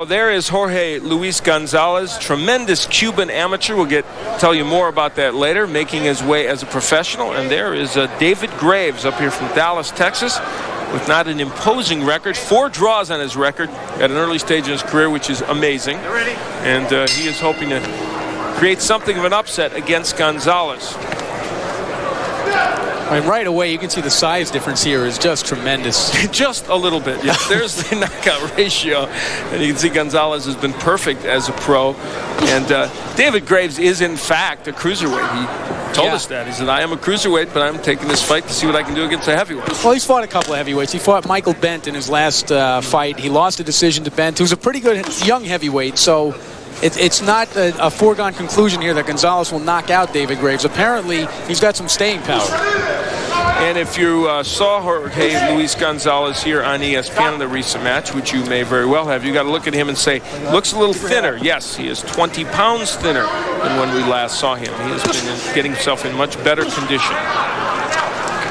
Well, there is Jorge Luis Gonzalez, tremendous Cuban amateur. We'll tell you more about that later, making his way as a professional. And there is David Graves up here from Dallas, Texas, with not an imposing record. 4 draws on his record at an early stage in his career, which is amazing. And he is hoping to create something of an upset against Gonzalez. I mean, right away, you can see the size difference here is just tremendous. Just a little bit. Yeah. There's the knockout ratio. And you can see Gonzalez has been perfect as a pro. And David Graves is, in fact, a cruiserweight. He told us that. He said, I am a cruiserweight, but I'm taking this fight to see what I can do against a heavyweight. Well, he's fought a couple of heavyweights. He fought Michael Bent in his last fight. He lost a decision to Bent, who's a pretty good young heavyweight. So it's not a foregone conclusion here that Gonzalez will knock out David Graves. Apparently, he's got some staying power. And if you saw Jorge Luis Gonzalez here on ESPN in the recent match, which you may very well have, you got to look at him and say, looks a little thinner. Yes, he is 20 pounds thinner than when we last saw him. He has been getting himself in much better condition.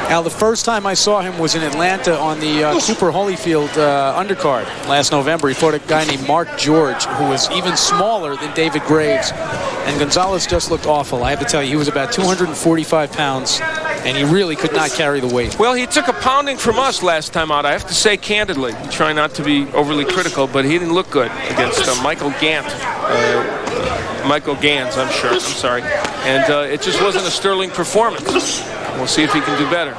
Now, the first time I saw him was in Atlanta on the Cooper Holyfield undercard last November. He fought a guy named Mark George, who was even smaller than David Graves. And Gonzalez just looked awful. I have to tell you, he was about 245 pounds, and he really could not carry the weight. Well, he took a pounding from us last time out. I have to say candidly, try not to be overly critical, but he didn't look good against Michael Gant. Michael Gans, I'm sorry. And it just wasn't a sterling performance. We'll see if he can do better.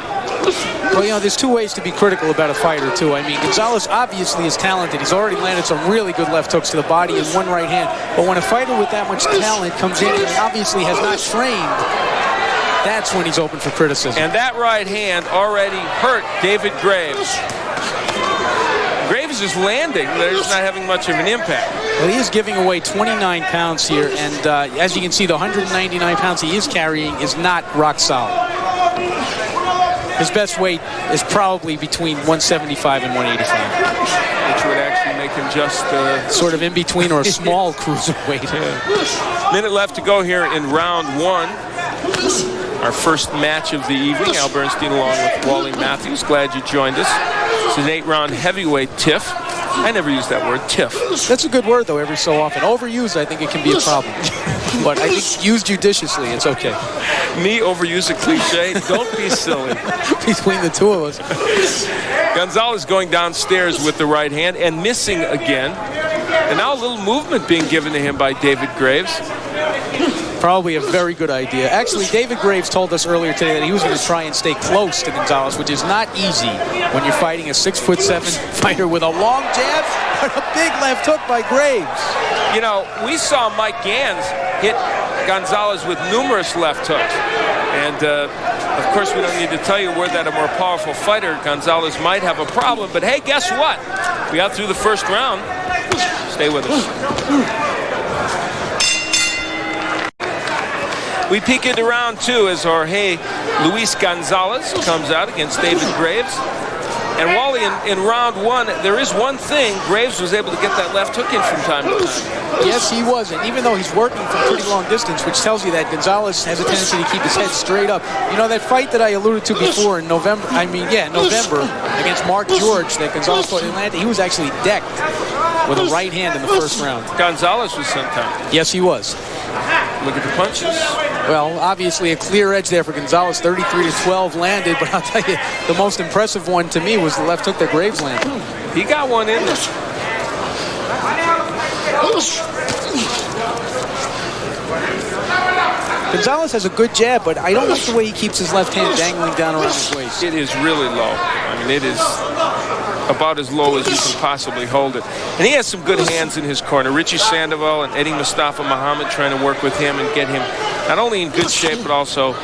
Well, you know, there's 2 ways to be critical about a fighter, too. I mean, Gonzalez obviously is talented. He's already landed some really good left hooks to the body and one right hand. But when a fighter with that much talent comes in and obviously has not trained, that's when he's open for criticism. And that right hand already hurt David Graves. Graves is landing, but he's not having much of an impact. Well, he is giving away 29 pounds here, and as you can see, the 199 pounds he is carrying is not rock solid. His best weight is probably between 175 and 185. Which would actually make him just sort of in between or a small cruiserweight. Yeah. Minute left to go here in round 1. Our first match of the evening. Al Bernstein along with Wally Matthews. Glad you joined us. It's an 8-round heavyweight tiff. I never use that word, tiff. That's a good word, though, every so often. Overused, I think it can be a problem. But I think used judiciously, it's okay. Me overuse a cliche? Don't be silly. Between the two of us. Gonzalez going downstairs with the right hand and missing again. And now a little movement being given to him by David Graves. Probably a very good idea. Actually, David Graves told us earlier today that he was going to try and stay close to Gonzalez, which is not easy when you're fighting a 6'7" fighter with a long jab and a big left hook by Graves. You know, we saw Mike Gans hit Gonzalez with numerous left hooks. And, of course, we don't need to tell you where that a more powerful fighter, Gonzalez, might have a problem. But, hey, guess what? We got through the first round. Stay with us. We peek into round 2 as Jorge Luis Gonzalez comes out against David Graves. And Wally, in round 1, there is one thing. Graves was able to get that left hook in from time to time. Yes, he was. And even though he's working from pretty long distance, which tells you that Gonzalez has a tendency to keep his head straight up. You know, that fight that I alluded to before in November, against Mark George that Gonzalez fought in Atlanta, he was actually decked with a right hand in the first round. Gonzalez was sometime. Yes, he was. Look at the punches. Well, obviously a clear edge there for Gonzalez. 33-12 landed, but I'll tell you, the most impressive one to me was the left hook that Graves landed. He got one in there. Gonzalez has a good jab, but I don't like the way he keeps his left hand dangling down around his waist. It is really low. I mean, it is about as low as you can possibly hold it. And he has some good hands in his corner. Richie Sandoval and Eddie Mustafa Muhammad trying to work with him and get him not only in good shape, but also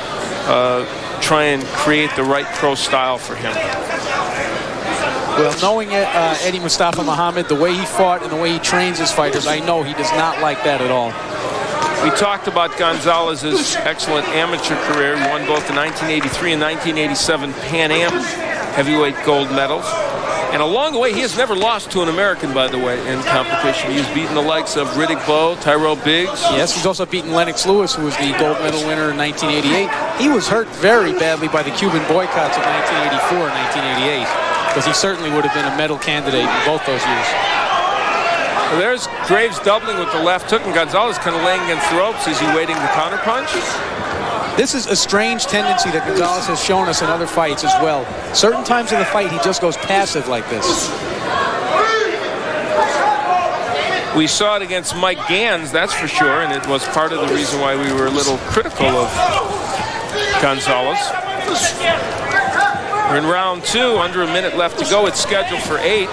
try and create the right pro style for him. Well, knowing Eddie Mustafa Muhammad, the way he fought and the way he trains his fighters, I know he does not like that at all. We talked about Gonzalez's excellent amateur career. He won both the 1983 and 1987 Pan Am heavyweight gold medals. And along the way, he has never lost to an American, by the way, in competition. He's beaten the likes of Riddick Bowe, Tyrell Biggs. Yes, he's also beaten Lennox Lewis, who was the gold medal winner in 1988. He was hurt very badly by the Cuban boycotts of 1984 and 1988, because he certainly would have been a medal candidate in both those years. Well, there's Graves doubling with the left hook, and Gonzalez kind of laying against the ropes. Is he waiting the counterpunch? This is a strange tendency that Gonzalez has shown us in other fights as well. Certain times of the fight, he just goes passive like this. We saw it against Mike Gans, that's for sure, and it was part of the reason why we were a little critical of Gonzalez. We're in round 2, under a minute left to go. It's scheduled for 8.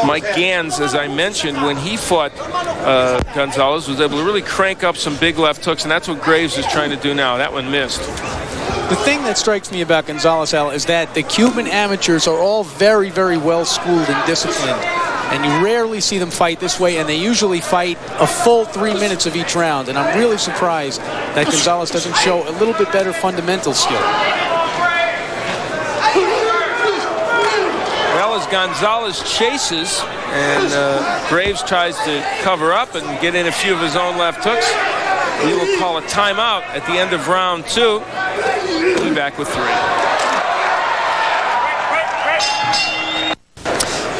Mike Gans, as I mentioned, when he fought Gonzalez, was able to really crank up some big left hooks, and that's what Graves is trying to do now. That one missed. The thing that strikes me about Gonzalez, Al, is that the Cuban amateurs are all very, very well schooled and disciplined. And you rarely see them fight this way, and they usually fight a full 3 minutes of each round. And I'm really surprised that Gonzalez doesn't show a little bit better fundamental skill. Well, as Gonzalez chases and Graves tries to cover up and get in a few of his own left hooks, we will call a timeout at the end of round 2. We'll be back with 3.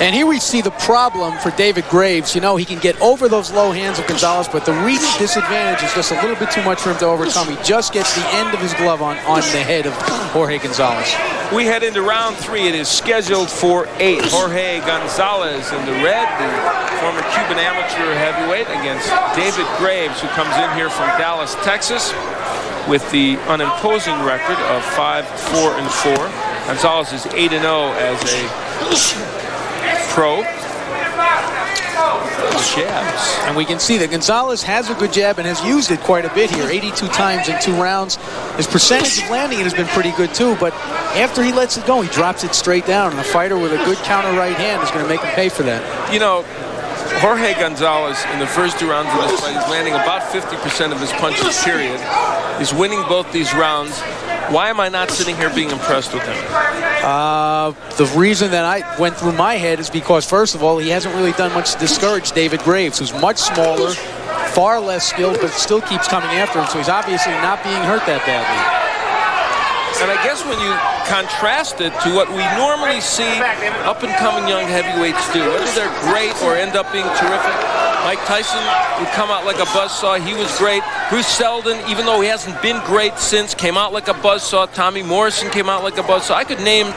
And here we see the problem for David Graves. You know, he can get over those low hands of Gonzalez, but the reach disadvantage is just a little bit too much for him to overcome. He just gets the end of his glove on the head of Jorge Gonzalez. We head into round 3. It is scheduled for 8. Jorge Gonzalez in the red, the former Cuban amateur heavyweight, against David Graves, who comes in here from Dallas, Texas, with the unimposing record of 5-4-4. Gonzalez is 8-0 as a pro. Jabs. And we can see that Gonzalez has a good jab and has used it quite a bit here, 82 times in 2 rounds. His percentage of landing it has been pretty good too, but after he lets it go, he drops it straight down, and a fighter with a good counter right hand is going to make him pay for that. You know, Jorge Gonzalez in the first 2 rounds of this fight is landing about 50% of his punches, period. He's winning both these rounds. Why am I not sitting here being impressed with him? The reason that I went through my head is because, first of all, he hasn't really done much to discourage David Graves, who's much smaller, far less skilled, but still keeps coming after him, so he's obviously not being hurt that badly. And I guess when you contrast it to what we normally see up-and-coming young heavyweights do, whether they're great or end up being terrific, Mike Tyson would come out like a buzzsaw. He was great. Bruce Seldon, even though he hasn't been great since, came out like a buzzsaw. Tommy Morrison came out like a buzzsaw. I could name,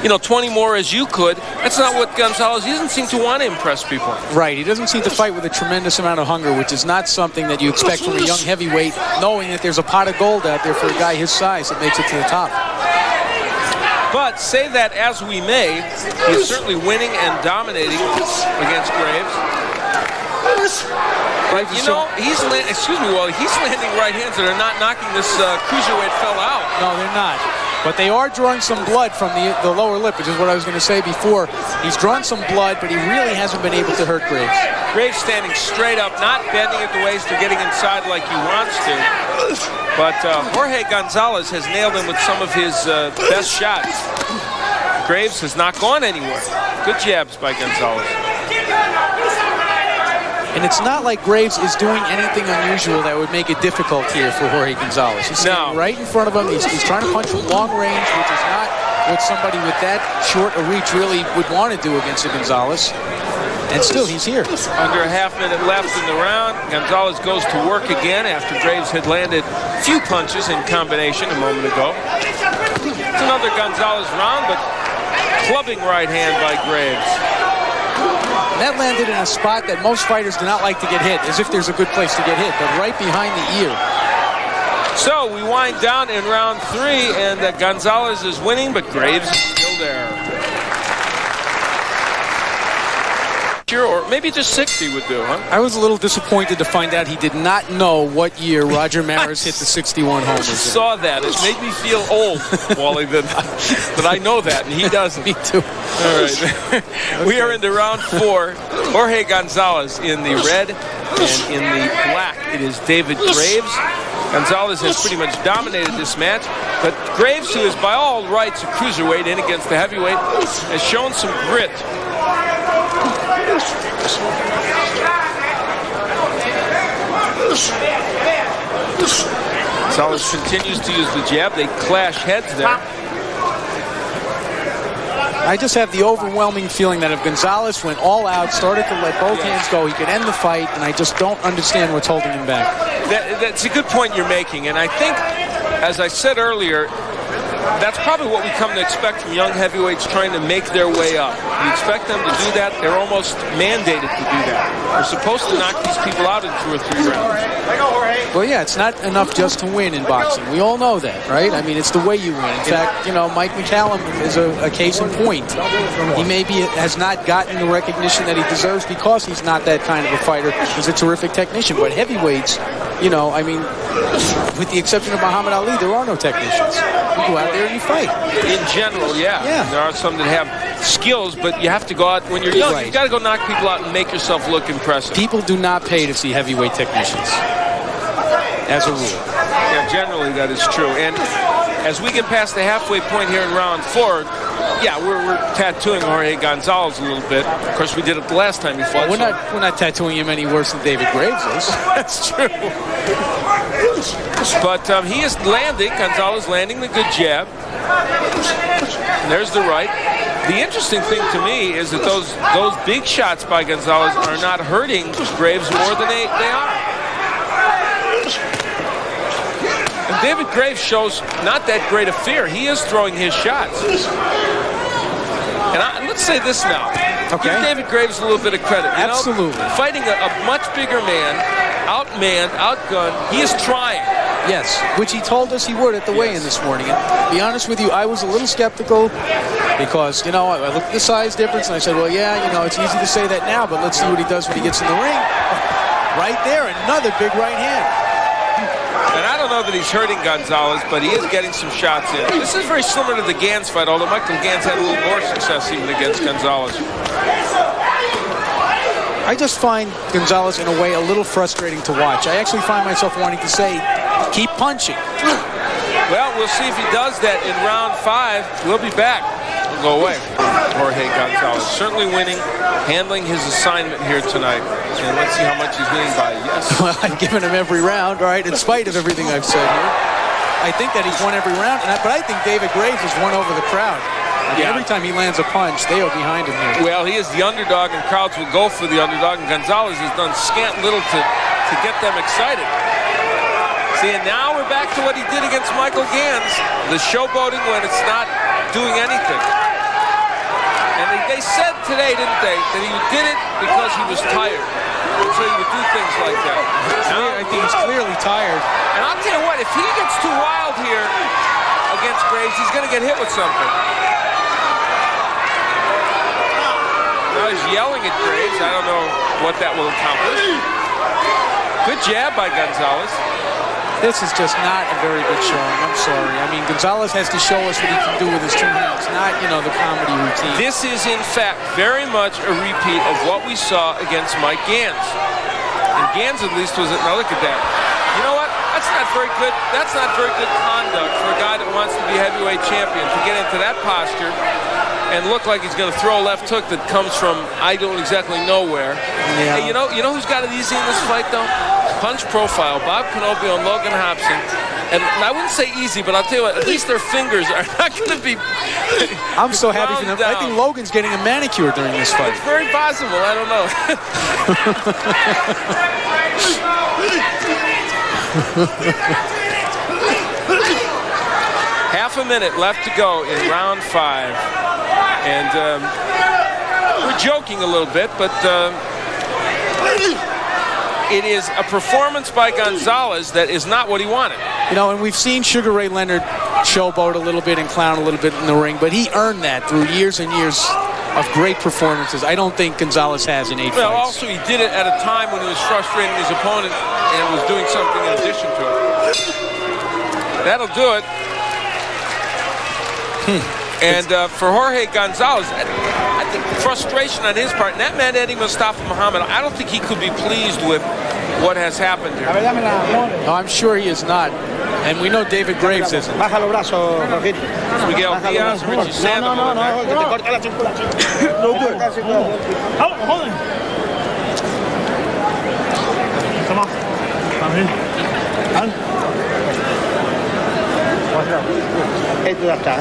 20 more as you could. That's not what Gonzalez, he doesn't seem to want to impress people. Right, he doesn't seem to fight with a tremendous amount of hunger, which is not something that you expect from a young heavyweight, knowing that there's a pot of gold out there for a guy his size that makes it to the top. But say that as we may, he's certainly winning and dominating against Graves. But, he's landing right hands that are not knocking this cruiserweight fella out. No, they're not. But they are drawing some blood from the lower lip, which is what I was going to say before. He's drawn some blood, but he really hasn't been able to hurt Graves. Graves standing straight up, not bending at the waist or getting inside like he wants to. But Jorge Gonzalez has nailed him with some of his best shots. Graves has not gone anywhere. Good jabs by Gonzalez. And it's not like Graves is doing anything unusual that would make it difficult here for Jorge Gonzalez. He's standing right in front of him. He's trying to punch from long range, which is not what somebody with that short a reach really would want to do against a Gonzalez. And still, he's here. Under a half-minute left in the round. Gonzalez goes to work again after Graves had landed a few punches in combination a moment ago. It's another Gonzalez round, but clubbing right hand by Graves. That landed in a spot that most fighters do not like to get hit, as if there's a good place to get hit, but right behind the ear. So we wind down in round 3, and Gonzalez is winning, but Graves is still there. Or maybe just 60 would do, huh? I was a little disappointed to find out he did not know what year Roger Maris hit the 61 homers. I saw that. It made me feel old, Wally, that I know that, and he doesn't. Me too. All right. Okay. We are into round 4. Jorge Gonzalez in the red, and in the black, it is David Graves. Gonzalez has pretty much dominated this match, but Graves, who is by all rights a cruiserweight in against the heavyweight, has shown some grit. Gonzalez continues to use the jab. They clash heads there. I just have the overwhelming feeling that if Gonzalez went all out, started to let both hands go, he could end the fight, and I just don't understand what's holding him back. That's a good point you're making, and I think, as I said earlier, that's probably what we come to expect from young heavyweights trying to make their way up. You expect them to do that. They're almost mandated to do that. They're supposed to knock these people out in 2 or 3 rounds. Well, yeah, it's not enough just to win in boxing. We all know that, right? I mean, it's the way you win. In fact, you know, Mike McCallum is a case in point. He maybe has not gotten the recognition that he deserves because he's not that kind of a fighter. He's a terrific technician. But heavyweights, you know, I mean, with the exception of Muhammad Ali, there are no technicians. You go out there and you fight. In general, yeah. There are some that have skills, but you have to go out when you're young. Right. You've got to go knock people out and make yourself look impressive. People do not pay to see heavyweight technicians, as a rule. Yeah, generally that is true. And as we get past the halfway point here in round 4, yeah, we're tattooing Jorge Gonzalez a little bit. Of course, we did it the last time he fought. We're not tattooing him any worse than David Graves is. That's true. But he is landing. Gonzalez landing the good jab. And there's the right. The interesting thing to me is that those big shots by Gonzalez are not hurting Graves more than they are. And David Graves shows not that great a fear. He is throwing his shots. And let's say this now. Okay. Give David Graves a little bit of credit. Absolutely. You know, fighting a much bigger man, outmanned, outgunned, he is trying. Yes, which he told us he would at the weigh-in this morning. And to be honest with you, I was a little skeptical because, you know, I looked at the size difference and I said, well, yeah, you know, it's easy to say that now, but let's see what he does when he gets in the ring. Right there, another big right hand. And I don't know that he's hurting Gonzalez, but he is getting some shots in. This is very similar to the Gans fight, although Michael Gans had a little more success even against Gonzalez. I just find Gonzalez, in a way, a little frustrating to watch. I actually find myself wanting to say, keep punching. Well, we'll see if he does that in round 5. We'll be back. We'll go away. Jorge Gonzalez certainly winning, handling his assignment here tonight. And let's see how much he's winning by. Yes. Well, I've given him every round, right, in spite of everything I've said here. I think that he's won every round, but I think David Graves has won over the crowd. Yeah. Every time he lands a punch, they are behind him here. Well, he is the underdog, and crowds will go for the underdog, and Gonzalez has done scant little to get them excited. See, and now we're back to what he did against Michael Gans, the showboating when it's not doing anything. And they said today, didn't they, that he did it because he was tired. So he would do things like that. Now, I think he's clearly tired. And I'll tell you what, if he gets too wild here against Graves, he's going to get hit with something. Now he's yelling at Graves. I don't know what that will accomplish. Good jab by Gonzalez. This is just not a very good showing. I'm sorry. I mean, Gonzalez has to show us what he can do with his 2 hands, not, you know, the comedy routine. This is, in fact, very much a repeat of what we saw against Mike Gans. And Gans, at least, was at, now look at that. You know what? That's not very good. That's not very good conduct for a guy that wants to be heavyweight champion, to get into that posture and look like he's going to throw a left hook that comes from I don't exactly know where. Yeah. Hey, you know who's got it easy in this fight, though? Punch Profile, Bob Canopio and Logan Hobson. And I wouldn't say easy, but I'll tell you what, at least their fingers are not going to be I'm so happy for them. Down. I think Logan's getting a manicure during this fight. It's very possible. I don't know. Half a minute left to go in round 5. And we're joking a little bit, but it is a performance by Gonzalez that is not what he wanted. You know, and we've seen Sugar Ray Leonard showboat a little bit and clown a little bit in the ring, but he earned that through years and years of great performances. I don't think Gonzalez has in 8 well, fights. Also, he did it at a time when he was frustrating his opponent and was doing something in addition to it. That'll do it. And for Jorge Gonzalez, I think frustration on his part, and that man Eddie Mustafa Muhammad, I don't think he could be pleased with what has happened here. No, I'm sure he is not. And we know David Graves isn't. Miguel Diaz, Richie Sanders. No good. Hold on. Come on. Come in. Esto ya está.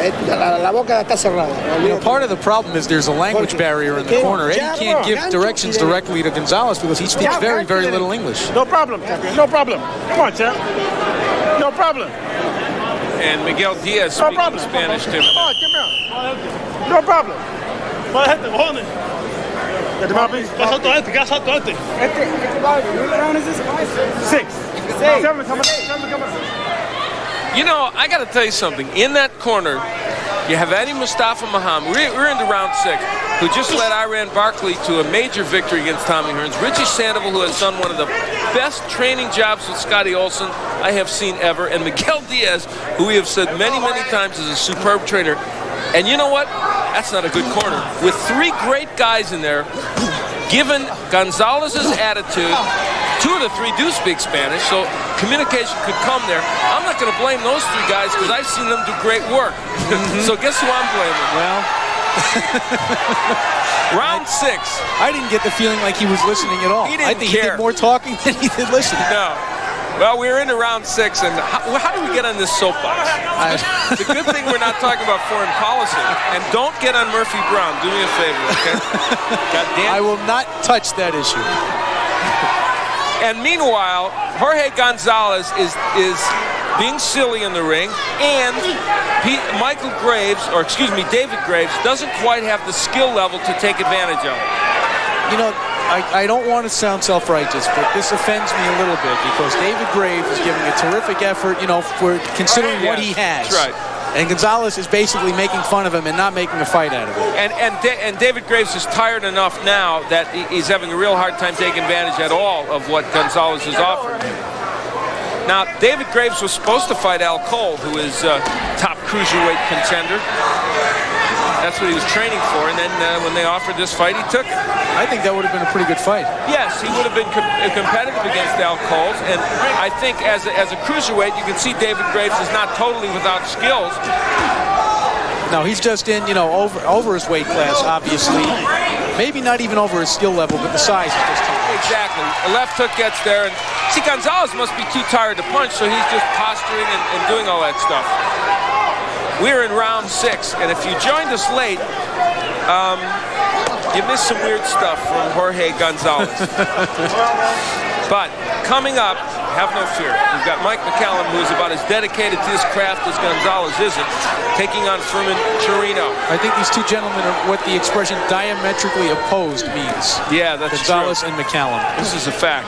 La boca está cerrada. You know, part of the problem is there's a language barrier in the corner. Eddie can't give directions directly to Gonzalez because he speaks very, very little English. No problem, champion. No problem. Come on, champ. No problem. And Miguel Diaz speaking Spanish to him. Oh, champion. No problem. ¿Cuál es este, cojones? ¿Qué salto este? ¿Qué salto este? What round is this? 6. 7 coming up. You know, I got to tell you something. In that corner, you have Eddie Mustafa Muhammad. We're into round 6, who just led Iran Barkley to a major victory against Tommy Hearns. Richie Sandoval, who has done one of the best training jobs with Scotty Olsen I have seen ever. And Miguel Diaz, who we have said many, many times is a superb trainer. And you know what? That's not a good corner. With 3 great guys in there, given Gonzalez's attitude, 2 of the 3 do speak Spanish, so communication could come there. I'm not going to blame those 3 guys because I've seen them do great work. So guess who I'm blaming? Well, round 6. I didn't get the feeling like he was listening at all. He didn't I think care. he did more talking than he did listening. No. Well, we're into round 6, and how do we get on this soapbox? It's a good thing we're not talking about foreign policy. And don't get on Murphy Brown. Do me a favor, okay? God damn. I will not touch that issue. And meanwhile, Jorge Gonzalez is being silly in the ring, and David Graves doesn't quite have the skill level to take advantage of it. You know, I don't want to sound self-righteous, but this offends me a little bit because David Graves is giving a terrific effort, you know, for considering what he has. That's right. And Gonzalez is basically making fun of him and not making a fight out of it. And David Graves is tired enough now that he's having a real hard time taking advantage at all of what Gonzalez is offering. Now, David Graves was supposed to fight Al Cole, who is top cruiserweight contender. That's what he was training for, and then when they offered this fight, he took it. I think that would have been a pretty good fight. Yes, he would have been competitive against Al Cole, and I think as a cruiserweight, you can see David Graves is not totally without skills. No, he's just in, you know, over his weight class, obviously. Maybe not even over his skill level, but the size is just too much. Exactly. A left hook gets there, and see, Gonzalez must be too tired to punch, so he's just posturing and doing all that stuff. We're in round 6, and if you joined us late, you missed some weird stuff from Jorge Gonzalez. But coming up, have no fear. We've got Mike McCallum, who is about as dedicated to his craft as Gonzalez isn't, taking on Furman Chirino. I think these 2 gentlemen are what the expression diametrically opposed means. Yeah, that's Gonzalez true. and McCallum. This is a fact.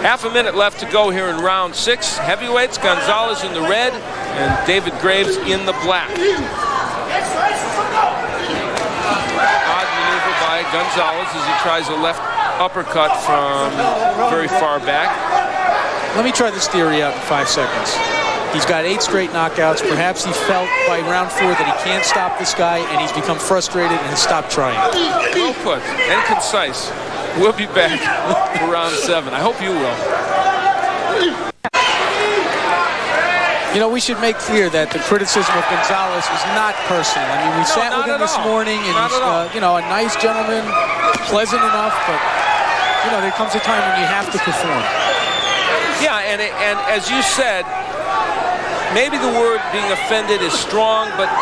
Half a minute left to go here in round 6. Heavyweights, Gonzalez in the red and David Graves in the black. Odd maneuver by Gonzalez as he tries a left uppercut from very far back. Let me try this theory out in 5 seconds. He's got 8 straight knockouts. Perhaps he felt by round 4 that he can't stop this guy, and he's become frustrated and has stopped trying. Well put and concise. We'll be back for round 7. I hope you will. You know, we should make clear that the criticism of Gonzalez is not personal. I mean, we sat with him this morning, and he's, you know, a nice gentleman, pleasant enough, but, you know, there comes a time when you have to perform. Yeah, and as you said, maybe the word being offended is strong, but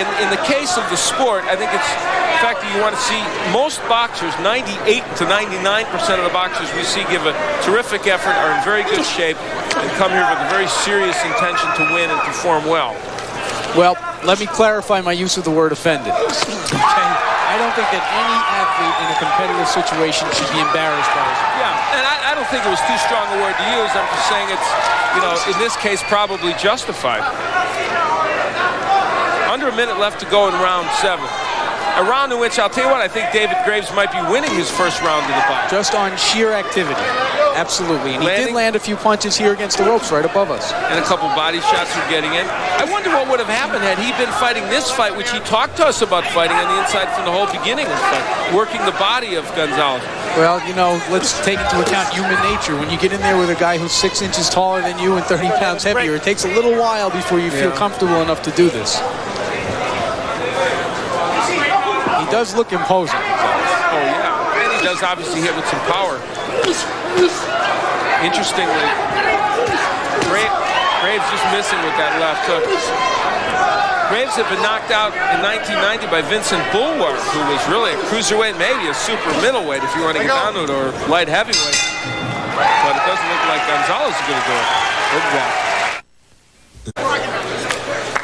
in the case of the sport, I think it's the fact that you want to see most boxers, 98 to 99% of the boxers we see give a terrific effort, are in very good shape, and come here with a very serious intention to win and perform well. Well, let me clarify my use of the word offended. Okay? I don't think that any athlete in a competitive situation should be embarrassed by it. Yeah, and I don't think it was too strong a word to use. I'm just saying it's, you know, in this case, probably justified. Under a minute left to go in round 7. A round in which, I'll tell you what, I think David Graves might be winning his first round of the bout. Just on sheer activity. Absolutely. And he did land a few punches here against the ropes right above us. And a couple body shots were getting in. I wonder what would have happened had he been fighting this fight, which he talked to us about fighting on the inside from the whole beginning of the fight, working the body of Gonzalez. Well, you know, let's take into account human nature. When you get in there with a guy who's 6 inches taller than you and 30 pounds heavier, it takes a little while before you feel comfortable enough to do this. He does look imposing, Gonzalez. Oh, yeah. And he does obviously hit with some power. Interestingly, Graves just missing with that left hook. Graves had been knocked out in 1990 by Vincent Bulwer, who was really a cruiserweight, maybe a super middleweight if you want to get down to it, or light heavyweight. But it doesn't look like Gonzalez is going to do it.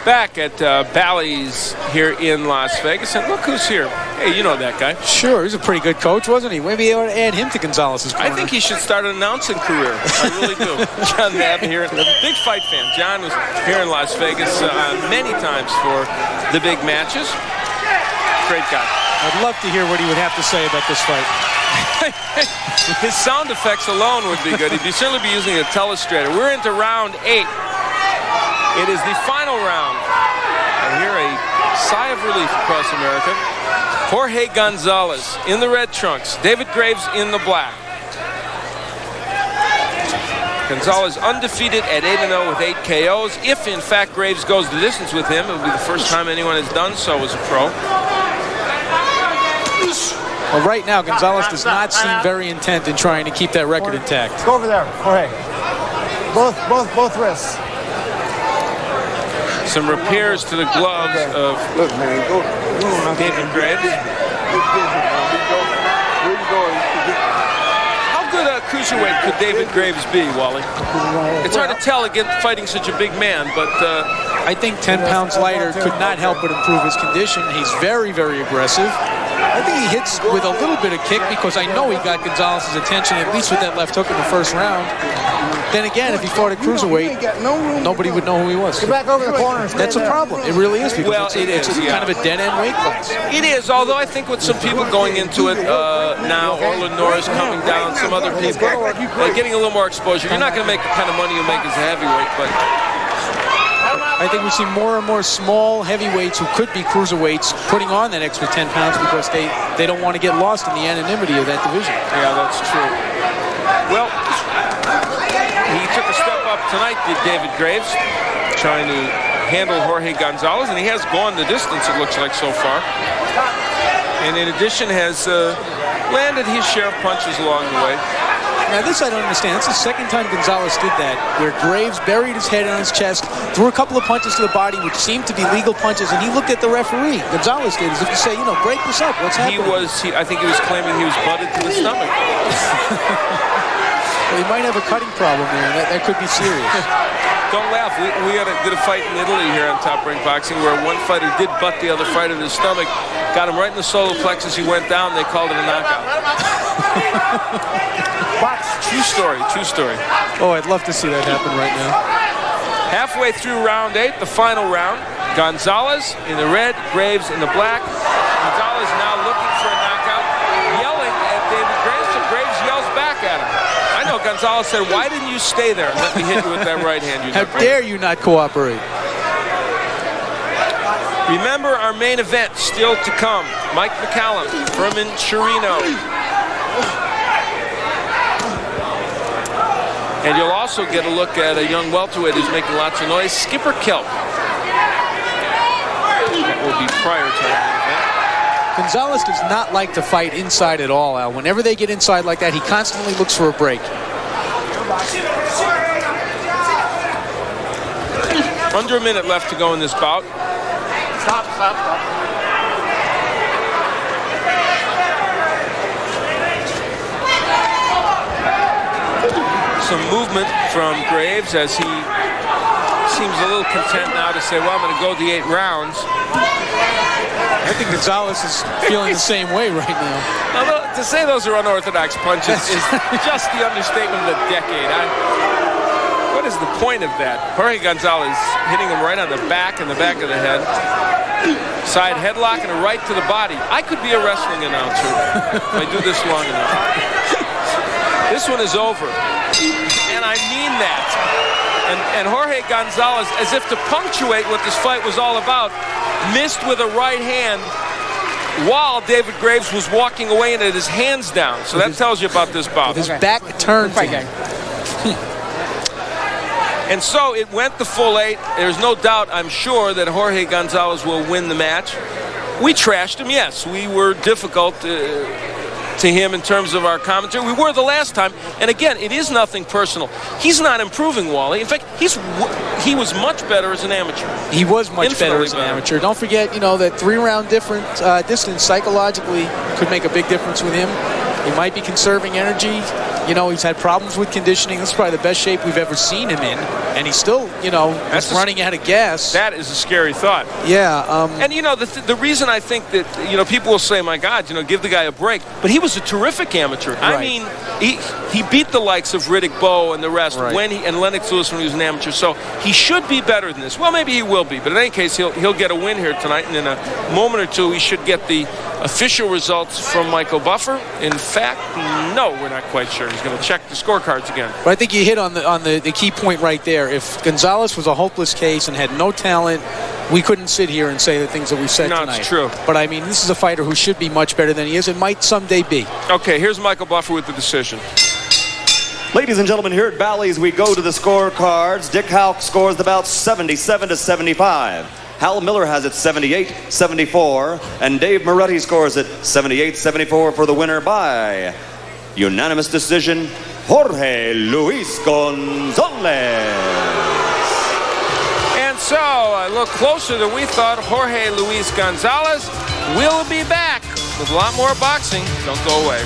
Back at Bally's here in Las Vegas, and look who's here. Hey, you know that guy. Sure, he's a pretty good coach, wasn't he? Maybe they ought to add him to Gonzalez's corner. I think he should start an announcing career. I really do. John Madden here, a big fight fan. John was here in Las Vegas many times for the big matches. Great guy. I'd love to hear what he would have to say about this fight. His sound effects alone would be good. He'd certainly be using a telestrator. We're into round 8. It is the final round. I hear a sigh of relief across America. Jorge Gonzalez in the red trunks. David Graves in the black. Gonzalez undefeated at 8-0 with 8 KOs. If, in fact, Graves goes the distance with him, it will be the first time anyone has done so as a pro. Well, right now, Gonzalez does not seem very intent in trying to keep that record intact. Go over there, Jorge. Both wrists. Some repairs to the gloves of David Graves. How good a cruiserweight could David Graves be, Wally? It's hard to tell against fighting such a big man, but I think 10 pounds lighter could not help but improve his condition. He's very, very aggressive. I think he hits with a little bit of kick because I know he got Gonzalez's attention, at least with that left hook in the first round. Then again, if he fought a cruiserweight, nobody would know who he was. Get back over the corner. That's a problem. It really is. Because well, it's kind of a dead-end weight class. It is, although I think with some people going into it now, Orland Norris coming down, some other people, getting a little more exposure. You're not going to make the kind of money you make as a heavyweight, but I think we see more and more small heavyweights who could be cruiserweights putting on that extra 10 pounds because they don't want to get lost in the anonymity of that division. Yeah, that's true. Well, he took a step up tonight, did David Graves, trying to handle Jorge Gonzalez, and he has gone the distance, it looks like, so far. And in addition, has landed his share of punches along the way. Now, this I don't understand. It's the second time Gonzalez did that, where Graves buried his head on his chest, threw a couple of punches to the body, which seemed to be legal punches, and he looked at the referee. Gonzalez did, as if to say, you know, break this up. What's happening? I think he was claiming he was butted to the stomach. Well, he might have a cutting problem there, and that could be serious. Don't laugh. We did a fight in Italy here on Top Rank Boxing where one fighter did butt the other fighter in his stomach, got him right in the solar plexus. He went down. They called it a knockout. True story. True story. Oh, I'd love to see that happen right now. Halfway through round 8, the final round. Gonzalez in the red, Graves in the black. Gonzalez now looking for a knockout, yelling at David Graves, so Graves yells back at him. I know Gonzalez said, "Why didn't you stay there and let me hit you with that right hand? How dare you not cooperate?" Remember our main event still to come. Mike McCallum, Herman Chirino. And you'll also get a look at a young welterweight who's making lots of noise, Skipper Kelp. That will be prior to that. Gonzalez does not like to fight inside at all, Al. Whenever they get inside like that, he constantly looks for a break. Under a minute left to go in this bout. Stop. Some movement from Graves as he seems a little content now to say, well, I'm going to go the 8 rounds. I think Gonzalez is feeling the same way right now. Now, to say those are unorthodox punches is just the understatement of the decade. What is the point of that? Jorge Gonzalez hitting him right on the back and the back of the head. Side headlock and a right to the body. I could be a wrestling announcer if I do this long enough. This one is over. And I mean that. And Jorge Gonzalez, as if to punctuate what this fight was all about, missed with a right hand while David Graves was walking away and had his hands down. So that tells you about this bout. His back turned to him. And so it went the full 8. There's no doubt, I'm sure, that Jorge Gonzalez will win the match. We trashed him, yes. We were difficult to to him in terms of our commentary. We were the last time. And again, it is nothing personal. He's not improving, Wally. In fact, he was much better as an amateur. He was much Infinitely better as an amateur. Don't forget, that 3-round distance psychologically could make a big difference with him. He might be conserving energy. He's had problems with conditioning. This is probably the best shape we've ever seen him in. And he's still, that's running out of gas. That is a scary thought. Yeah. And, the reason I think that, people will say, my God, give the guy a break. But he was a terrific amateur. Right. I mean, he beat the likes of Riddick Bowe and the rest and Lennox Lewis when he was an amateur. So he should be better than this. Well, maybe he will be. But in any case, he'll get a win here tonight. And in a moment or two, we should get the official results from Michael Buffer. In fact, no, we're not quite sure. He's going to check the scorecards again. But I think you hit on the key point right there. If Gonzalez was a hopeless case and had no talent, we couldn't sit here and say the things that we've said tonight. No, it's true. But, I mean, this is a fighter who should be much better than he is and might someday be. Okay, here's Michael Buffer with the decision. Ladies and gentlemen, here at Bally's, we go to the scorecards. Dick Houck scores the bout 77-75. Hal Miller has it 78-74. And Dave Moretti scores it 78-74 for the winner by unanimous decision, Jorge Luis Gonzalez. And so, a little closer than we thought, Jorge Luis Gonzalez will be back with a lot more boxing. Don't go away.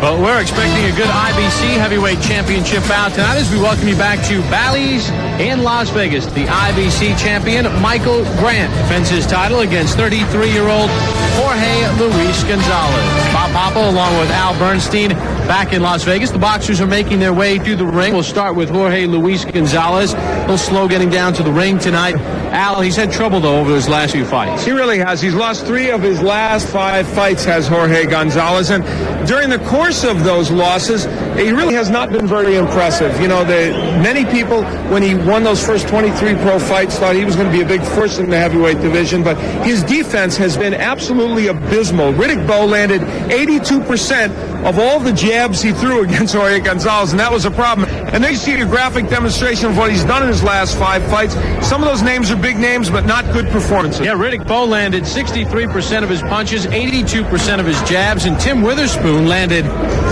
Well, we're expecting a good IBC Heavyweight Championship bout tonight as we welcome you back to Bally's in Las Vegas. The IBC champion, Michael Grant, defends his title against 33-year-old Jorge Luis Gonzalez. Bob Papa, along with Al Bernstein, back in Las Vegas. The boxers are making their way through the ring. We'll start with Jorge Luis Gonzalez. A little slow getting down to the ring tonight. Al, he's had trouble, though, over his last few fights. He really has. He's lost 3 of his last 5 fights, has Jorge Gonzalez. And during the course of those losses, he really has not been very impressive. Many people, when he won those first 23 pro fights, thought he was going to be a big force in the heavyweight division. But his defense has been absolutely abysmal. Riddick Bowe landed 82% of all the jabs he threw against Jorge Gonzalez, and that was a problem. And they see a graphic demonstration of what he's done in his last 5 fights. Some of those names are big names, but not good performances. Yeah, Riddick Bowe landed 63% of his punches, 82% of his jabs, and Tim Witherspoon landed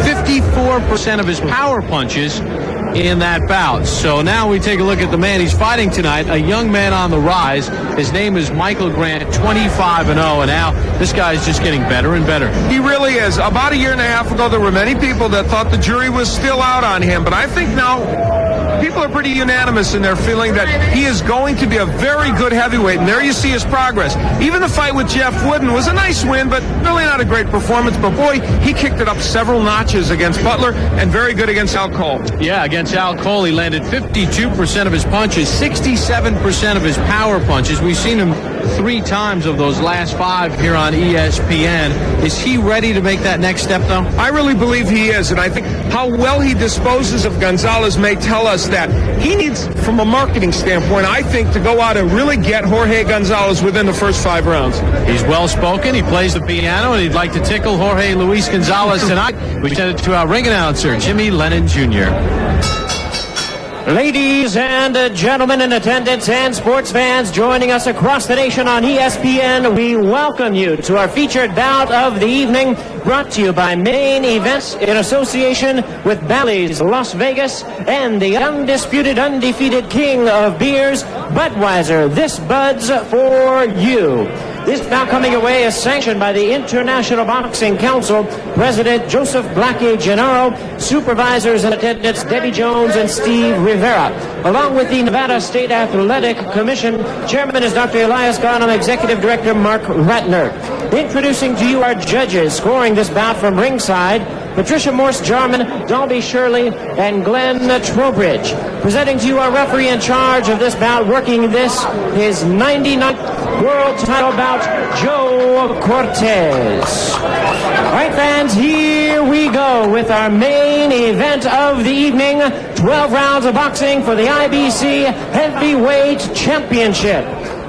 54% of his power punches in that bout. So now we take a look at the man he's fighting tonight, a young man on the rise. His name is Michael Grant, 25-0, and now this guy is just getting better and better. He really is. About a year and a half ago, there were many people that thought the jury was still out on him, but I think now people are pretty unanimous in their feeling that he is going to be a very good heavyweight, and there you see his progress. Even the fight with Jeff Wooden was a nice win, but really not a great performance. But boy, he kicked it up several notches against Butler, and very good against Al Cole. Yeah, against Al Cole, he landed 52% of his punches, 67% of his power punches. We've seen him 3 times of those last 5 here on ESPN. Is he ready to make that next step, though? I really believe he is, and I think how well he disposes of Gonzalez may tell us that. He needs, from a marketing standpoint, I think, to go out and really get Jorge Gonzalez within the first 5 rounds. He's well-spoken, he plays the piano, and he'd like to tickle Jorge Luis Gonzalez tonight. We send it to our ring announcer, Jimmy Lennon Jr. Ladies and gentlemen in attendance and sports fans joining us across the nation on ESPN, we welcome you to our featured bout of the evening, brought to you by Main Events in association with Bally's Las Vegas and the undisputed, undefeated king of beers, Budweiser. This Bud's for you. This bout coming away is sanctioned by the International Boxing Council, President Joseph Blackie Gennaro, supervisors in attendance Debbie Jones and Steve Rivera. Along with the Nevada State Athletic Commission, Chairman is Dr. Elias Ghanem, Executive Director Mark Ratner. Introducing to you our judges, scoring this bout from ringside, Patricia Morse-Jarman, Dalby Shirley, and Glenn Trowbridge. Presenting to you our referee in charge of this bout, working this, his 99th world title bout, Joe Cortez. All right, fans, here we go with our main event of the evening, 12 rounds of boxing for the IBC Heavyweight Championship.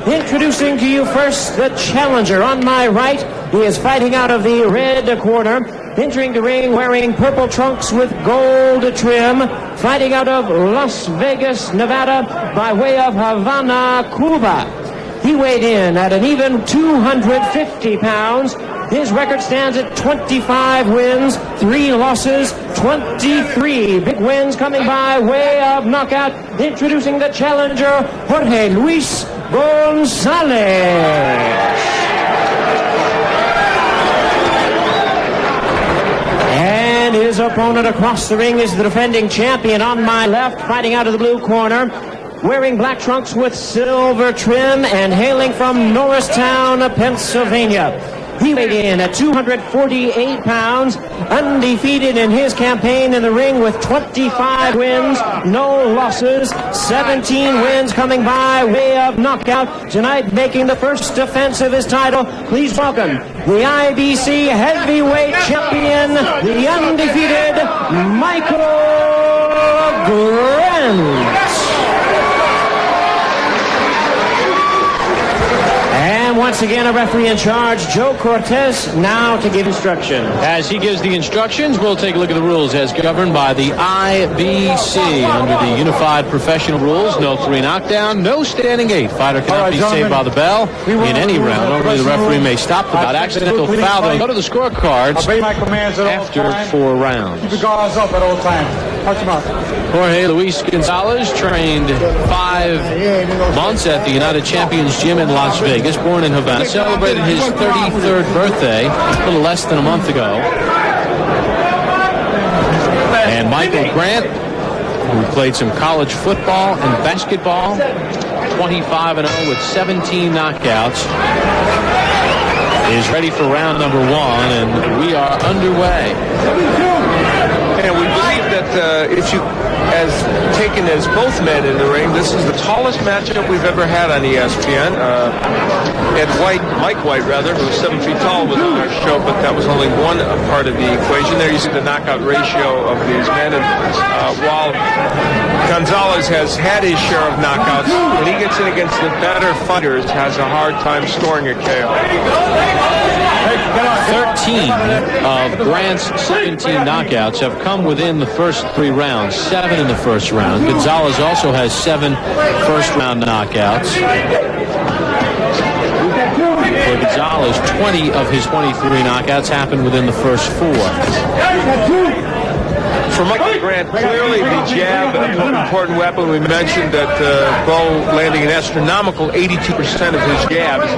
Introducing to you first the challenger on my right. He is fighting out of the red corner. Entering the ring wearing purple trunks with gold trim. Fighting out of Las Vegas, Nevada by way of Havana, Cuba. He He weighed in at an even 250 pounds. His record stands at 25 wins, 3 losses, 23 big wins coming by way of knockout. Introducing the challenger, Jorge Luis Gonzalez. And his opponent across the ring is the defending champion on my left, fighting out of the blue corner, wearing black trunks with silver trim and hailing from Norristown, Pennsylvania. He weighed in at 248 pounds, undefeated in his campaign in the ring with 25 wins, no losses, 17 wins coming by way of knockout. Tonight making the first defense of his title, please welcome the IBC heavyweight champion, the undefeated Michael Grant. And once again, a referee in charge, Joe Cortez, now to give instruction. As he gives the instructions, we'll take a look at the rules as governed by the IBC. Under the unified professional rules, no 3 knockdown, no standing 8. Fighter cannot be saved by the bell in any round. Only the referee may stop the bout. Accidental foul, they'll go to the scorecards after 4 rounds. Keep your guards up at all times. Touch him out. Jorge Luis Gonzalez trained 5 months at the United Champions Gym in Las Vegas. Born in Havana, celebrated his 33rd birthday a little less than a month ago. And Michael Grant, who played some college football and basketball, 25-0 with 17 knockouts, is ready for round number 1, and we are underway. And we believe that if you, as taken as both men in the ring, this is the tallest matchup we've ever had on ESPN. Mike White, who was 7 feet tall, was on our show, but that was only one part of the equation. There you see the knockout ratio of these men. And while Gonzalez has had his share of knockouts, when he gets in against the better fighters, has a hard time scoring a KO. 13 of Grant's 17 knockouts have come within the first 3 rounds, 7 in the first round. Gonzalez also has 7 first-round knockouts. For Gonzalez, 20 of his 23 knockouts happened within the first 4. For Michael Grant, clearly the jab, an important weapon. We mentioned that Bo landing an astronomical 82% of his jabs.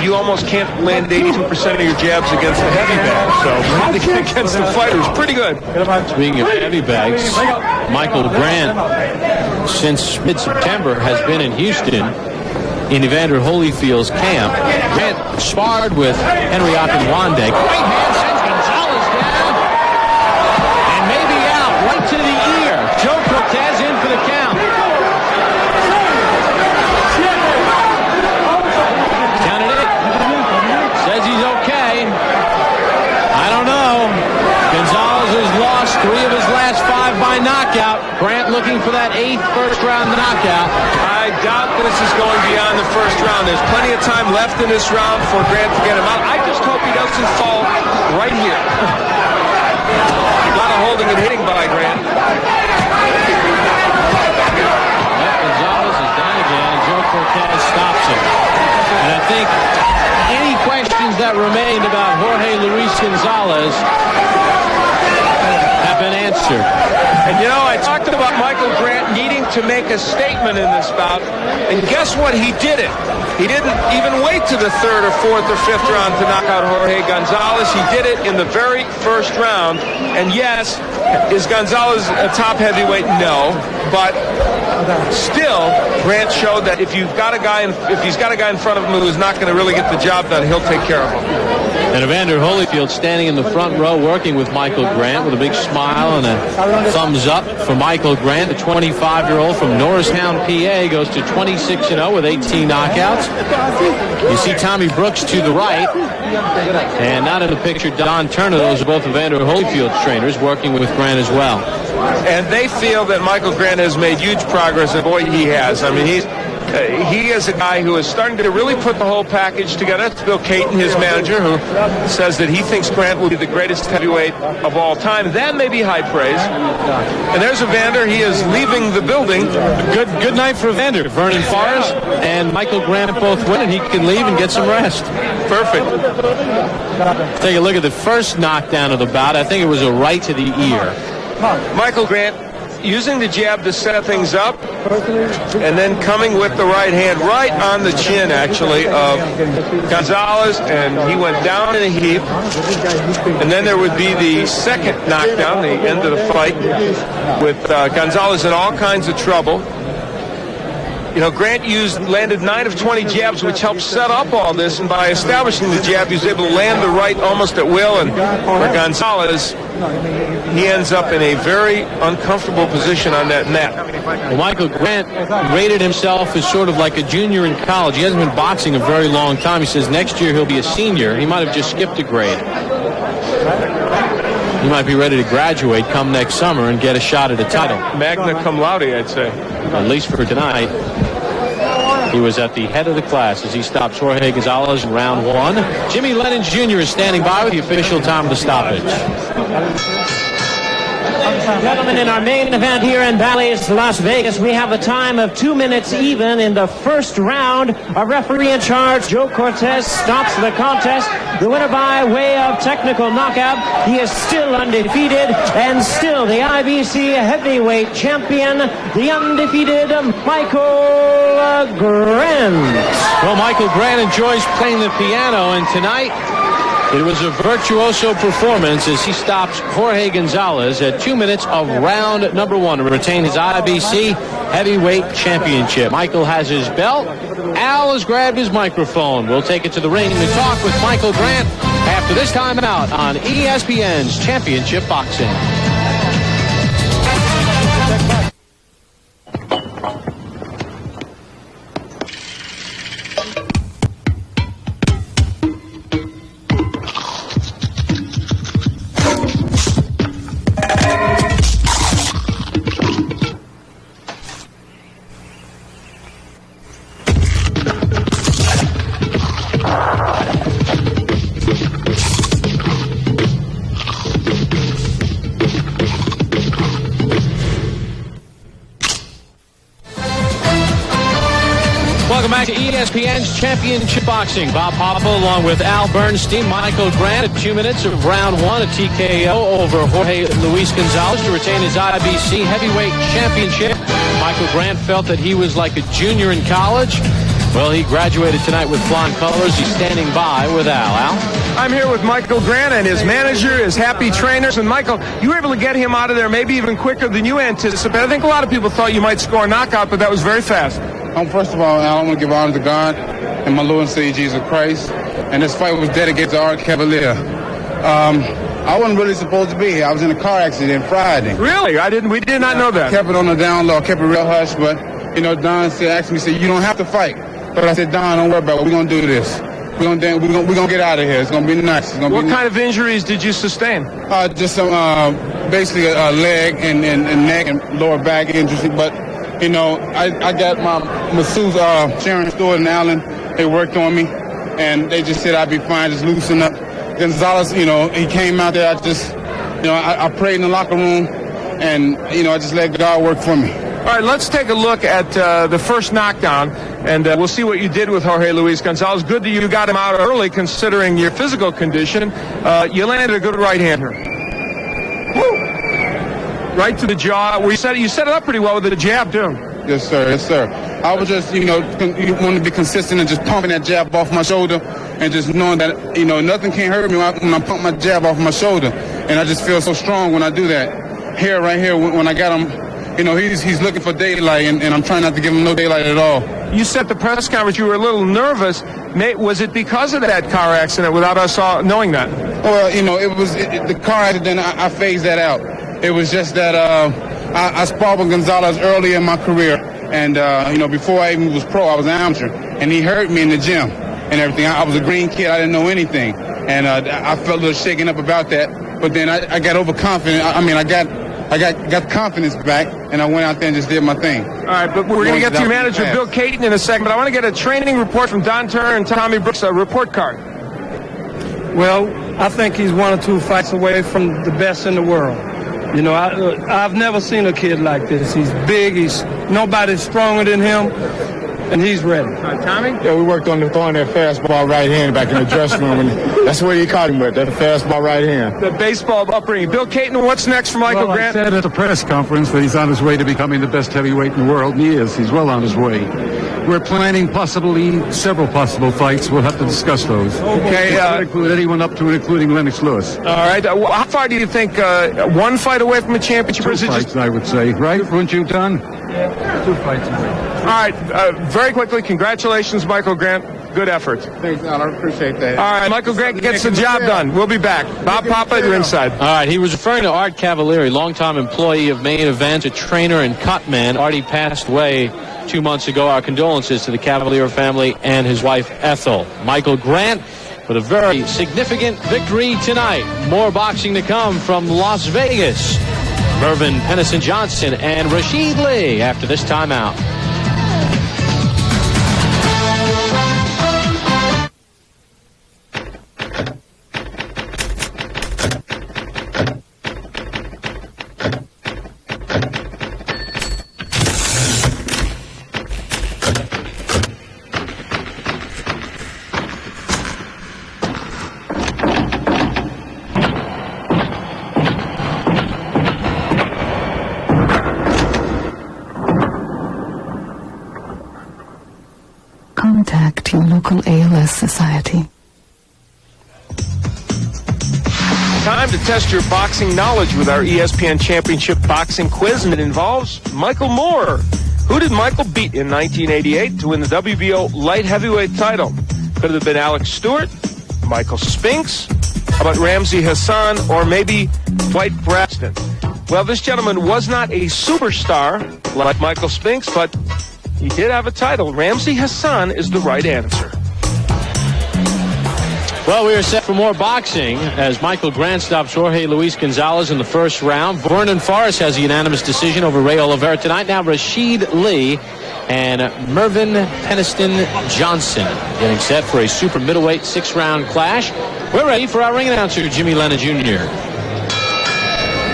You almost can't land 82% of your jabs against the heavy bag. So landing against the fighter is pretty good. Speaking of heavy bags, Michael Grant, since mid-September, has been in Houston in Evander Holyfield's camp. Grant sparred with Henry Akinwande. Great hand sends Gonzalez down. And maybe out right to the ear. Joe Cortez in for the count. Counted it. Says he's okay. I don't know. Gonzalez has lost 3 of his last 5 by knockout. Grant looking for that 8th first-round knockout. I doubt this is going beyond the first round. There's plenty of time left in this round for Grant to get him out. I just hope he doesn't fall right here. A lot of holding and hitting by Grant. Gonzalez is down again, and Joe Cortez stops him. And I think any questions that remained about Jorge Luis Gonzalez have been answered. And you know, I talked about Michael Grant needing to make a statement in this bout, and guess what? He did it. He didn't even wait to the 3rd or 4th or 5th round to knock out Jorge Gonzalez. He did it in the very first round. And yes, is Gonzalez a top heavyweight? No, but still, Grant showed that if he's got a guy in front of him who's not going to really get the job done, he'll take care of him. And Evander Holyfield standing in the front row working with Michael Grant with a big smile and a thumbs up for Michael Grant. The 25-year-old from Norristown, PA, goes to 26-0 with 18 knockouts. You see Tommy Brooks to the right. And not in the picture, Don Turner. Those are both Evander Holyfield's trainers working with Grant as well. And they feel that Michael Grant has made huge progress, and boy, he has. I mean, he is a guy who is starting to really put the whole package together. That's Bill Caton, his manager, who says that he thinks Grant will be the greatest heavyweight of all time. That may be high praise. And there's Evander. He is leaving the building. Good night for Evander. Vernon Forrest and Michael Grant both win, and he can leave and get some rest. Perfect. Take a look at the first knockdown of the bout. I think it was a right to the ear. Michael Grant using the jab to set things up, and then coming with the right hand right on the chin, actually, of Gonzalez, and he went down in a heap. And then there would be the second knockdown, the end of the fight, with Gonzalez in all kinds of trouble. You know, Grant landed 9 of 20 jabs, which helped set up all this, and by establishing the jab, he was able to land the right almost at will, and for Gonzalez, he ends up in a very uncomfortable position on that mat. Well, Michael Grant rated himself as sort of like a junior in college. He hasn't been boxing a very long time. He says next year he'll be a senior. He might have just skipped a grade. He might be ready to graduate come next summer and get a shot at a title. Magna cum laude, I'd say. At least for tonight. He was at the head of the class as he stops Jorge Gonzalez in round 1. Jimmy Lennon Jr. is standing by with the official time of the stoppage. Gentlemen, in our main event here in Bally's, Las Vegas, we have a time of 2 minutes even in the first round. A referee in charge, Joe Cortez, stops the contest. The winner by way of technical knockout. He is still undefeated and still the IBC heavyweight champion, the undefeated Michael Grant. Well, Michael Grant enjoys playing the piano, and tonight it was a virtuoso performance as he stops Jorge Gonzalez at 2 minutes of round number 1 to retain his IBC heavyweight championship. Michael has his belt. Al has grabbed his microphone. We'll take it to the ring to talk with Michael Grant after this time out on ESPN's Championship Boxing. Welcome back to ESPN's Championship Boxing. Bob Papa along with Al Bernstein, Michael Grant at 2 minutes of round 1, a TKO over Jorge Luis Gonzalez to retain his IBC heavyweight championship. Michael Grant felt that he was like a junior in college. Well, he graduated tonight with flying colors. He's standing by with Al. Al? I'm here with Michael Grant and his manager, his happy trainers. And Michael, you were able to get him out of there maybe even quicker than you anticipated. I think a lot of people thought you might score a knockout, but that was very fast. First of all, Al, I want to give honor to God and my Lord and Savior Jesus Christ. And this fight was dedicated to Art Cavalier. I wasn't really supposed to be here. I was in a car accident Friday. Really? We did not know that. Kept it on the down low, kept it real hush. But, Don asked me, you don't have to fight. But I said, Don, don't worry about it. We're going to do this. We're gonna get out of here. It's going to be nice. What kind of injuries did you sustain? Just some, basically a leg and neck and lower back injuries. But, I got my masseuse, Sharon Stewart and Allen. They worked on me, and they just said I'd be fine, just loosen up. Gonzalez, he came out there. I prayed in the locker room, and, I just let God work for me. All right, let's take a look at the first knockdown, and we'll see what you did with Jorge Luis Gonzalez. Good that you got him out early, considering your physical condition. You landed a good right hand here. Woo! Right to the jaw. You set it up pretty well with the jab, too. Yes, sir. Yes, sir. I was just, you want to be consistent and just pumping that jab off my shoulder and just knowing that, nothing can hurt me when I pump my jab off my shoulder. And I just feel so strong when I do that. Right here, when I got him, he's looking for daylight, and I'm trying not to give him no daylight at all. You said at the press conference you were a little nervous. Was it because of that car accident without us all knowing that? Well, it was the car accident. I phased that out. It was just that I sparred with Gonzalez early in my career, and before I even was pro, I was an amateur, and he hurt me in the gym and everything. I was a green kid. I didn't know anything, and I felt a little shaken up about that. But then I got overconfident. I got I got confidence back, and I went out there and just did my thing. All right, but we're going to get to your manager, Bill Caton, in a second, but I want to get a training report from Don Turner and Tommy Brooks, a report card. Well, I think he's 1 or 2 fights away from the best in the world. You know, I've never seen a kid like this. He's big. Nobody's stronger than him, and he's ready. Tommy? Yeah, we worked on throwing that fastball right hand back in the dressing room, and that's what he caught him with, that fastball right hand. The baseball upbringing. Bill Caton, what's next for Michael Grant? I said at the press conference that he's on his way to becoming the best heavyweight in the world, and he is. He's well on his way. We're planning several possible fights. We'll have to discuss those. Okay. Include anyone up to and including Lennox Lewis. All right. How far do you think 1 fight away from a championship? 2 fights, I would say. Right? Wouldn't you, Don? Yeah. 2 fights away. All right. Very quickly, congratulations, Michael Grant. Good effort. Thanks, Al. I appreciate that. All right. Michael Grant gets the job done. We'll be back. Bob Papa, you're inside. All right, he was referring to Art Cavalieri, longtime employee of Main Event, a trainer and cut man. Artie passed away 2 months ago. Our condolences to the Cavalier family and his wife, Ethel. Michael Grant with a very significant victory tonight. More boxing to come from Las Vegas. Mervyn Pennison-Johnson and Rashid Lee after this timeout. Contact your local ALS society. Time to test your boxing knowledge with our ESPN Championship Boxing Quiz, and it involves Michael Moore. Who did Michael beat in 1988 to win the WBO light heavyweight title? Could it have been Alex Stewart, Michael Spinks, how about Ramsey Hassan, or maybe Dwight Braxton? Well, this gentleman was not a superstar like Michael Spinks, but he did have a title. Ramsey Hassan is the right answer. Well, we are set for more boxing as Michael Grant stops Jorge Luis Gonzalez in the first round. Vernon Forrest has a unanimous decision over Ray Oliveira tonight. Now Rashid Lee and Mervyn Pennison-Johnson getting set for a super middleweight 6-round clash. We're ready for our ring announcer, Jimmy Lennon Jr.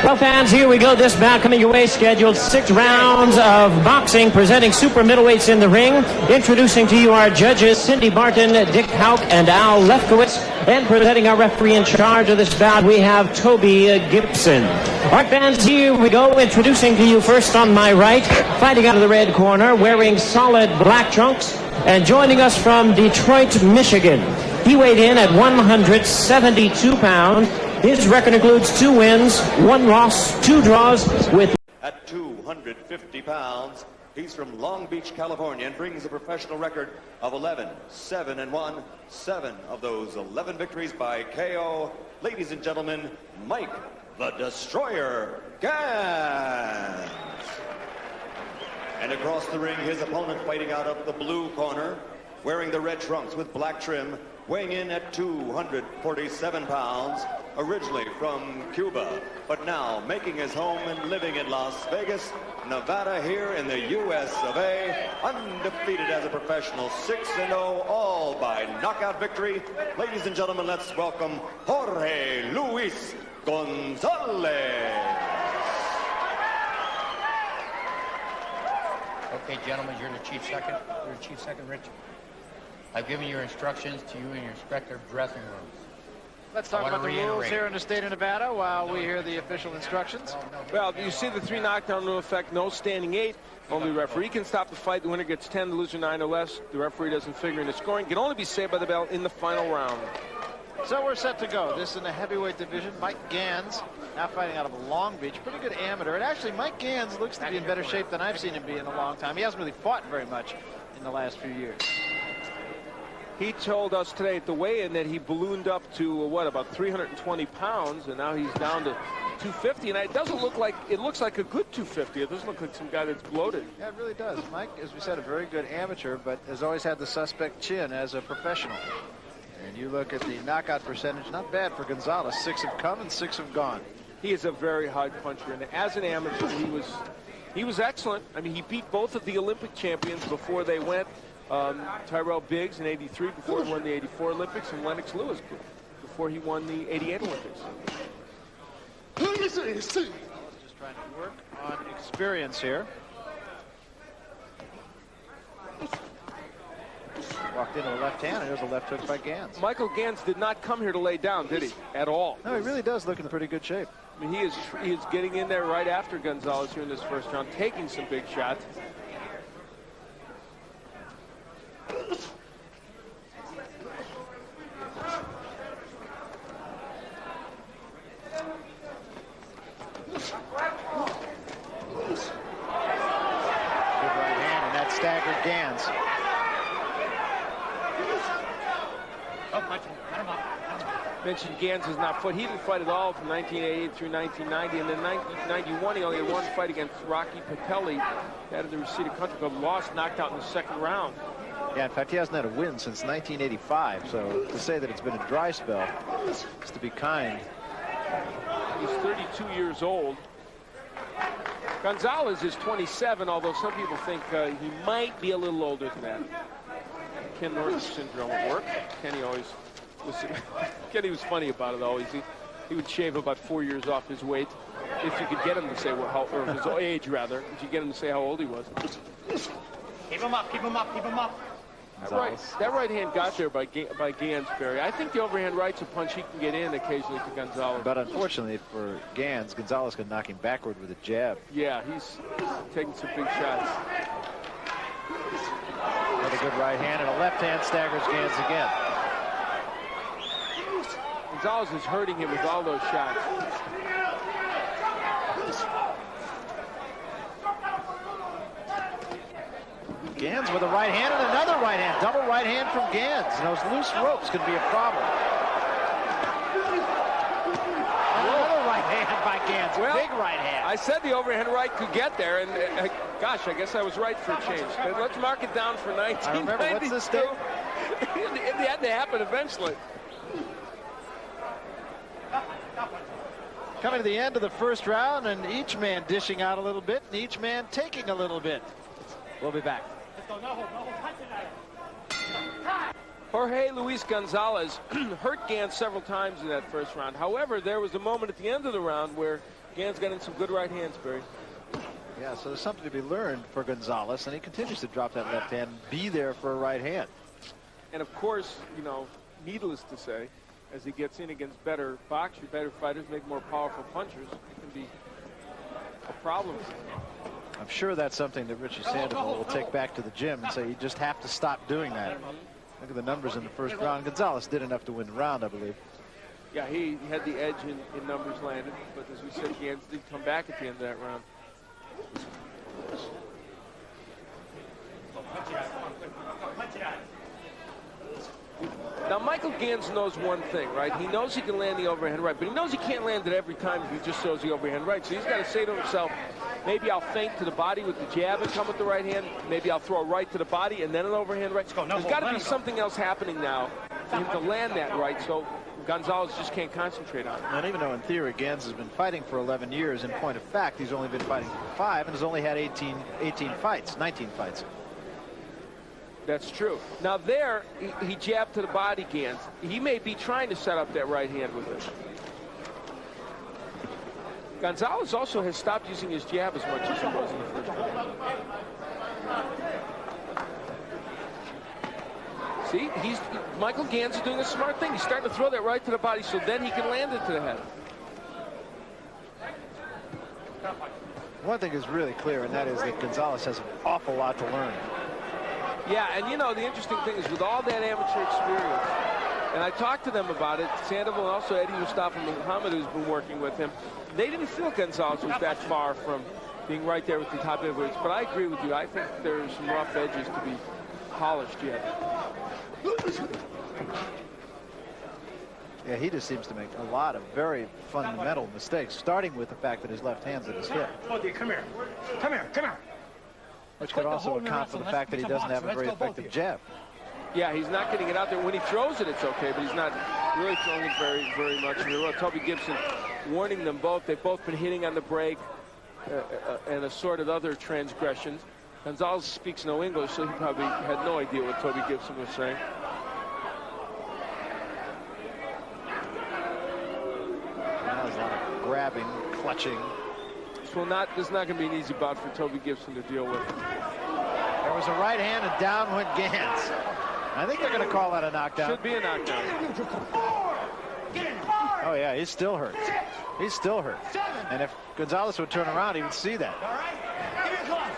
Well, fans, here we go. This bout coming your way, scheduled 6 rounds of boxing, presenting super middleweights in the ring. Introducing to you our judges, Cindy Barton, Dick Hauk, and Al Lefkowitz. And presenting our referee in charge of this bout, we have Toby Gibson. All right, fans, here we go. Introducing to you first on my right, fighting out of the red corner, wearing solid black trunks, and joining us from Detroit, Michigan. He weighed in at 172 pounds. His record includes 2 wins, 1 loss, 2 draws with... At 250 pounds, he's from Long Beach, California, and brings a professional record of 11-7-1. 7 of those 11 victories by KO. Ladies and gentlemen, Mike the Destroyer Gans. And across the ring, his opponent fighting out of the blue corner, wearing the red trunks with black trim, weighing in at 247 pounds, originally from Cuba, but now making his home and living in Las Vegas, Nevada, here in the U.S. of A. Undefeated as a professional, 6-0, all by knockout victory. Ladies and gentlemen, let's welcome Jorge Luis Gonzalez. Okay, gentlemen, you're the chief second. You're the chief second, Rich. I've given your instructions to you in your respective dressing rooms. Let's talk about the rules here in the state of Nevada while we hear the official instructions. Well, you see the 3 knockdown rule effect, no standing 8. Only the referee can stop the fight. The winner gets 10, the loser 9 or less. The referee doesn't figure in the scoring. Can only be saved by the bell in the final round. So we're set to go. This is in the heavyweight division. Mike Gans, now fighting out of Long Beach. Pretty good amateur. And actually, Mike Gans looks to be in better shape than I've seen him be in a long time. He hasn't really fought very much in the last few years. He told us today at the weigh-in that he ballooned up to, about 320 pounds, and now he's down to 250. And it doesn't look like, it looks like a good 250. It doesn't look like some guy that's bloated. Yeah, it really does. Mike, as we said, a very good amateur, but has always had the suspect chin as a professional. And you look at the knockout percentage, not bad for Gonzalez. 6 have come and 6 have gone. He is a very hard puncher, and as an amateur, he was excellent. I mean, he beat both of the Olympic champions before they went. Tyrell Biggs in '83 before he won the '84 Olympics, and Lennox Lewis before he won the '88 Olympics. Just trying to work on experience here. Walked into a left hand, and there's a left hook by Gans. Michael Gans did not come here to lay down, did he? At all. No, he really does look in pretty good shape. I mean, he is getting in there right after Gonzalez here in this first round, taking some big shots. Good right hand, and that staggered Gans. Mentioned Gans is not foot. He didn't fight at all from 1988 through 1990, and then 1991 he only had one fight against Rocky Patelli out of the Reseda Country Club. Lost, knocked out in the second round. Yeah, in fact, he hasn't had a win since 1985, so to say that it's been a dry spell is to be kind. He's 32 years old. Gonzalez is 27, although some people think he might be a little older than that. Ken Norton syndrome at work. Kenny always was. Kenny was funny about it always. He would shave about 4 years off his weight if you could get him to say or his age rather. If you get him to say how old he was. Keep him up, keep him up, keep him up. That right hand got there by Gans, Barry. I think the overhand right's a punch he can get in occasionally to Gonzalez. But unfortunately for Gans, Gonzalez can knock him backward with a jab. Yeah, he's taking some big shots. With a good right hand and a left hand staggers Gans again. Gonzalez is hurting him with all those shots. Gans with a right hand and another right hand. Double right hand from Gans. And those loose ropes could be a problem. And another right hand by Gans. Well, big right hand. I said the overhand right could get there, and gosh, I guess I was right for a change. But let's mark it down for 1992. I remember, what's this date? It had to happen eventually. Coming to the end of the first round, and each man dishing out a little bit, and each man taking a little bit. We'll be back. Jorge Luis Gonzalez hurt Gans several times in that first round. However, there was a moment at the end of the round where Gans got in some good right hands, Barry. Yeah, so there's something to be learned for Gonzalez, and he continues to drop that left hand, be there for a right hand. And of course, you know, needless to say, as he gets in against better boxers, better fighters, make more powerful punchers, it can be a problem. I'm sure that's something that Richie Sandoval will take back to the gym and say you just have to stop doing that. Look at the numbers in the first round. Gonzalez did enough to win the round, I believe. Yeah, he had the edge in numbers landed, but as we said, Gans did come back at the end of that round. Now, Michael Gans knows one thing, right? He knows he can land the overhand right, but he knows he can't land it every time if he just throws the overhand right. So he's got to say to himself, maybe I'll feint to the body with the jab and come with the right hand. Maybe I'll throw a right to the body and then an overhand right. There's got to be something else happening now for him to land that right, so Gonzalez just can't concentrate on it. And even though in theory Gans has been fighting for 11 years, in point of fact, he's only been fighting for 5 and has only had 19 fights. That's true. Now there, he jabbed to the body, Gans. He may be trying to set up that right hand with it. Gonzalez also has stopped using his jab as much as he was in the first round. See, Michael Gans is doing a smart thing. He's starting to throw that right to the body so then he can land it to the head. One thing is really clear, and that is that Gonzalez has an awful lot to learn. Yeah, and you know, the interesting thing is with all that amateur experience, and I talked to them about it, Sandoval and also Eddie Mustafa Muhammad, who's been working with him, they didn't feel Gonzalez was that far from being right there with the top heavyweights. But I agree with you. I think there's some rough edges to be polished yet. Yeah, he just seems to make a lot of very fundamental mistakes, starting with the fact that his left hand's at his hip. Come here. Come here. Come here. Which could also account for the fact that he doesn't have a very effective jab. Yeah, he's not getting it out there. When he throws it, it's okay, but he's not really throwing it very much in a row. Toby Gibson warning them both. They've both been hitting on the break and assorted other transgressions. Gonzalez speaks no English, so he probably had no idea what Toby Gibson was saying. Now there's a lot of grabbing, clutching. This is not going to be an easy bout for Toby Gibson to deal with. There was a right hand and down went Gans. I think they're going to call that a knockdown. Should be a knockdown. Oh yeah, he's still hurt. He's still hurt. And if Gonzalez would turn around, he would see that. All right? Give me a glove.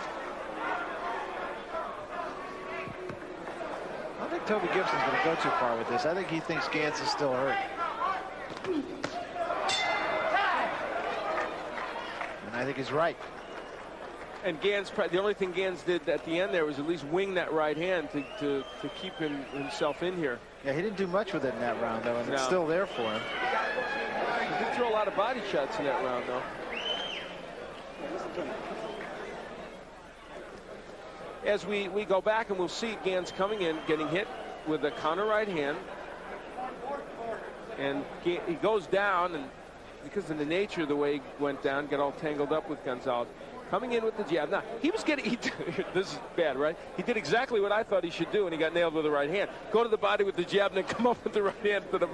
I don't think Toby Gibson's going to go too far with this. I think he thinks Gans is still hurt. And I think he's right. And Gans, the only thing Gans did at the end there was at least wing that right hand to keep himself in here. Yeah, he didn't do much with it in that round, though, and it's still there for him. He did throw a lot of body shots in that round, though. As we go back and we'll see Gans coming in, getting hit with a counter right hand. And he goes down, and because of the nature of the way he went down, get all tangled up with Gonzalez. Coming in with the jab. Now, he was getting, this is bad, right? He did exactly what I thought he should do, and he got nailed with the right hand. Go to the body with the jab, and then come up with the right hand to the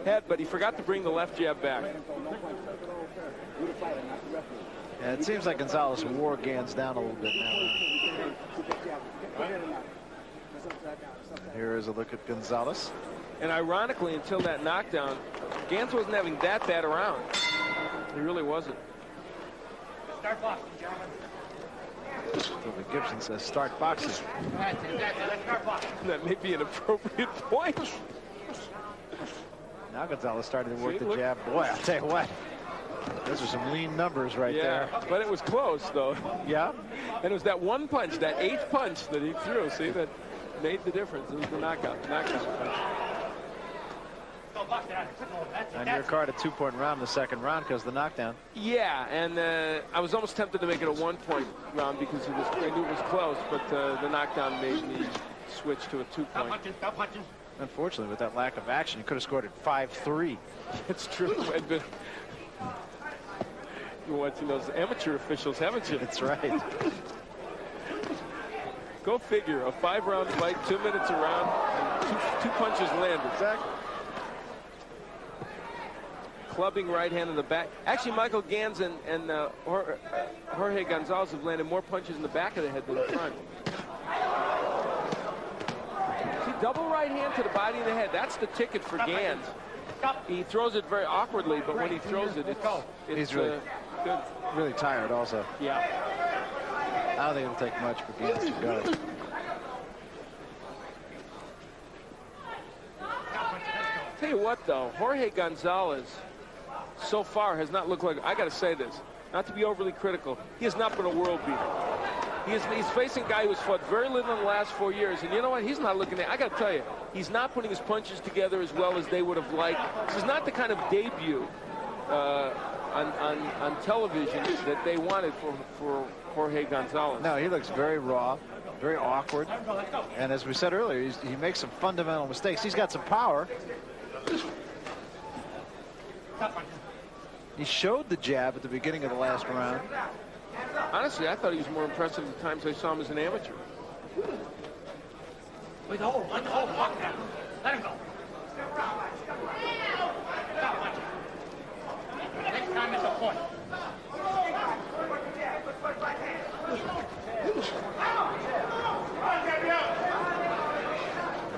head, but he forgot to bring the left jab back. Yeah, it seems like Gonzalez wore Gans down a little bit now. Here is a look at Gonzalez. And ironically, until that knockdown, Gans wasn't having that bad around. He really wasn't. Start boxing, gentlemen. Toby Gibson says start boxing. That's it. Start boxing. That may be an appropriate point. Now Gonzalez started to work the jab. Boy, I'll tell you what. Those are some lean numbers right there. But it was close, though. Yeah. And it was that one punch, that eighth punch that he threw, see, that made the difference. It was the knockout punch. On your card, a 2-point round in the second round because of the knockdown. Yeah, and I was almost tempted to make it a 1-point round because I knew it was close, but the knockdown made me switch to a 2-point. Stop punching. Unfortunately, with that lack of action, you could have scored at 5-3. It's true. You're watching those amateur officials, haven't you? That's right. Go figure. A 5-round fight, 2 minutes around, and two punches landed. Exactly. Clubbing right hand in the back. Actually, Michael Gans and Jorge Gonzalez have landed more punches in the back of the head than the front. See, double right hand to the body and the head. That's the ticket for Gans. He throws it very awkwardly, but when he throws it, it's really good. Really tired also. Yeah. I don't think it'll take much for Gans to go. Tell you what, though, Jorge Gonzalez so far has not looked like, I got to say this, not to be overly critical, he has not been a world beater. He's facing a guy who's fought very little in the last 4 years, and you know what? He's not looking at, I got to tell you, he's not putting his punches together as well as they would have liked. This is not the kind of debut on television that they wanted for Jorge Gonzalez. No, he looks very raw, very awkward, and as we said earlier, he makes some fundamental mistakes. He's got some power. He showed the jab at the beginning of the last round. Honestly, I thought he was more impressive the times I saw him as an amateur. Let him go. Let him go. Next time it's a point.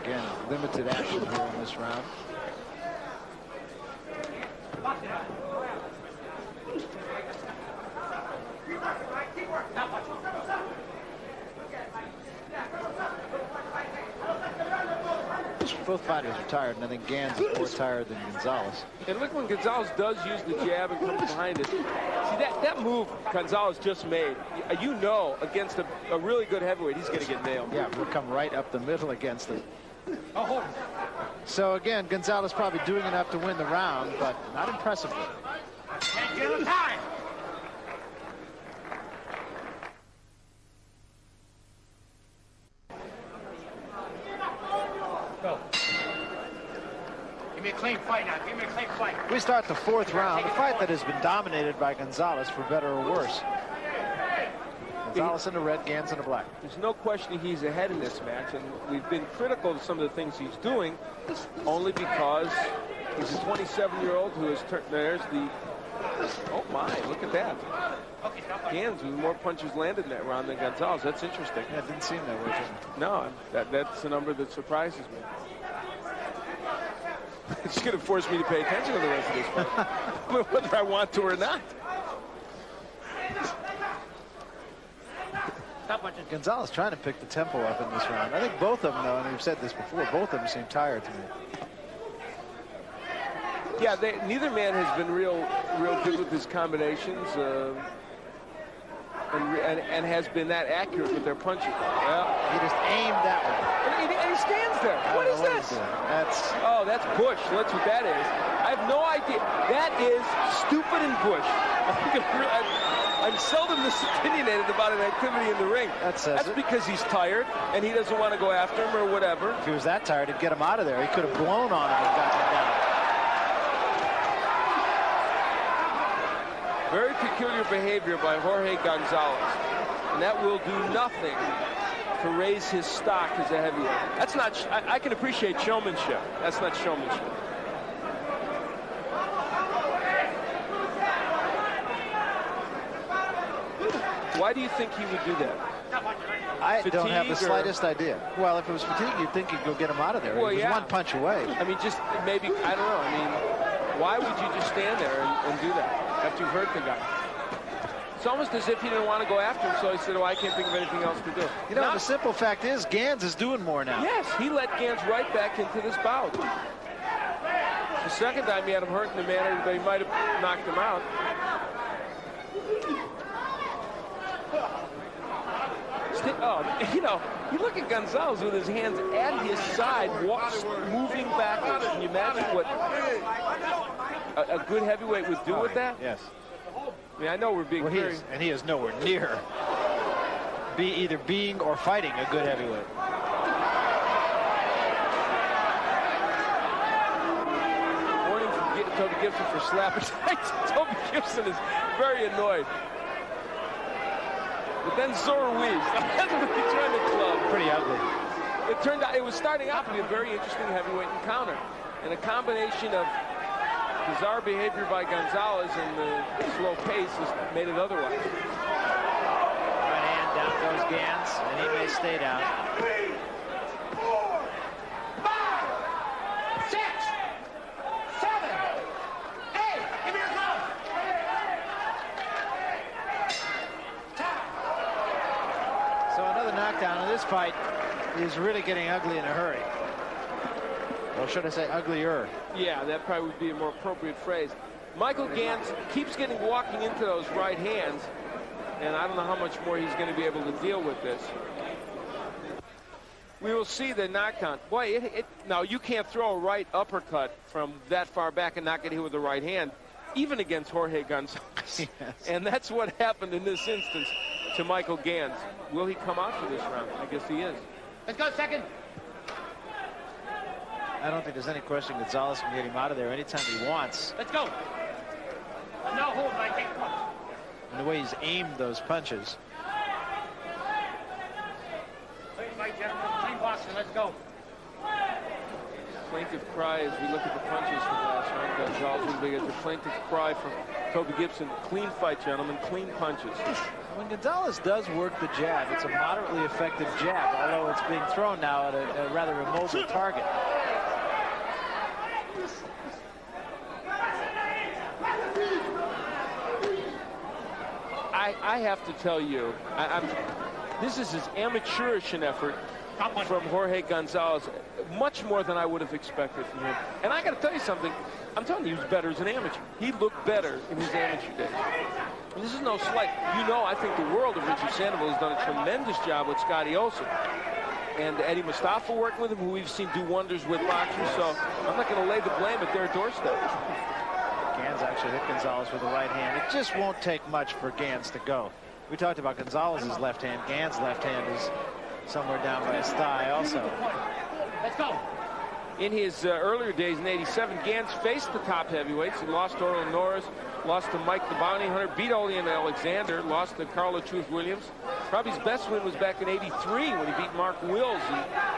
Again, limited action here in this round. Both fighters are tired, and I think Gans is more tired than Gonzalez. And look when Gonzalez does use the jab and comes behind it. See, that move Gonzalez just made, you know, against a really good heavyweight, he's going to get nailed. Yeah, we'll come right up the middle against him. So again, Gonzalez probably doing enough to win the round, but not impressively. Can't give him time. Go. Give me a clean fight now. Give me a clean fight. We start the fourth round, a fight that has been dominated by Gonzalez for better or worse. Gonzalez in the red, Gans in the black. There's no question he's ahead in this match, and we've been critical of some of the things he's doing only because he's a 27-year-old who has turned. There's the. Oh my! Look at that. Gans with more punches landed in that round than Gonzalez. That's interesting. Yeah, it didn't seem that way. No, that's a number that surprises me. It's going to force me to pay attention to the rest of this fight, whether I want to or not. Gonzalez trying to pick the tempo up in this round. I think both of them, though, and we've said this before, both of them seem tired to me. Yeah, neither man has been real good with his combinations, and has been that accurate with their punches. Well, he just aimed that one. And he stands there. What is this? That's Bush. That's what that is. I have no idea. That is stupid and Bush. I'm seldom this opinionated about an activity in the ring. That's because he's tired and he doesn't want to go after him or whatever. If he was that tired, he'd get him out of there. He could have blown on him and gotten him down. Very peculiar behavior by Jorge Gonzalez, and that will do nothing to raise his stock as a heavyweight. That's not. I can appreciate showmanship. That's not showmanship. Why do you think he would do that? I Fatigue don't have the or- slightest idea. Well, if it was fatigue, you'd think you'd go get him out of there. Well, he was yeah. one punch away. I mean, just maybe, I don't know. I mean, why would you just stand there and do that after you've hurt the guy? It's almost as if he didn't want to go after him, so he said, oh, I can't think of anything else to do. You know, the simple fact is, Gans is doing more now. Yes, he let Gans right back into this bout. The second time he had him hurt in the manner that he might have knocked him out. You know, you look at Gonzalez with his hands at his side, moving backwards. Can you imagine what a good heavyweight would do with that? Yes. I mean, I know we're being very... And he is nowhere near either being or fighting a good heavyweight. Warning from Toby Gibson for slapping. Toby Gibson is very annoyed. But then so are we. That's what he's trying to club. Pretty ugly. It turned out, it was starting out to be a very interesting heavyweight encounter. And a combination of bizarre behavior by Gonzalez and the slow pace has made it otherwise. Right hand, down goes Gans, and he may stay down. 3, 4, 5, 6, 7, 8. Give me your glove. So another knockdown in this fight is really getting ugly in a hurry. Or should I say uglier? Yeah, that probably would be a more appropriate phrase. Michael Gans keeps walking into those right hands, and I don't know how much more he's going to be able to deal with this. We will see the knockdown. Boy, now you can't throw a right uppercut from that far back and not get hit with the right hand, even against Jorge Gonzalez. Yes. And that's what happened in this instance to Michael Gans. Will he come out for this round? I guess he is. Let's go, second. I don't think there's any question Gonzalez can get him out of there anytime he wants. Let's go. No hold, I take punch. And the way he's aimed those punches. Clean fight, gentlemen. Clean boxing. Let's go. Plaintive cry as we look at the punches from last round. Gonzalez, we get the plaintive cry from Toby Gibson. Clean fight, gentlemen. Clean punches. When Gonzalez does work the jab, it's a moderately effective jab, although it's being thrown now at a rather immobile target. I have to tell you, this is as amateurish an effort from Jorge Gonzalez, much more than I would have expected from him. And I got to tell you something, I'm telling you, he was better as an amateur. He looked better in his amateur days. And this is no slight. You know, I think the world of Richard Sandoval has done a tremendous job with Scotty Olsen. And Eddie Mustafa working with him, who we've seen do wonders with boxers. So I'm not going to lay the blame at their doorstep. Gans actually hit Gonzalez with the right hand. It just won't take much for Gans to go. We talked about Gonzalez's left hand. Gans' left hand is somewhere down by his thigh also. Let's go. In his earlier days in '87, Gans faced the top heavyweights. He lost to Orlin Norris, lost to Mike the Bounty Hunter, beat Olean Alexander, lost to Carla Truth Williams. Probably his best win was back in '83 when he beat Mark Wills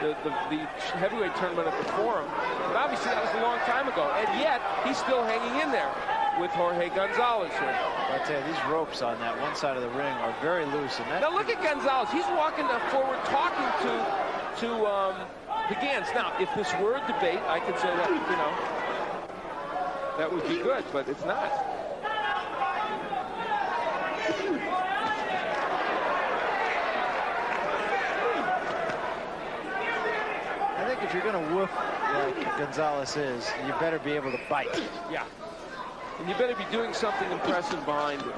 in the heavyweight tournament at the Forum. But obviously that was a long time ago, and yet he's still hanging in there with Jorge Gonzalez here. I tell you, these ropes on that one side of the ring are very loose. And that now look at Gonzalez. He's walking forward, talking to the Gans. Now, if this were a debate, I could say that, you know, that would be good, but it's not. I think if you're going to whoop like Gonzalez is, you better be able to bite. Yeah. And you better be doing something impressive behind it.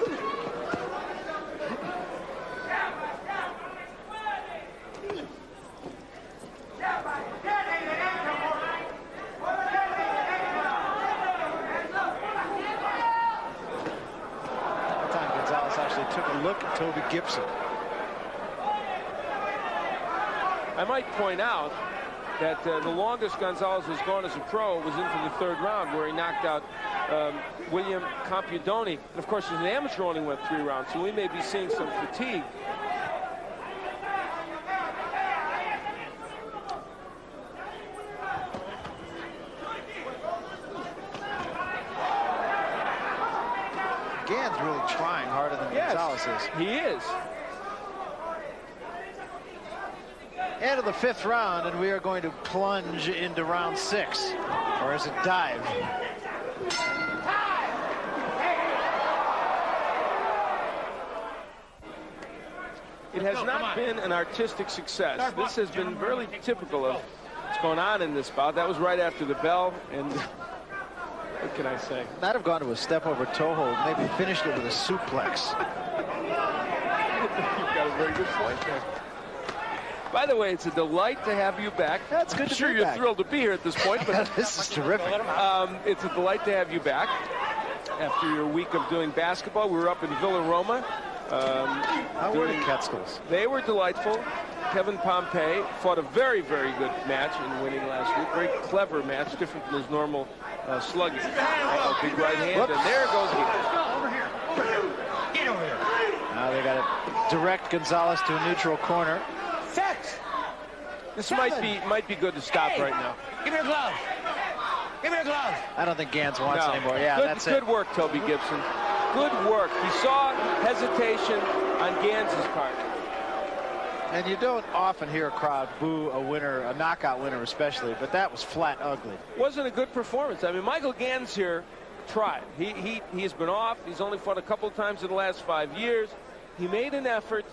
That time Gonzalez actually took a look at Toby Gibson. I might point out that the longest Gonzalez has gone as a pro was into the third round, where he knocked out William Compudoni. And of course, as an amateur, only went 3 rounds, so we may be seeing some fatigue. Gans really trying harder than Gonzalez is. He is. End of the 5th round, and we are going to plunge into round 6. Or is it dive? It has not been an artistic success. This has been really typical of what's going on in this bout. That was right after the bell, and what can I say? Might have gone to a step over toe hold, maybe finished it with a suplex. You've got a very good point there. By the way, it's a delight to have you back. That's good. I'm sure you're thrilled to be here at this point, but this is terrific. It's a delight to have you back after your week of doing basketball. We were up in Villa Roma. How were the Catskills? They were delightful. Kevin Pompey fought a very, very good match in winning last week. Very clever match, different from his normal slugging. Big right hand, Whoops. and there goes he. Over here. Get over here. Now they got to direct Gonzalez to a neutral corner. 6. This might be good to stop right now. Give me your glove. Give me your glove. I don't think Gans wants anymore. Yeah, that's good it. work, Toby Gibson. Good work. He saw hesitation on Gans's part. And you don't often hear a crowd boo a winner, a knockout winner especially, but that was flat ugly. Wasn't a good performance. I mean, Michael Gans here tried. He's been off. He's only fought a couple of times in the last 5 years. He made an effort.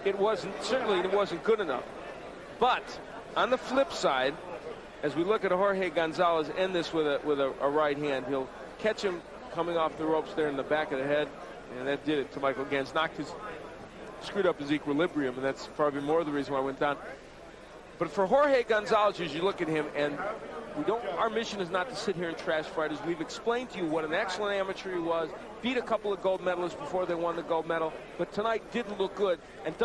It wasn't good enough. But on the flip side, as we look at Jorge Gonzalez end this with a right hand, he'll catch him coming off the ropes there in the back of the head, and that did it to Michael Gans. Screwed up his equilibrium, and that's probably more of the reason why I went down. But for Jorge Gonzalez, as you look at him, and our mission is not to sit here and trash fighters. We've explained to you what an excellent amateur he was, beat a couple of gold medalists before they won the gold medal, but tonight didn't look good and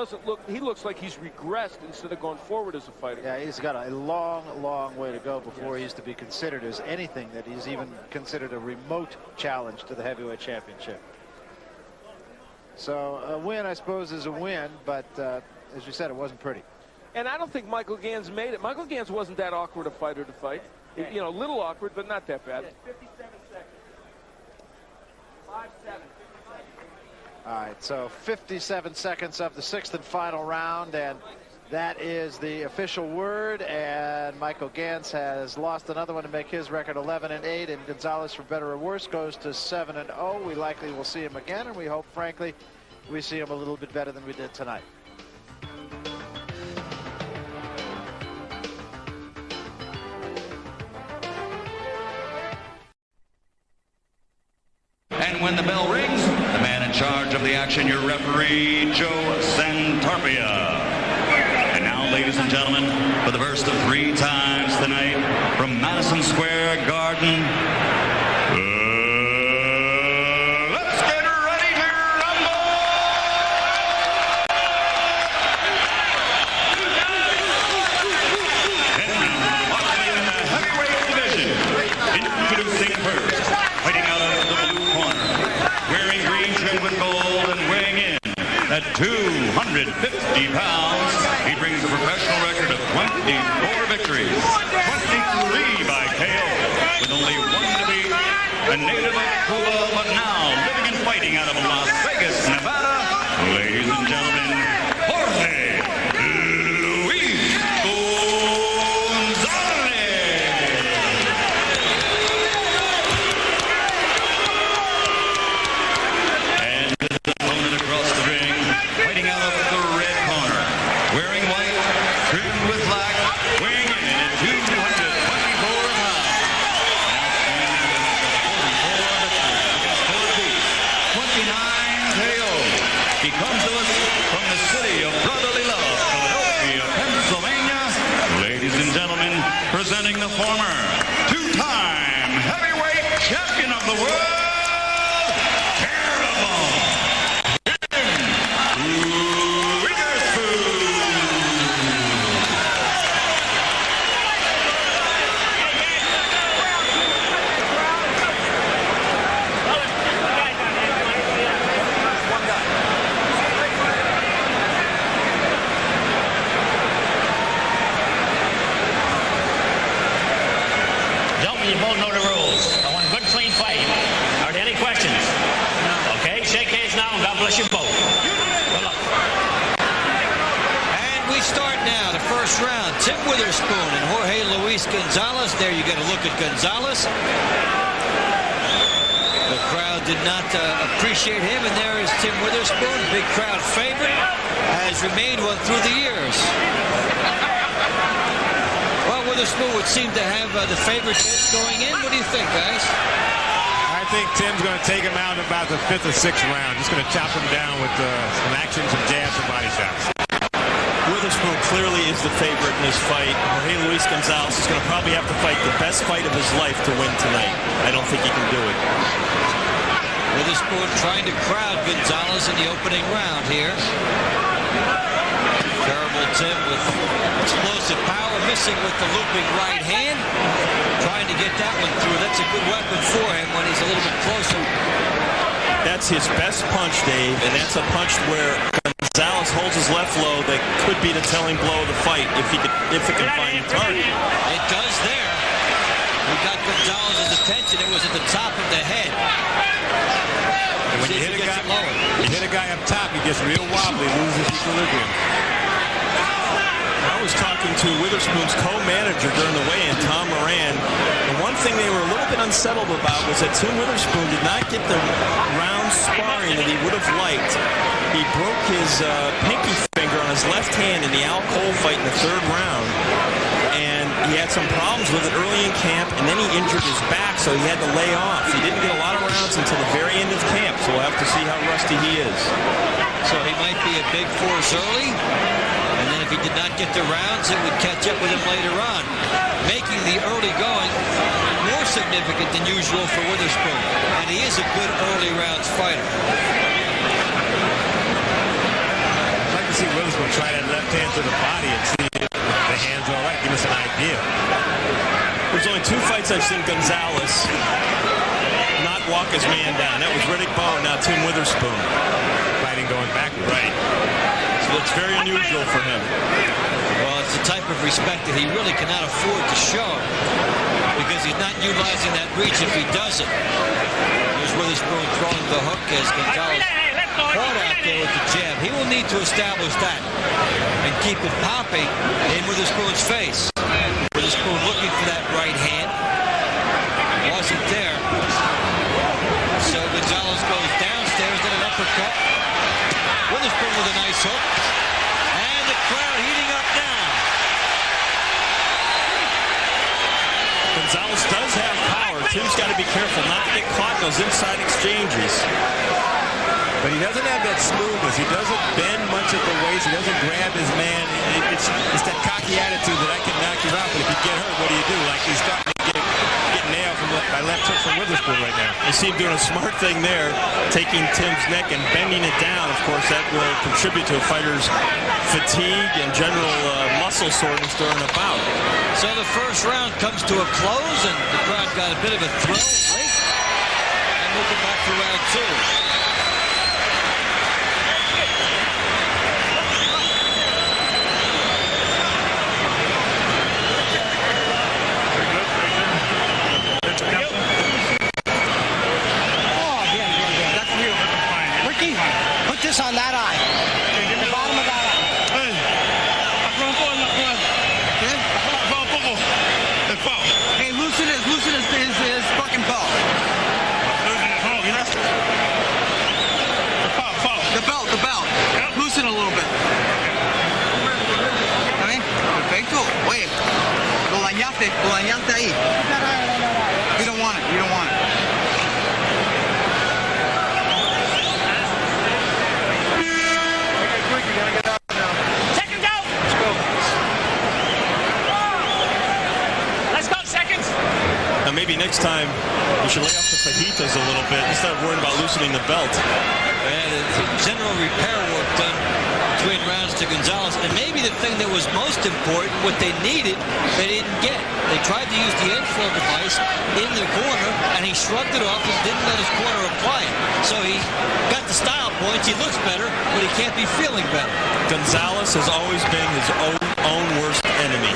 he looks like he's regressed instead of going forward as a fighter. Yeah, he's got a long, long way to go before he's to be considered as anything that he's even considered a remote challenge to the heavyweight championship. So a win, I suppose, is a win, but as you said, it wasn't pretty. And I don't think Michael Gans made it. Michael Gans wasn't that awkward a fighter to fight. You know, a little awkward, but not that bad. 57 seconds. 5-7. All right, so 57 seconds of the 6th and final round, and that is the official word. And Michael Gans has lost another one to make his record 11-8, and Gonzalez, for better or worse, goes to 7-0. We likely will see him again, and we hope, frankly, we see him a little bit better than we did tonight. And when the bell rings, the man in charge of the action, your referee, Joe Santarpia. And now, ladies and gentlemen, for the first of 3 times tonight, from Madison Square Garden, let's get ready to rumble! And now, walking in the ladies and gentlemen, presenting the former two-time heavyweight champion of the world, You both know the rules. I want a good, clean fight. Are there any questions? No. Okay, shake hands now, and God bless you both. Good luck. And we start now, the first round. Tim Witherspoon and Jorge Luis Gonzalez. There you get a look at Gonzalez. The crowd did not appreciate him, and there is Tim Witherspoon, big crowd favorite, has remained one through the years. Witherspoon would seem to have the favorite going in. What do you think, guys? I think Tim's going to take him out in about the 5th or 6th round. Just going to chop him down with some actions, some jabs, and body shots. Witherspoon clearly is the favorite in this fight. Jorge Luis Gonzalez is going to probably have to fight the best fight of his life to win tonight. I don't think he can do it. Witherspoon trying to crowd Gonzalez in the opening round here. Terrible Tim with explosive power, missing with the looping right hand. Trying to get that one through. That's a good weapon for him when he's a little bit closer. That's his best punch, Dave, and that's a punch where Gonzalez holds his left low that could be the telling blow of the fight if it can find the target. It does there. We got Gonzalez's attention. It was at the top of the head. And when you hit a guy up top, he gets real wobbly, loses equilibrium. I was talking to Witherspoon's co-manager during the weigh-in, Tom Moran, and one thing they were a little bit unsettled about was that Tim Witherspoon did not get the round sparring that he would have liked. He broke his pinky finger on his left hand in the Al Cole fight in the 3rd round, and he had some problems with it early in camp, and then he injured his back, so he had to lay off. He didn't get a lot of rounds until the very end of camp, so we'll have to see how rusty he is. So he might be a big force early. And then if he did not get the rounds, it would catch up with him later on, making the early going more significant than usual for Witherspoon. And he is a good early rounds fighter. I'd like to see Witherspoon try that left hand to the body and see if the hand's all right. Give us an idea. There's only 2 fights I've seen Gonzalez not walk his man down. That was Riddick Bowe, now Tim Witherspoon. Fighting going backward. Right. It's very unusual for him. Well, it's the type of respect that he really cannot afford to show because he's not utilizing that reach if he does it. There's Witherspoon throwing the hook as Gonzalez caught out there with the jab. He will need to establish that and keep it popping in Witherspoon's face. Witherspoon looking for that right hand. Wasn't there. So Gonzalez goes downstairs, then an uppercut. Witherspoon with a nice hook. And the crowd heating up now. Gonzalez does have power. Tim's got to be careful not to get caught in those inside exchanges. But he doesn't have that smoothness. He doesn't bend much at the waist. He doesn't grab his man. It's that cocky attitude that I can knock you out, but if you get hurt, what do you do? Like he's starting to get nailed by left hook from Witherspoon right now. You see him doing a smart thing there, taking Tim's neck and bending it down. Of course, that will contribute to a fighter's fatigue and general muscle soreness during a bout. So the first round comes to a close, and the crowd got a bit of a thrill late. And we'll get back to round 2. Put this on that eye. The bottom of that eye. Hey, loosen his fucking belt. The belt. Loosen a little bit. ¿Está bien? Perfecto. Oye, lo dañaste ahí. You don't want it. maybe next time you should lay off the fajitas a little bit instead of worrying about loosening the belt. And general repair work done between rounds to Gonzalez. And maybe the thing that was most important, what they needed, they didn't get. They tried to use the edge flow device in the corner, and he shrugged it off and didn't let his corner apply it. So he got the style points. He looks better, but he can't be feeling better. Gonzalez has always been his own worst enemy.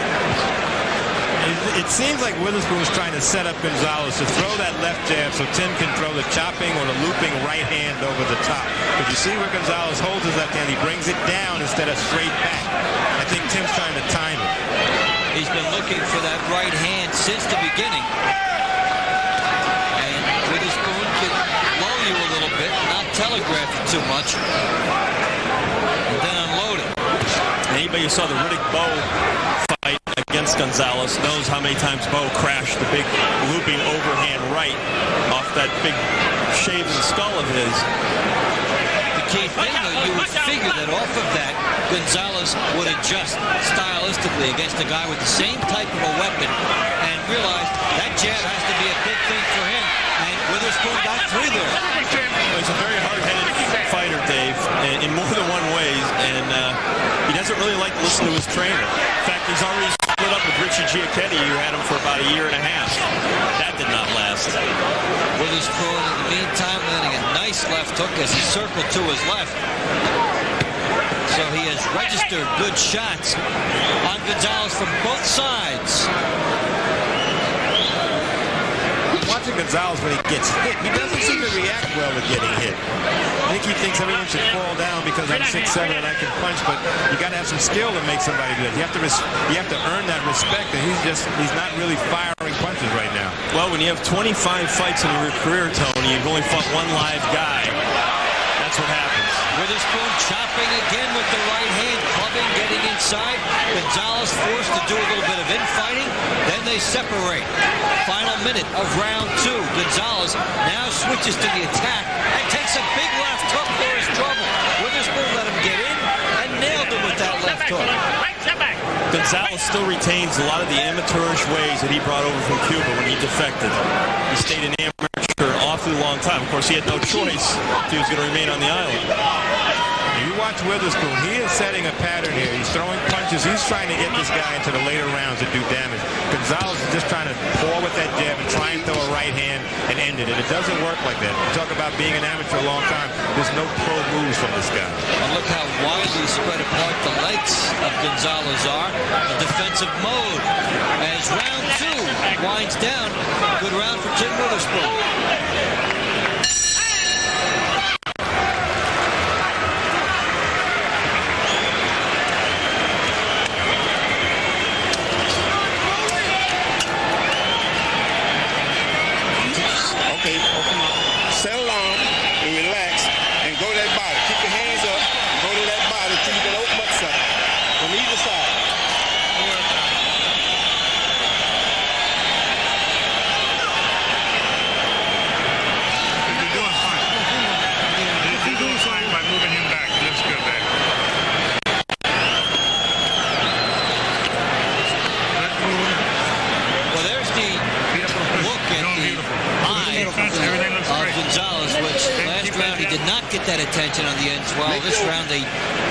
It seems like Witherspoon was trying to set up Gonzalez to throw that left jab so Tim can throw the chopping or the looping right hand over the top. But you see where Gonzalez holds his left hand, he brings it down instead of straight back. I think Tim's trying to time it. He's been looking for that right hand since the beginning. And Witherspoon can low you a little bit, not telegraph you too much, and then unload it. Anybody who saw the Riddick-Bowe fight against Gonzalez knows how many times Bowe crashed the big looping overhand right off that big shaven skull of his. The key thing, though, you would figure that off of that, Gonzalez would adjust stylistically against a guy with the same type of a weapon and realize that jab has to be a big thing for him. And Witherspoon got through there. He's a very hard-headed fighter, Dave, in more than one way, and he doesn't really like to listen to his trainer. In fact, he's already split up with Richie Giacchetti, who had him for about a year and a half. That did not last. Witherspoon, in the meantime, landing a nice left hook as he circled to his left. So he has registered good shots on Gonzalez from both sides. Watching Gonzalez when he gets hit, he doesn't seem to react well to getting hit. I think he thinks everyone should fall down because I'm 6'7" and I can punch, but you got to have some skill to make somebody do it. You have to earn that respect, and he's not really firing punches right now. Well, when you have 25 fights in your career, Tony, you've only fought one live guy. That's what happens. Witherspoon chopping again with the right hand, clubbing, getting inside. Gonzalez forced to do a little bit of infighting. Then they separate. Final minute of round two. Gonzalez now switches to the attack and takes a big left hook for his trouble. Witherspoon let him get in and nailed him with that left hook. Gonzalez still retains a lot of the amateurish ways that he brought over from Cuba when he defected. He stayed an amateur an awfully long time. Of course, he had no choice if he was going to remain on the island. You watch Witherspoon, he is setting a pattern here. He's throwing punches. He's trying to get this guy into the later rounds to do damage. Gonzalez is just trying to pour with that jab and try and throw a right hand and end it. And it doesn't work like that. You talk about being an amateur a long time. There's no pro moves from this guy. And look how widely spread apart the legs of Gonzalez are. A defensive mode. As round two winds down, good round for Tim Witherspoon. Okay, open up. Settle down and relax and go to that body. Keep your hands up. Go to that body till you can open up something. From either side. You're doing fine. You're doing fine by moving him back. It looks good there. Well, there's the look at the eye of Gonzalez, which last round he did not get that attention on the ends. Well, this round they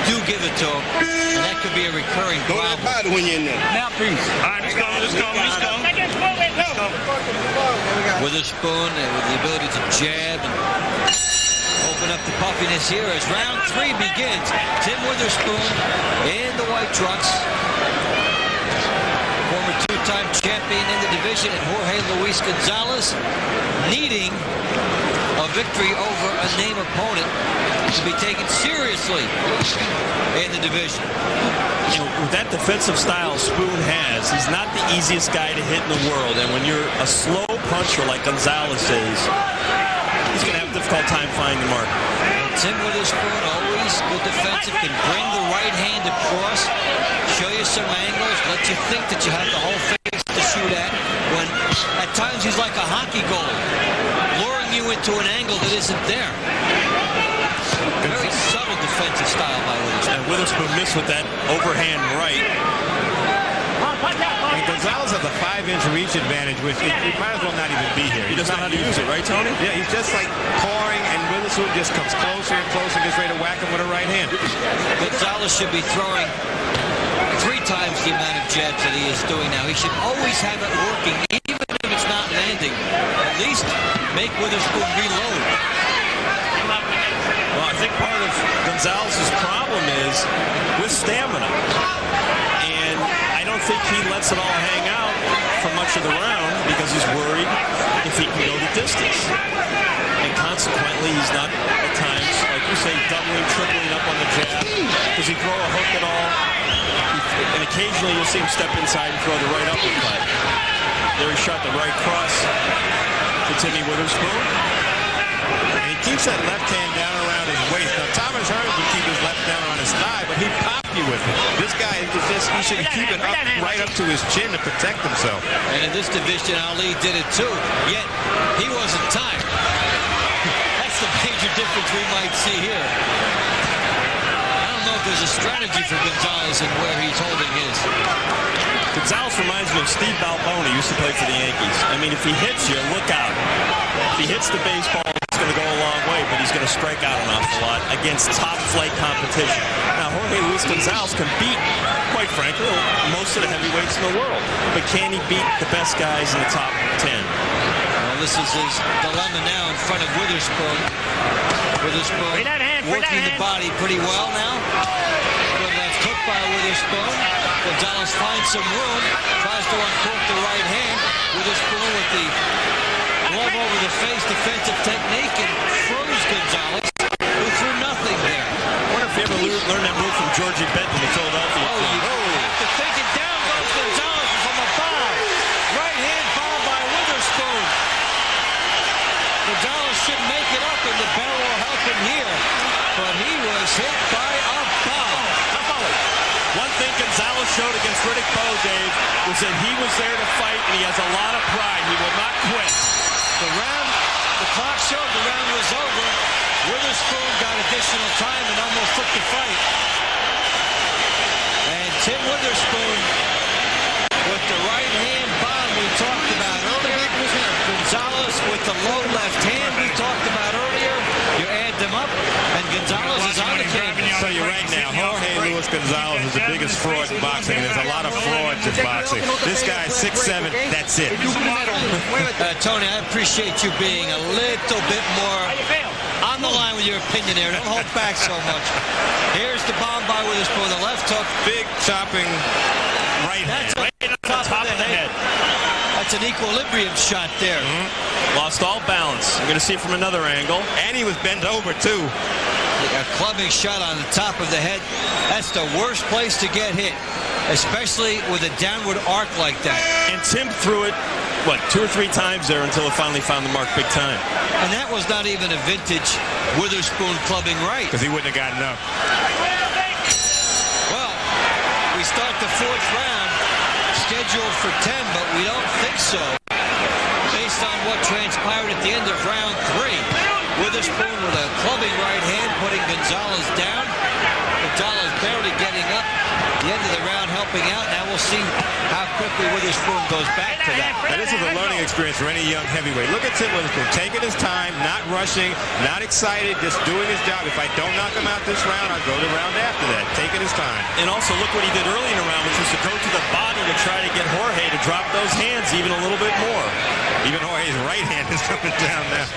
do give it to him, and that could be a recurring problem. When you're in there. Now, please. All right, let's go. Witherspoon with the ability to jab and open up the puffiness here as round three begins. Tim Witherspoon in the white trunks. Former two-time champion in the division, and Jorge Luis Gonzalez needing a victory over a name opponent to be taken seriously in the division. You know, with that defensive style Spoon has, he's not the easiest guy to hit in the world. And when you're a slow puncher like Gonzalez is, he's going to have a difficult time finding the mark. Tim Witherspoon, always good defensive, can bring the right hand across, show you some angles, let you think that you have the whole face to shoot at, when at times he's like a hockey goalie, luring you into an angle that isn't there. Very subtle defensive style by Witherspoon. And Witherspoon missed with that overhand right. I mean, Gonzalez has a 5'8" 5-inch reach advantage, which he might as well not even be here. He doesn't know how to use it, right, Tony? Yeah, he's just like pouring, and Witherspoon just comes closer and closer, gets ready to whack him with a right hand. Gonzalez should be throwing 3 times the amount of jabs that he is doing now. He should always have it working, even if it's not landing. At least make Witherspoon reload. Well, I think part of Gonzalez's problem is with stamina. And I don't think he lets it all hang out for much of the round because he's worried if he can go the distance. And consequently, he's not at times, like you say, doubling, tripling up on the jab. Does he throw a hook at all? And occasionally you'll see him step inside and throw the right uppercut. There he shot the right cross to Timmy Witherspoon. And he keeps that left hand down around his waist. Now, Thomas Hearns would keep his left down on his thigh, but he'd pop you with it. This guy is just, he should keep it up, right up to his chin to protect himself. And in this division, Ali did it too, yet he wasn't tired. That's the major difference we might see here. I don't know if there's a strategy for Gonzalez and where he's holding his. Gonzalez reminds me of Steve Balboni, who used to play for the Yankees. I mean, if he hits you, look out. If he hits the baseball, it's going to go a long way, but he's going to strike out an awful lot against top-flight competition. Now, Jorge Luis Gonzalez can beat, quite frankly, most of the heavyweights in the world. But can he beat the best guys in the top 10? Well, this is his dilemma now in front of Witherspoon. Witherspoon working the body pretty well now. Good left hook by Witherspoon. Gonzalez finds some room, tries to uncork the right hand. Witherspoon with the glove over the face defensive technique and froze Gonzalez, who threw nothing there. I wonder if he ever learned that move from Georgie Benton in Philadelphia. Oh, you have to think it. Down goes Gonzalez from a bomb. Right hand bomb by Witherspoon. Gonzalez should make it up, and the bell will help him here. But he was hit by a bomb. One thing Gonzalez showed against Riddick Bowe, Dave, was that he was there to fight, and he has a lot of pride. He will not quit. The clock showed the round was over. Witherspoon got additional time and almost took the fight. And Tim Witherspoon with the right hand bomb we talked about earlier. Gonzalez with the low left hand we talked about earlier. You add them up, and Gonzalez is on the case. I'll tell you right now, Jorge Luis Gonzalez is the biggest fraud in boxing, and there's a lot of frauds in boxing. This guy's 6'7", that's it. Tony, I appreciate you being a little bit more on the line with your opinion there. Don't hold back so much. Here's the bomb by Witherspoon, the left hook. Big chopping right hand. Right on top of the head. That's an equilibrium shot there. Lost all balance. I'm going to see it from another angle. And he was bent over, too. A clubbing shot on the top of the head. That's the worst place to get hit, especially with a downward arc like that. And Tim threw it, what, 2 or 3 times there until it finally found the mark big time. And that was not even a vintage Witherspoon clubbing right. Because he wouldn't have gotten up. Well, we start the 4th round, scheduled for 10, but we don't think so. Based on what transpired at the end of round 3. Witherspoon with a clubbing right hand, putting Gonzalez down. Gonzalez barely getting up. The end of the round helping out. Now we'll see how quickly Witherspoon goes back to that. Now, this is a learning experience for any young heavyweight. Look at Tim Witherspoon, taking his time, not rushing, not excited, just doing his job. If I don't knock him out this round, I'll go the round after that, taking his time. And also look what he did early in the round, which was to go to the body to try to get Jorge to drop those hands even a little bit more. Even Jorge's right hand is coming down now.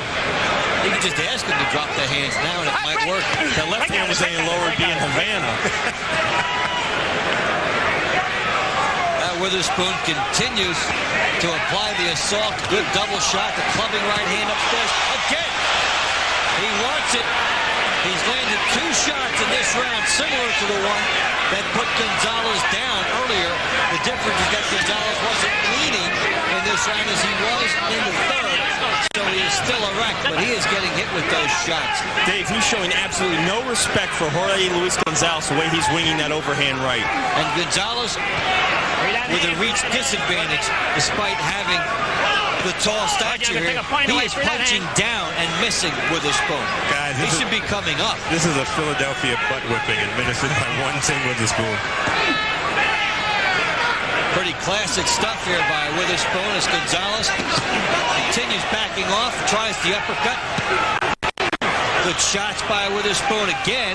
You can just ask him to drop the hands now, and it might work. The left hand was any lower, it'd be in Havana. Witherspoon continues to apply the assault. Good double shot. The clubbing right hand upstairs. Again, he wants it. He's landed 2 shots in this round, similar to the one that put Gonzalez down earlier. The difference is that Gonzalez wasn't leading in this round as he was in the 3rd. So he is still a wreck, but he is getting hit with those shots. Dave, he's showing absolutely no respect for Jorge Luis Gonzalez the way he's winging that overhand right. And Gonzalez with a reach disadvantage despite having the tall stature here. He is punching down and missing Witherspoon. Guys, he should be coming up. This is a Philadelphia butt whipping administered by one Tim Witherspoon. Pretty classic stuff here by Witherspoon as Gonzalez continues backing off, tries the uppercut. Good shots by Witherspoon again.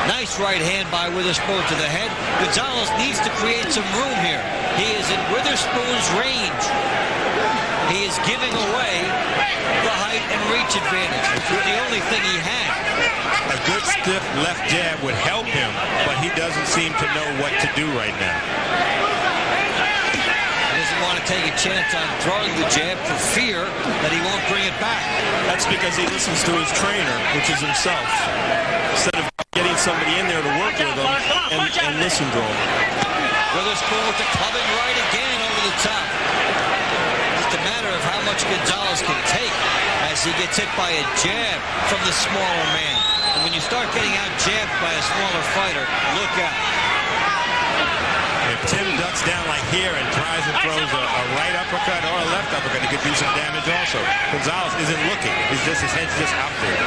Nice right hand by Witherspoon to the head. Gonzalez needs to create some room here. He is in Witherspoon's range. He is giving away the height and reach advantage, which is the only thing he had. A good stiff left jab would help him, but he doesn't seem to know what to do right now. He doesn't want to take a chance on throwing the jab for fear that he won't bring it back. That's because he listens to his trainer, which is himself, instead of getting somebody in there to work with him and listen to him. Witherspoon with the clubbing right again over the top. Just a matter of how much Gonzalez can take as he gets hit by a jab from the smaller man. And when you start getting out jabbed by a smaller fighter, look out. If Tim ducks down like here and tries and throws a right uppercut or a left uppercut, he could do some damage also. Gonzalez isn't looking. His head's just out there.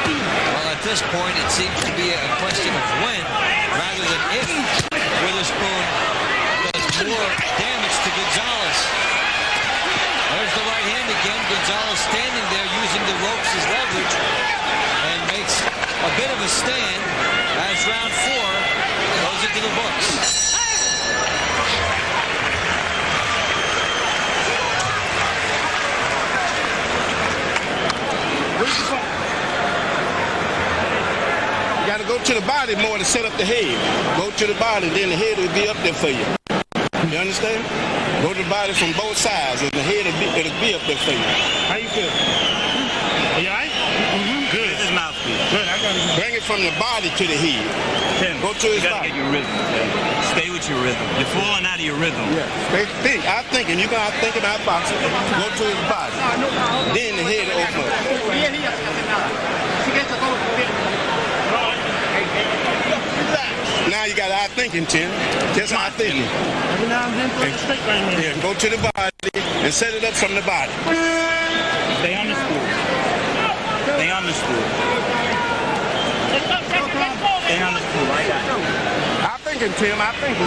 Well, at this point, it seems to be a question of when, rather than if, Witherspoon does more damage to Gonzalez. There's the right hand again. Gonzalez standing there using the ropes as leverage and makes a bit of a stand as round 4 goes into the books. You got to go to the body more to set up the head. Go to the body, then the head will be up there for you. You understand? Go to the body from both sides, and the head will be up there for you. How you feel? Are you all right? Mm-hmm. Good. This is mouthpiece. Good. I got it. Bring it from the body to the head. Tim, go to his body. You got to get your rhythm. Yeah. Stay with your rhythm. You're falling out of your rhythm. Yeah. Think. I'm thinking. You're going to think about boxing. Go to his body. Then the head will open up. Now you got eye thinking, Tim. Just eye thinking. Every now and then, put it straight right here. Yeah, go to the body and set it up from the body. Stay on the stool. Stay on the stool. Stay on the stool. I got it. I'm thinking, Tim. I'm thinking.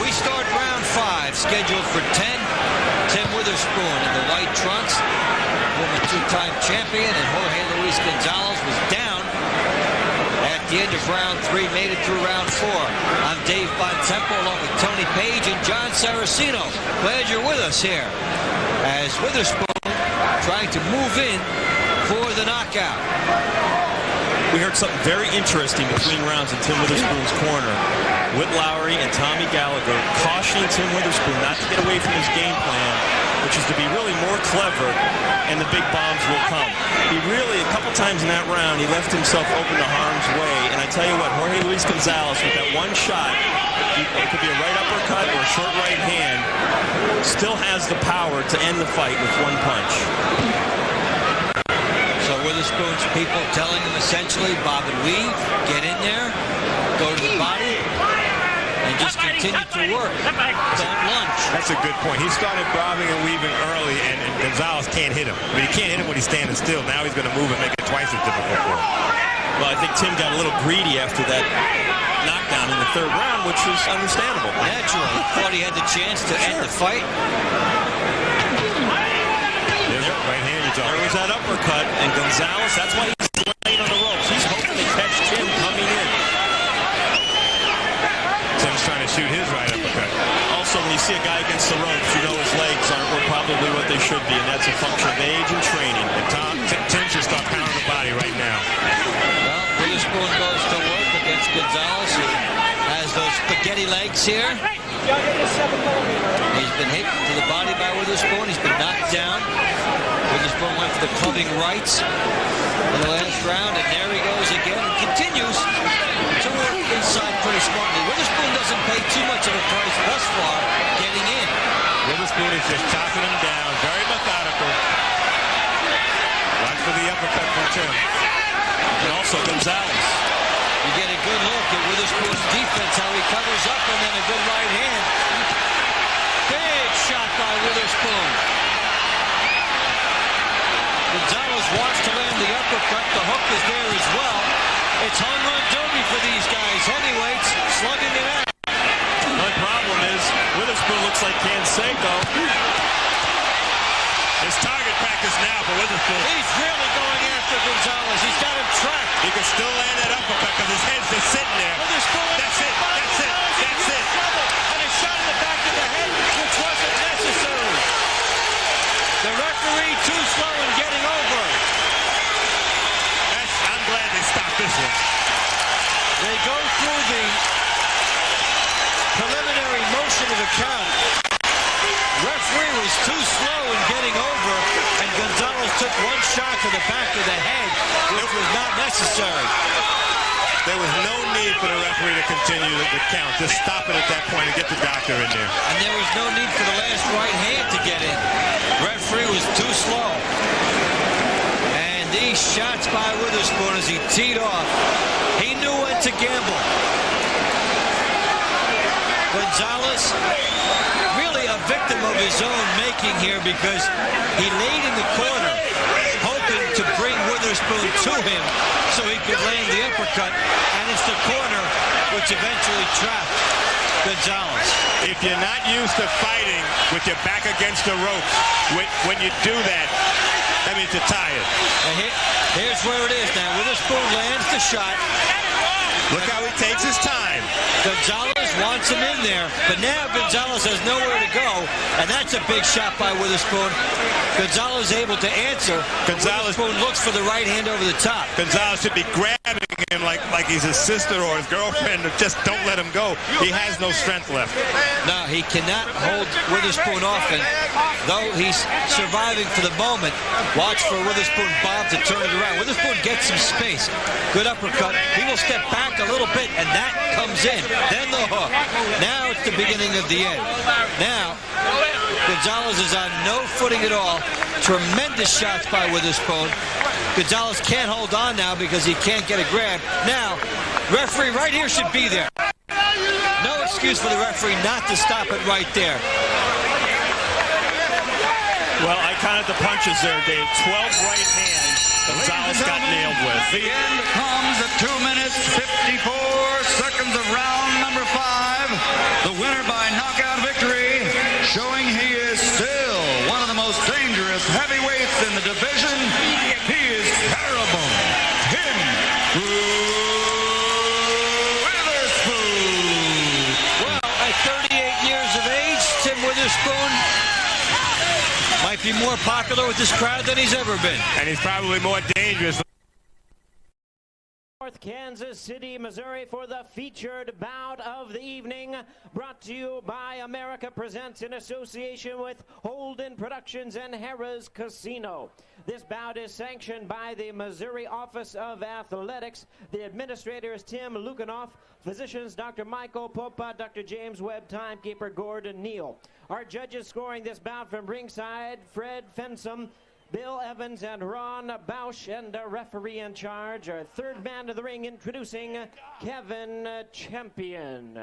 We start round 5, scheduled for 10. Tim Witherspoon in the white trunks, former 2-time champion, and Jorge Luis Gonzalez was down at the end of round 3, made it through round 4. I'm Dave Bontempo along with Tony Page and John Saraceno. Glad you're with us here as Witherspoon trying to move in for the knockout. We heard something very interesting between rounds in Tim Witherspoon's corner. Whit Lowry and Tommy Gallagher cautioning Tim Witherspoon not to get away from his game plan, which is to be really more clever, and the big bombs will come. He really, a couple times in that round, he left himself open to harm's way. And I tell you what, Jorge Luis Gonzalez, with that one shot, it could be a right uppercut or a short right hand, still has the power to end the fight with one punch. So Witherspoon's people telling him essentially, Bob and weave, get in there, go to the body, and just continue to work. Don't lunge. That's a good point. He started bobbing and weaving early, and Gonzalez can't hit him. I mean, he can't hit him when he's standing still. Now he's going to move and make it twice as difficult for him. Well, I think Tim got a little greedy after that knockdown in the 3rd round, which was understandable. Naturally. Thought he had the chance to end the fight. There's a right hand. There was that uppercut, and Gonzalez, that's why he's laying on the ropes. He's hoping to catch Tim coming in. Tim's trying to shoot his right uppercut. Also, when you see a guy against the ropes, you know his legs aren't probably what they should be, and that's a function of age and training. And Tim should start pounding the body right now. Well, Witherspoon goes to work against Gonzalez, who has those spaghetti legs here. He's been hit to the body by Witherspoon. He's been knocked down. Witherspoon went for the clubbing rights in the last round, and there he goes again. And continues to work inside pretty smartly. Witherspoon doesn't pay too much of a price thus far getting in. Witherspoon is just chopping him down, very methodical. Watch for the uppercut from Tim. And also Gonzalez. You get a good look at Witherspoon's defense, how he covers up, and then a good right hand. Big shot by Witherspoon. Gonzalez wants to land the uppercut. The hook is there as well. It's home run derby for these guys. Heavyweights slugging it out. The problem is looks like Canseco. His target practice now for Witherspoon. He's really going after Gonzalez. He's got him trapped. He can still land that uppercut because his head's just sitting there. That's it. That's it. That's it. And a shot in the back of the head, which wasn't necessary. The referee too slow in getting over. I'm glad they stopped this one. They go through the preliminary motion of the count. Referee was too slow in getting over, and Gonzalez took one shot to the back of the head, which was not necessary. There was no need for the referee to continue the count. Just stop it at that point and get the doctor in there. And there was no need for the last right hand to get in. Referee was too slow. And these shots by Witherspoon as he teed off, he knew when to gamble. Gonzalez, really a victim of his own making here because he laid in the corner, hoping to bring Witherspoon to him so he could land the uppercut, and it's the corner which eventually trapped Gonzalez. If you're not used to fighting with your back against the ropes, when you do that, that means you're tired. Here's where it is now. Witherspoon lands the shot. Look how he takes his time. Gonzalez wants him in there, but now Gonzalez has nowhere to go, and that's a big shot by Witherspoon. Gonzalez able to answer. Witherspoon looks for the right hand over the top. Gonzalez should be grabbing him like he's his sister or his girlfriend. Just don't let him go. He has no strength left. No, he cannot hold Witherspoon off, and though he's surviving for the moment, watch for Witherspoon Bob to turn it around. Witherspoon gets some space. Good uppercut. He will step back a little bit, and that comes in. Then the hook. Now it's the beginning of the end. Now, Gonzalez is on no footing at all. Tremendous shots by Witherspoon. Gonzalez can't hold on now because he can't get a grab. Now, referee right here should be there. No excuse for the referee not to stop it right there. Well, I counted the punches there, Dave. 12 right hands Gonzalez got nailed with. The end comes at 2 minutes, 54 seconds of round number 5. The winner by knockout victory, showing he is still one of the most dangerous heavyweights in the division. He is terrible. Tim Witherspoon. Well, at 38 years of age, Tim Witherspoon might be more popular with this crowd than he's ever been. And he's probably more dangerous. North Kansas City, Missouri for the featured bout of the evening, brought to you by America Presents in association with Holden Productions and Harrah's Casino. This bout is sanctioned by the Missouri Office of Athletics. The administrator is Tim Lukanoff, physicians Dr. Michael Popa, Dr. James Webb, timekeeper Gordon Neal. Our judges scoring this bout from ringside, Fred Fensom, Bill Evans and Ron Bausch, and a referee in charge. Our third man to the ring, introducing Kevin Champion.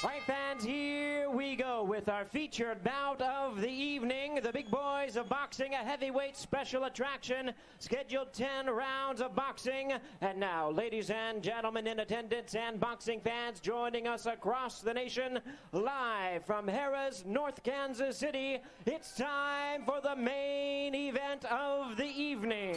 All right, fans, here we go with our featured bout of the evening. The big boys of boxing, a heavyweight special attraction, scheduled 10 rounds of boxing. And now, ladies and gentlemen in attendance and boxing fans joining us across the nation, live from Harrah's, North Kansas City, it's time for the main event of the evening.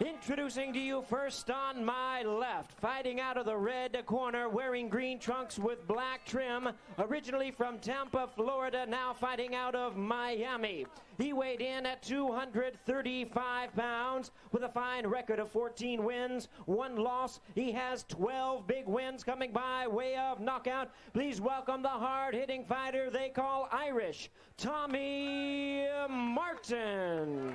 Introducing to you first on my left, fighting out of the red corner, wearing green trunks with black trim, originally from Tampa, Florida, now fighting out of Miami. He weighed in at 235 pounds with a fine record of 14 wins, 1 loss. He has 12 big wins coming by way of knockout. Please welcome the hard-hitting fighter they call Irish, Tommy Martin.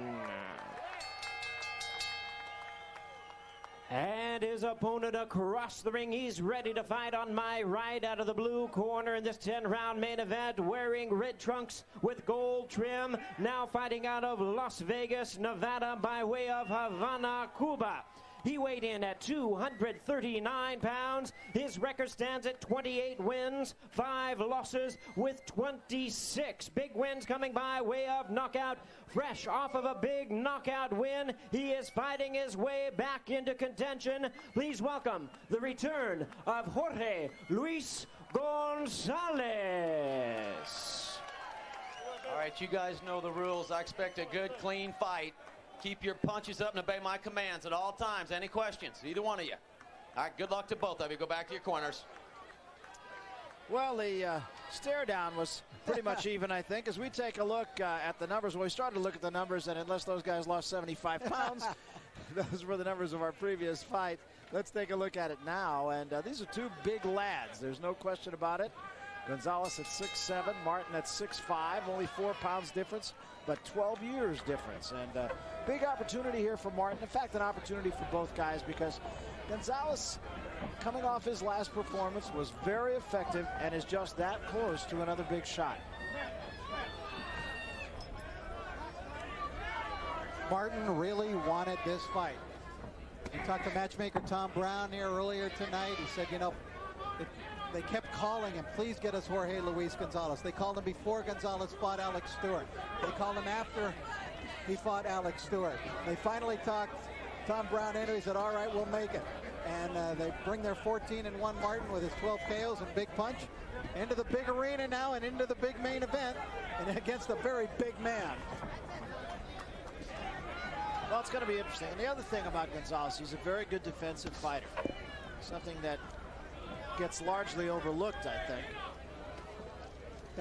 And his opponent across the ring, he's ready to fight on my right out of the blue corner in this 10-round main event, wearing red trunks with gold trim, now fighting out of Las Vegas, Nevada by way of Havana, Cuba. He weighed in at 239 pounds. His record stands at 28 wins, 5 losses with 26 big wins coming by way of knockout. Fresh off of a big knockout win, he is fighting his way back into contention. Please welcome the return of Jorge Luis Gonzalez. All right, you guys know the rules. I expect a good, clean fight. Keep your punches up and obey my commands at all times. Any questions? Either one of you. All right, good luck to both of you. Go back to your corners. Well, the stare down was pretty much even, I think. As we take a look at the numbers, well, we started to look at the numbers, and unless those guys lost 75 pounds, those were the numbers of our previous fight. Let's take a look at it now. And these are two big lads. There's no question about it. Gonzalez at 6'7", Martin at 6'5", only 4 pounds difference, but 12 years difference. And big opportunity here for Martin. In fact, an opportunity for both guys because Gonzalez, coming off his last performance, was very effective and is just that close to another big shot. Martin really wanted this fight. We talked to matchmaker Tom Brown here earlier tonight. He said, you know, they kept calling him, please get us Jorge Luis Gonzalez. They called him before Gonzalez fought Alex Stewart. They called him after he fought Alex Stewart. They finally talked Tom Brown into. He said, all right, we'll make it. And they bring their 14-1 Martin with his 12 KOs and big punch into the big arena now and into the big main event and against a very big man. Well, it's going to be interesting. And the other thing about Gonzalez, he's a very good defensive fighter. Something that gets largely overlooked, I think.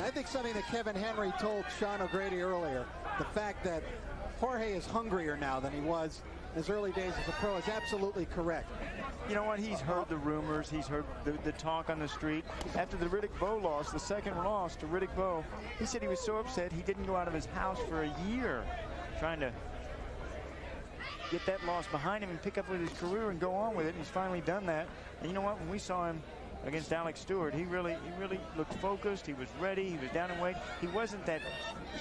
I think something that Kevin Henry told Sean O'Grady earlier, the fact that Jorge is hungrier now than he was in his early days as a pro is absolutely correct. You know what? He's heard the rumors. He's heard the talk on the street. After the Riddick Bowe loss, the second loss to Riddick Bowe, he said he was so upset he didn't go out of his house for a year trying to get that loss behind him and pick up with his career and go on with it. And he's finally done that. And you know what? When we saw him against Alex Stewart, he really looked focused. He was ready. He was down in weight. He wasn't that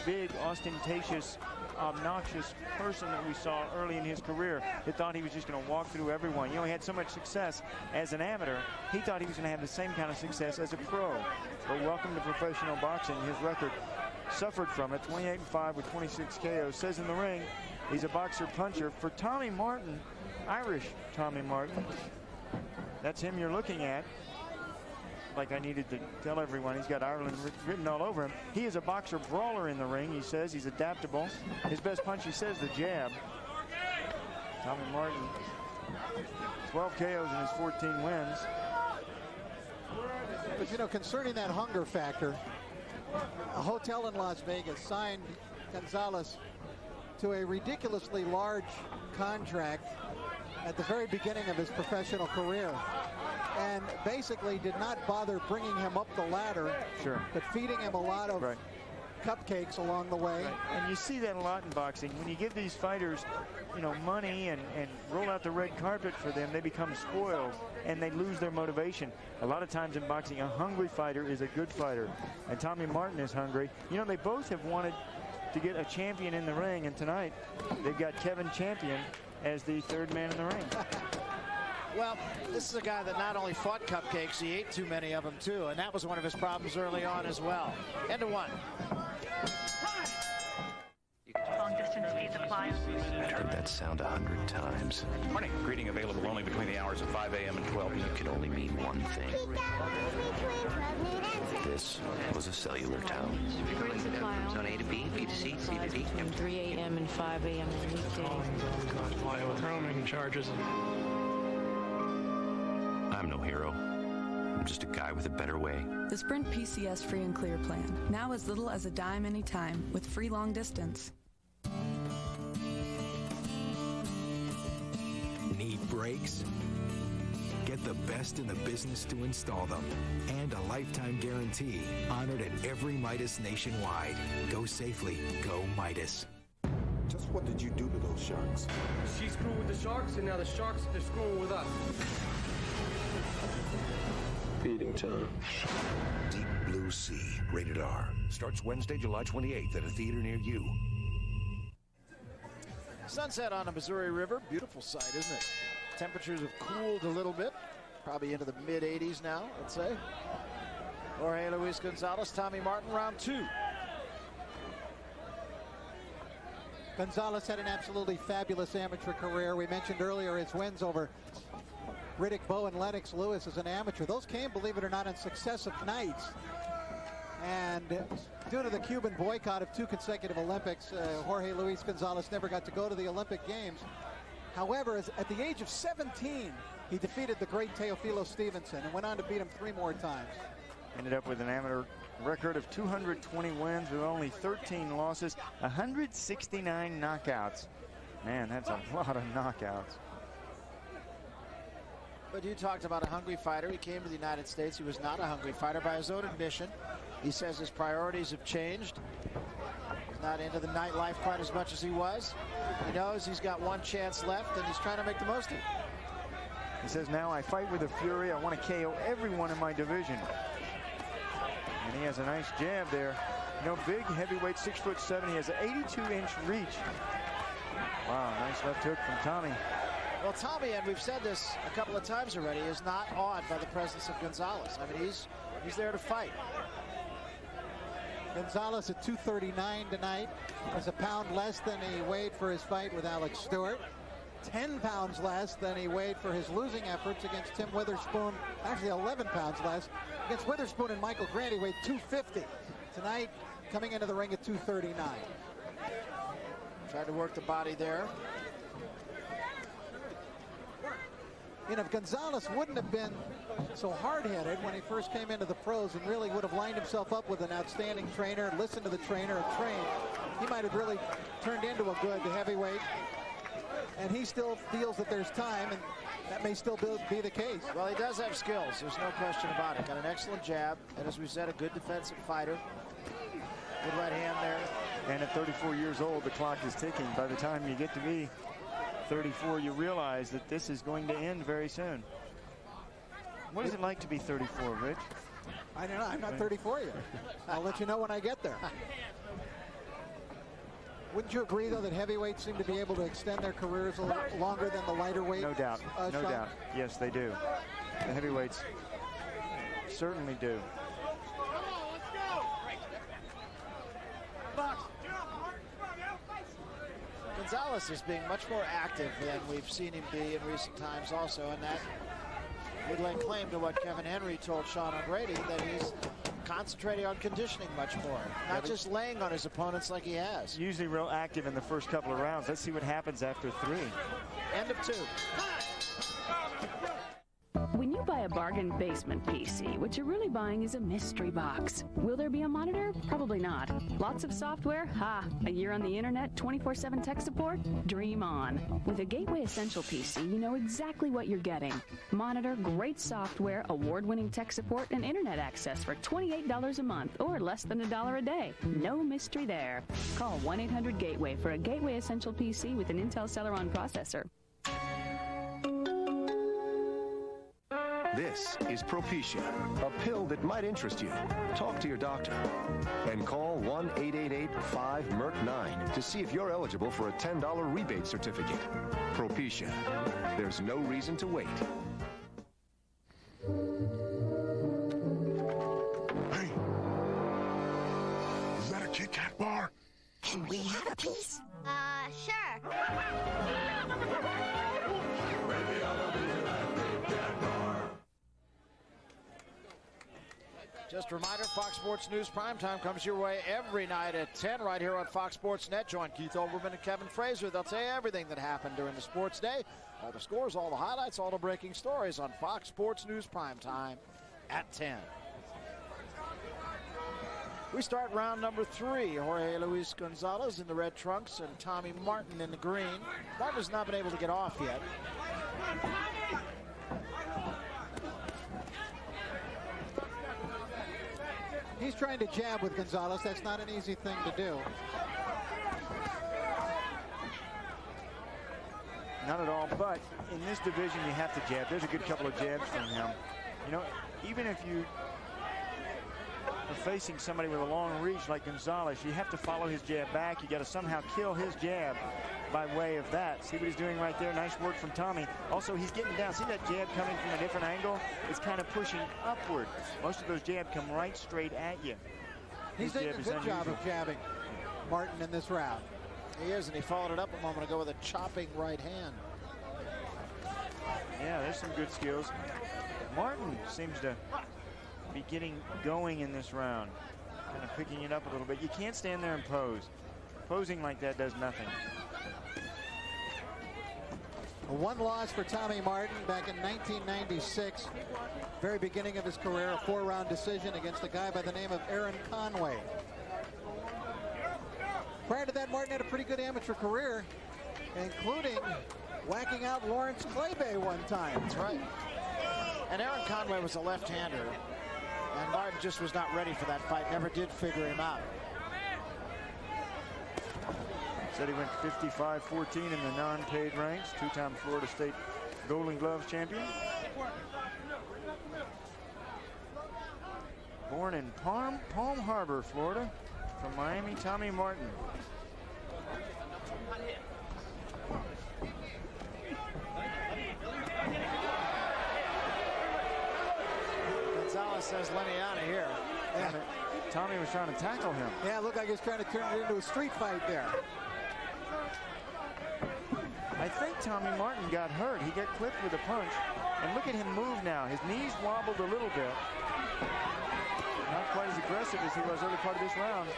big, ostentatious, obnoxious person that we saw early in his career that thought he was just going to walk through everyone. You know, he had so much success as an amateur, he thought he was going to have the same kind of success as a pro. But welcome to professional boxing. His record suffered from it, 28-5 with 26 KOs. Says in the ring, he's a boxer-puncher. For Tommy Martin, Irish Tommy Martin, that's him you're looking at. Like I needed to tell everyone, he's got Ireland written all over him. He is a boxer brawler in the ring, he says. He's adaptable. His best punch, he says, the jab. Tommy Martin, 12 KOs in his 14 wins. But, you know, concerning that hunger factor, a hotel in Las Vegas signed Gonzalez to a ridiculously large contract at the very beginning of his professional career, and basically did not bother bringing him up the ladder, but feeding him a lot of cupcakes along the way. And you see that a lot in boxing. When you give these fighters, you know, money and roll out the red carpet for them, they become spoiled and they lose their motivation. A lot of times in boxing, a hungry fighter is a good fighter, and Tommy Martin is hungry. You know, they both have wanted to get a champion in the ring, and tonight they've got Kevin Champion as the third man in the ring. Well, this is a guy that not only fought cupcakes, he ate too many of them too, and that was one of his problems early on as well. End of one. Long distance speeds apply. I've heard that sound 100 times. Morning. Greeting available only between the hours of 5 a.m. and 12 p.m. It can only mean one thing. This was a cellular town. Greetings apply. Zone A to B, B to C, C to D. From 3 a.m. and 5 a.m. on weekdays. Fly with roaming charges. I'm no hero. I'm just a guy with a better way. The Sprint PCS Free and Clear plan. Now as little as a dime anytime with free long distance. Need brakes? Get the best in the business to install them. And a lifetime guarantee honored at every Midas nationwide. Go safely. Go Midas. Just what did you do to those sharks? She screwed with the sharks, and now the sharks are screwing with us. Feeding time. Deep Blue Sea. Rated R. Starts Wednesday, July 28th at a theater near you. Sunset on the Missouri River. Beautiful sight, isn't it? Temperatures have cooled a little bit. Probably into the mid-80s now, I'd say. Jorge Luis Gonzalez, Tommy Martin, round two. Gonzalez had an absolutely fabulous amateur career. We mentioned earlier his wins over Riddick Bowe and Lennox Lewis as an amateur. Those came, believe it or not, on successive nights. And due to the Cuban boycott of 2 consecutive Olympics, Jorge Luis Gonzalez never got to go to the Olympic Games. However, at the age of 17, he defeated the great Teofilo Stevenson and went on to beat him 3 more times. Ended up with an amateur record of 220 wins with only 13 losses, 169 knockouts. Man, that's a lot of knockouts. But you talked about a hungry fighter. He came to the United States. He was not a hungry fighter by his own admission. He says his priorities have changed. He's not into the nightlife quite as much as he was. He knows he's got 1 chance left, and he's trying to make the most of it. He says, now I fight with a fury. I want to KO everyone in my division. And he has a nice jab there. You know, big heavyweight, 6'7". He has an 82-inch reach. Wow, nice left hook from Tommy. Well, Tommy, and we've said this a couple of times already, is not awed by the presence of Gonzalez. I mean, he's there to fight. Gonzalez at 239 tonight. Is a pound less than he weighed for his fight with Alex Stewart. 10 pounds less than he weighed for his losing efforts against Tim Witherspoon. Actually, 11 pounds less. Against Witherspoon and Michael Grant, he weighed 250. Tonight, coming into the ring at 239. Tried to work the body there. You know, if Gonzalez wouldn't have been so hard-headed when he first came into the pros and really would have lined himself up with an outstanding trainer, listened to the trainer, and trained, he might have really turned into a good heavyweight. And he still feels that there's time, and that may still be the case. Well, he does have skills. There's no question about it. Got an excellent jab, and as we said, a good defensive fighter. Good right hand there. And at 34 years old, the clock is ticking. By the time you get to be 34, you realize that this is going to end very soon. What is it like to be 34, Rich? I don't know. I'm not 34 yet. I'll let you know when I get there. Wouldn't you agree, though, that heavyweights seem to be able to extend their careers a little longer than the lighter weight? No doubt. No doubt. Yes, they do. The heavyweights certainly do. Gonzalez is being much more active than we've seen him be in recent times also, and that would lay claim to what Kevin Henry told Sean O'Grady, that he's concentrating on conditioning much more, not just laying on his opponents like he has. Usually real active in the first couple of rounds. Let's see what happens after 3. End of 2. When you buy a bargain basement PC, what you're really buying is a mystery box. Will there be a monitor? Probably not. Lots of software? Ha! A year on the internet, 24/7 tech support? Dream on. With a Gateway Essential PC, you know exactly what you're getting. Monitor, great software, award-winning tech support, and internet access for $28 a month or less than $1 a day. No mystery there. Call 1-800-GATEWAY for a Gateway Essential PC with an Intel Celeron processor. This is Propecia, a pill that might interest you. Talk to your doctor and call 1-888-5-MERC-9 to see if you're eligible for a $10 rebate certificate. Propecia. There's no reason to wait. Hey, is that a Kit Kat bar? Can we have a piece? Sure. Just a reminder, Fox Sports News Primetime comes your way every night at 10 right here on Fox Sports Net. Join Keith Olbermann and Kevin Frazier. They'll tell you everything that happened during the sports day. All the scores, all the highlights, all the breaking stories on Fox Sports News Primetime at 10. We start round number 3. Jorge Luis Gonzalez in the red trunks and Tommy Martin in the green. Martin's not been able to get off yet. He's trying to jab with Gonzalez. That's not an easy thing to do. Not at all, but in this division you have to jab. There's a good couple of jabs from him. You know, even if you are facing somebody with a long reach like Gonzalez, you have to follow his jab back. You got to somehow kill his jab by way of that. See what he's doing right there? Nice work from Tommy. Also, he's getting down. See that jab coming from a different angle? It's kind of pushing upward. Most of those jabs come right straight at you. He's doing a good job of jabbing Martin in this round. He is, and he followed it up a moment ago with a chopping right hand. Yeah, there's some good skills. Martin seems to be getting going in this round. Kind of picking it up a little bit. You can't stand there and pose. Posing like that does nothing. One loss for Tommy Martin back in 1996. Very beginning of his career, a 4-round decision against a guy by the name of Aaron Conway. Prior to that, Martin had a pretty good amateur career, including whacking out Lawrence Claybay one time. That's right. And Aaron Conway was a left-hander, and Martin just was not ready for that fight, never did figure him out. Said he went 55-14 in the non-paid ranks, two-time Florida State Golden Gloves champion. Born in Palm Harbor, Florida, from Miami, Tommy Martin. Gonzalez says, let me out of here. Yeah. Tommy was trying to tackle him. Yeah, it looked like he was trying to turn it into a street fight there. I think Tommy Martin got hurt. He got clipped with a punch. And look at him move now. His knees wobbled a little bit. Not quite as aggressive as he was early part of this round.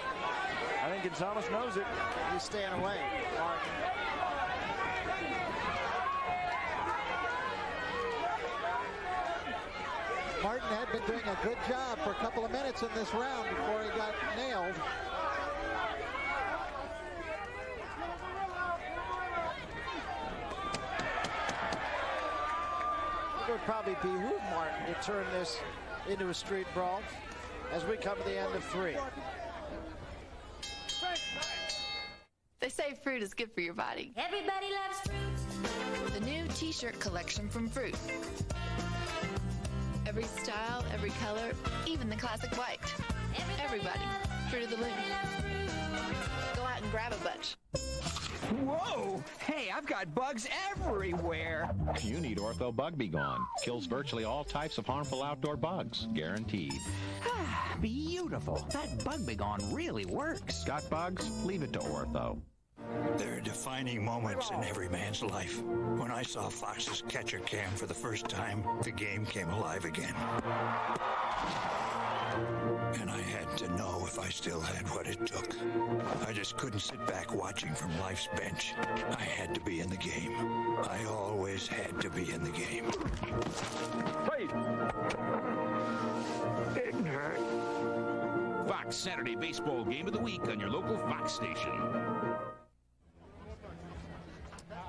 I think Gonzalez knows it. He's staying away, Martin. Martin had been doing a good job for a couple of minutes in this round before he got nailed. It would probably behoove Martin to turn this into a street brawl as we come to the end of 3. They say fruit is good for your body. Everybody loves fruit. The new t-shirt collection from Fruit. Every style, every color, even the classic white. Everybody. Fruit of the Loom. Go out and grab a bunch. Whoa! Hey, I've got bugs everywhere. You need Ortho Bug Be Gone. Kills virtually all types of harmful outdoor bugs. Guaranteed. Beautiful. That Bug Be Gone really works. Got bugs? Leave it to Ortho. There are defining moments in every man's life. When I saw Fox's catcher cam for the first time, the game came alive again. And I had to know if I still had what it took. I just couldn't sit back watching from life's bench. I had to be in the game. I always had to be in the game. Wait! Fox Saturday Baseball Game of the Week on your local Fox station.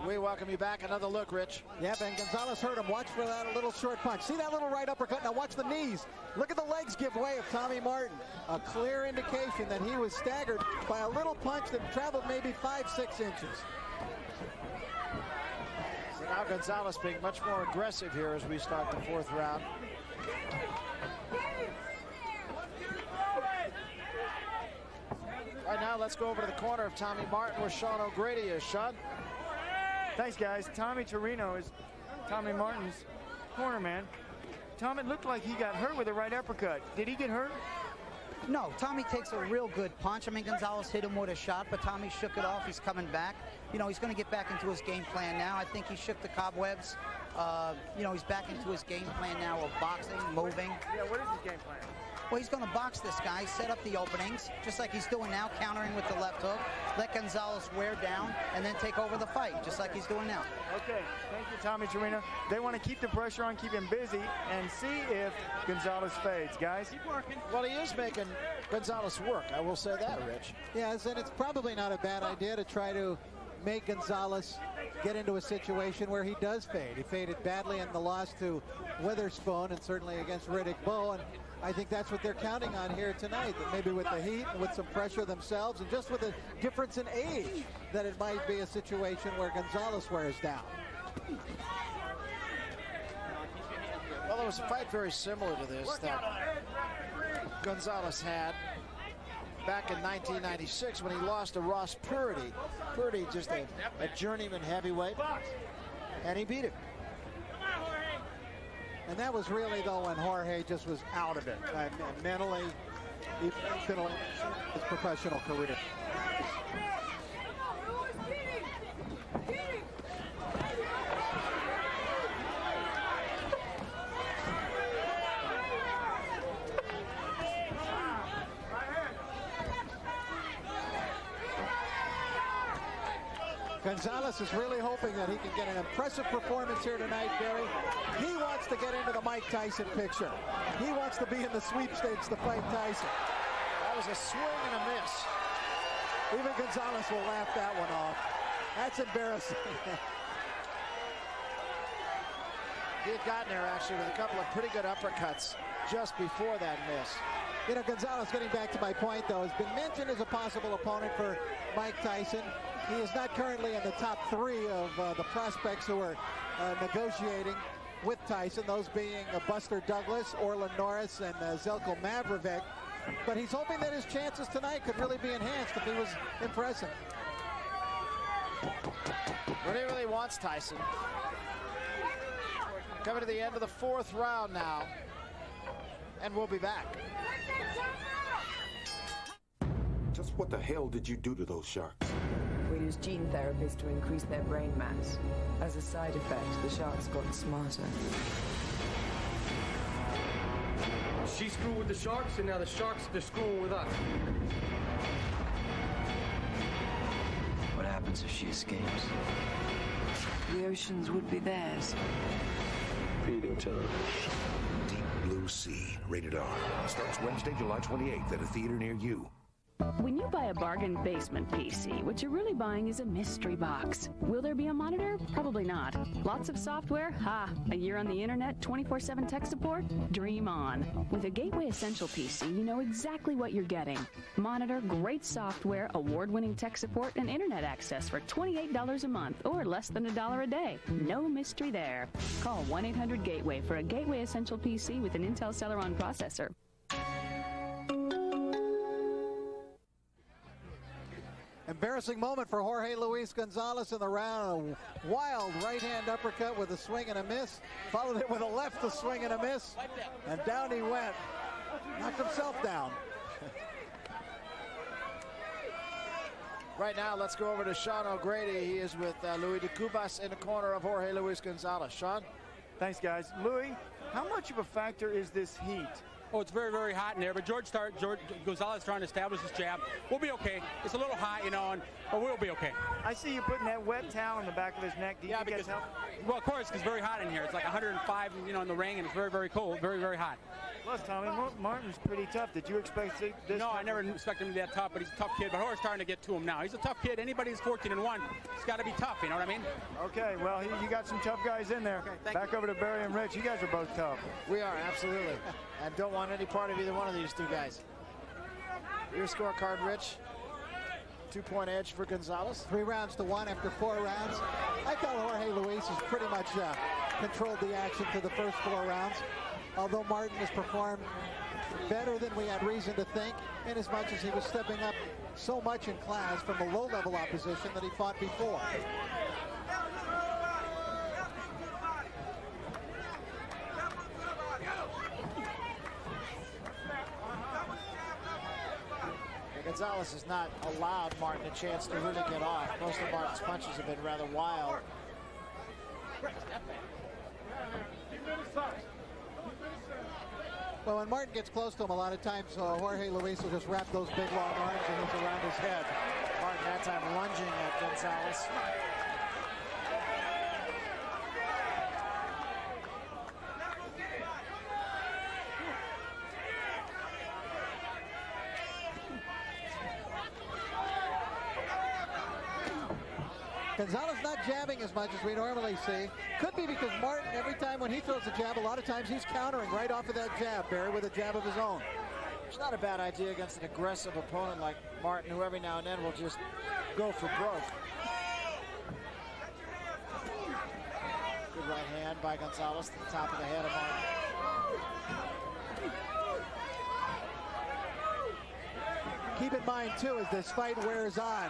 We welcome you back. Another look, Rich. Yep, and Gonzalez hurt him. Watch for that little short punch. See that little right uppercut? Now watch the knees. Look at the legs give way of Tommy Martin. A clear indication that he was staggered by a little punch that traveled maybe 5-6 inches. So now Gonzalez being much more aggressive here as we start the 4th round. Right now, let's go over to the corner of Tommy Martin where Sean O'Grady is. Sean? Thanks, guys. Tommy Torino is Tommy Martin's corner man. Tom, it looked like he got hurt with a right uppercut. Did he get hurt? No, Tommy takes a real good punch. I mean, Gonzalez hit him with a shot, but Tommy shook it off. He's coming back. You know, he's going to get back into his game plan now. I think he shook the cobwebs. You know, he's back into his game plan now of boxing, moving. Yeah, what is his game plan? Well, he's going to box this guy, set up the openings, just like he's doing now, countering with the left hook, let Gonzalez wear down, and then take over the fight, just like he's doing now. Okay, thank you, Tommy Torino. They want to keep the pressure on, keep him busy, and see if Gonzalez fades, guys. Keep working. Well, he is making Gonzalez work. I will say that, Rich. Yes, and it's probably not a bad idea to try to make Gonzalez get into a situation where he does fade. He faded badly in the loss to Witherspoon and certainly against Riddick Bowe. And I think that's what they're counting on here tonight, that maybe with the heat and with some pressure themselves and just with a difference in age, that it might be a situation where Gonzalez wears down. Well, there was a fight very similar to this that Gonzalez had back in 1996 when he lost to Ross Purdy. Purdy, just a journeyman heavyweight, and he beat him. And that was really, though, when Jorge just was out of it. And mentally, he finished his professional career. Gonzalez is really hoping that he can get an impressive performance here tonight, Barry. He wants to get into the Mike Tyson picture. He wants to be in the sweepstakes to fight Tyson. That was a swing and a miss. Even Gonzalez will laugh that one off. That's embarrassing. He had gotten there actually with a couple of pretty good uppercuts just before that miss. You know, Gonzalez, getting back to my point, though, has been mentioned as a possible opponent for Mike Tyson. He is not currently in the top 3 of the prospects who are negotiating with Tyson, those being Buster Douglas, Orlin Norris, and Zelko Mavrovic. But he's hoping that his chances tonight could really be enhanced if he was impressive. But he really wants Tyson. Coming to the end of the 4th round now. And we'll be back. Just what the hell did you do to those sharks? We used gene therapies to increase their brain mass. As a side effect, the sharks got smarter. She screwed with the sharks, and now the sharks, they're screwing with us. What happens if she escapes? The oceans would be theirs. Feeding time. Deep Blue Sea, rated R. Starts Wednesday, July 28th at a theater near you. When you buy a bargain basement PC, what you're really buying is a mystery box. Will there be a monitor? Probably not. Lots of software? Ha! A year on the internet, 24/7 tech support? Dream on. With a Gateway Essential PC, you know exactly what you're getting. Monitor, great software, award-winning tech support, and internet access for $28 a month or less than $1 a day. No mystery there. Call 1-800-GATEWAY for a Gateway Essential PC with an Intel Celeron processor. Embarrassing moment for Jorge Luis Gonzalez in the round. A wild right-hand uppercut with a swing and a miss. Followed it with a left, a swing and a miss. And down he went. Knocked himself down. Right now, let's go over to Sean O'Grady. He is with Louis de Cubas in the corner of Jorge Luis Gonzalez. Sean? Thanks, guys. Louis, how much of a factor is this heat? Oh, it's very, very hot in there, but George Gonzalez trying to establish his jab. We'll be okay. It's a little hot, you know, but we'll be okay. I see you putting that wet towel on the back of his neck. Do you guys help? Well, of course, it's very hot in here. It's like 105, you know, in the ring, and it's very, very cold, very, very hot. Plus, Tommy, Martin's pretty tough. Did you expect this? No, I never expected him to be that tough, but he's a tough kid. But Jorge's starting to get to him now. He's a tough kid. Anybody who's 14-1, it's got to be tough, you know what I mean? Okay, well, you got some tough guys in there. Okay, back over to Barry and Rich. You guys are both tough. We are, absolutely. And don't want any part of either one of these two guys. Your scorecard, Rich. 2-point edge for Gonzalez. 3 rounds to 1 after 4 rounds. I thought Jorge Luis has pretty much controlled the action for the first 4 rounds. Although Martin has performed better than we had reason to think, in as much as he was stepping up so much in class from the low-level opposition that he fought before. Gonzalez has not allowed Martin a chance to really get off. Most of Martin's punches have been rather wild. Well, when Martin gets close to him, a lot of times Jorge Luis will just wrap those big long arms and it's around his head. Martin that time lunging at Gonzalez. Gonzalez not jabbing as much as we normally see. Could be because Martin, every time when he throws a jab, a lot of times he's countering right off of that jab, Barry, with a jab of his own. It's not a bad idea against an aggressive opponent like Martin, who every now and then will just go for broke. Good right hand by Gonzalez to the top of the head of Martin. Keep in mind, too, as this fight wears on,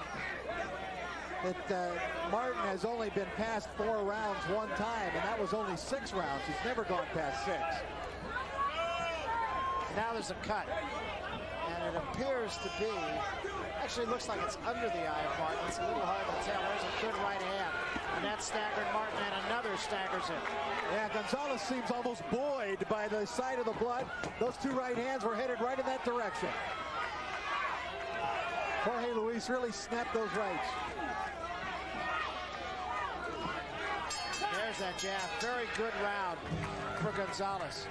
that Martin has only been past 4 rounds 1 time, and that was only 6 rounds. He's never gone past 6. Now there's a cut, and it appears to be, actually looks like it's under the eye of Martin. It's a little hard to tell. There's a good right hand, and that staggered Martin, and another staggers him. Yeah, Gonzalez seems almost buoyed by the sight of the blood. Those 2 right hands were headed right in that direction. Jorge Luis really snapped those rights. There's that jab. Very good round for Gonzalez.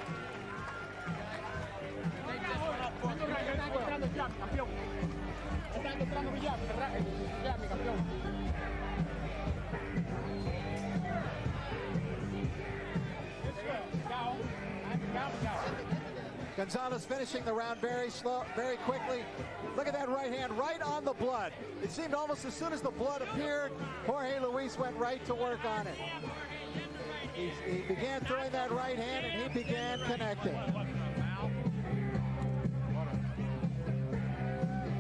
Gonzalez finishing the round very slow, very quickly. Look at that right hand, right on the blood. It seemed almost as soon as the blood appeared, Jorge Luis went right to work on it. He began throwing that right hand, and he began connecting.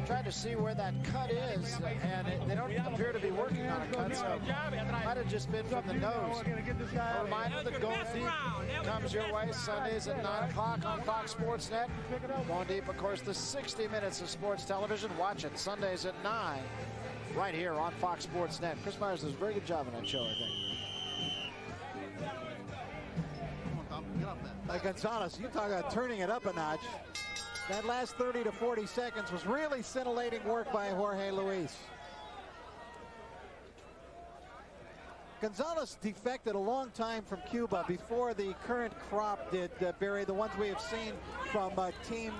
Trying to see where that cut is, and they don't appear to be working on a cut, so it might have just been from the nose. A reminder that Going Deep comes your way Sundays at 9 o'clock on Fox Sports Net. Going Deep, of course, the 60 minutes of sports television. Watch it Sundays at 9, right here on Fox Sports Net. Chris Myers does a very good job on that show, I think. Like Gonzalez, you talk about turning it up a notch. That last 30 to 40 seconds was really scintillating work by Jorge Luis. Gonzalez defected a long time from Cuba before the current crop did, Barry. The ones we have seen from Team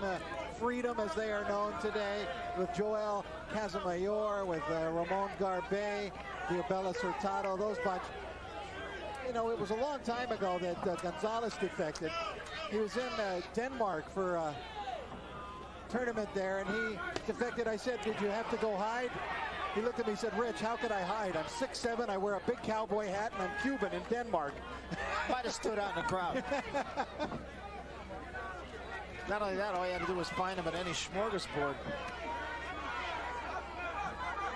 Freedom, as they are known today, with Joel Casamayor, with Ramon Garbe, Diabella Hurtado, those bunch. You know, it was a long time ago that Gonzalez defected. He was in Denmark for tournament there, and he defected. I said, did you have to go hide? He looked at me and said, Rich, how could I hide? I'm 6'7", I wear a big cowboy hat, and I'm Cuban in Denmark. Might have stood out in the crowd. Not only that, all you had to do was find him at any smorgasbord.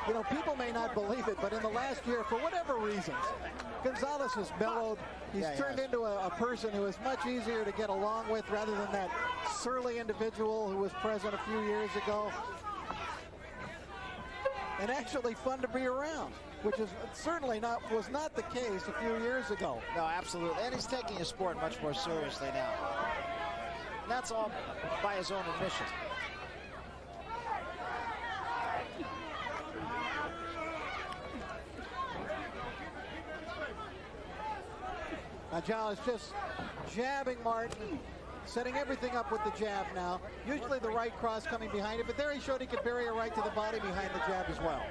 You know, people may not believe it, but in the last year, for whatever reasons, Gonzalez has mellowed. He's turned into a person who is much easier to get along with rather than that surly individual who was present a few years ago. And actually fun to be around, which is certainly was not the case a few years ago. No, absolutely. And he's taking his sport much more seriously now. And that's all by his own admission. Now, is just jabbing Martin, setting everything up with the jab now. Usually the right cross coming behind it, but there he showed he could bury a right to the body behind the jab as well.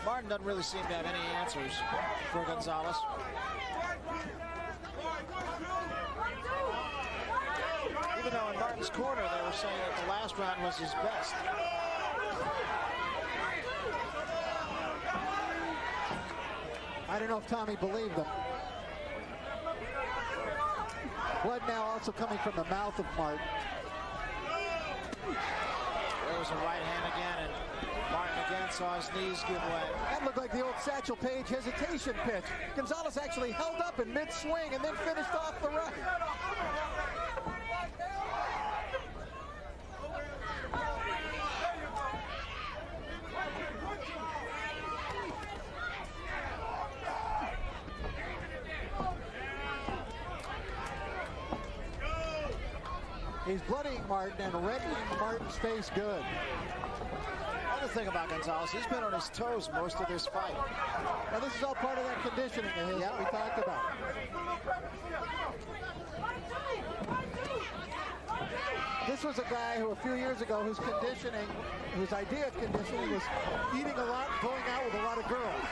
Martin doesn't really seem to have any answers for Gonzalez. Even though in Martin's corner they were saying that the last round was his best. I don't know if Tommy believed them. Blood now also coming from the mouth of Martin. There was a right hand again, and Martin again saw his knees give way. That looked like the old Satchel Paige hesitation pitch. Gonzalez actually held up in mid-swing and then finished off the right. He's bloodying Martin and reddening Martin's face good. Another thing about Gonzalez, he's been on his toes most of this fight. Now this is all part of that conditioning of his that we talked about. This was a guy who a few years ago whose idea of conditioning was eating a lot, going out with a lot of girls.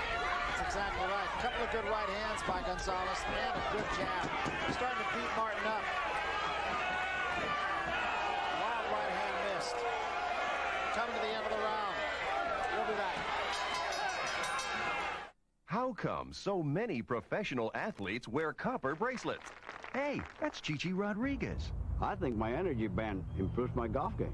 That's exactly right. A couple of good right hands by Gonzalez and a good jab. He's starting to beat Martin up. Coming to the end of the round. We'll be back. How come so many professional athletes wear copper bracelets? Hey, that's Chichi Rodriguez. I think my energy band improves my golf game.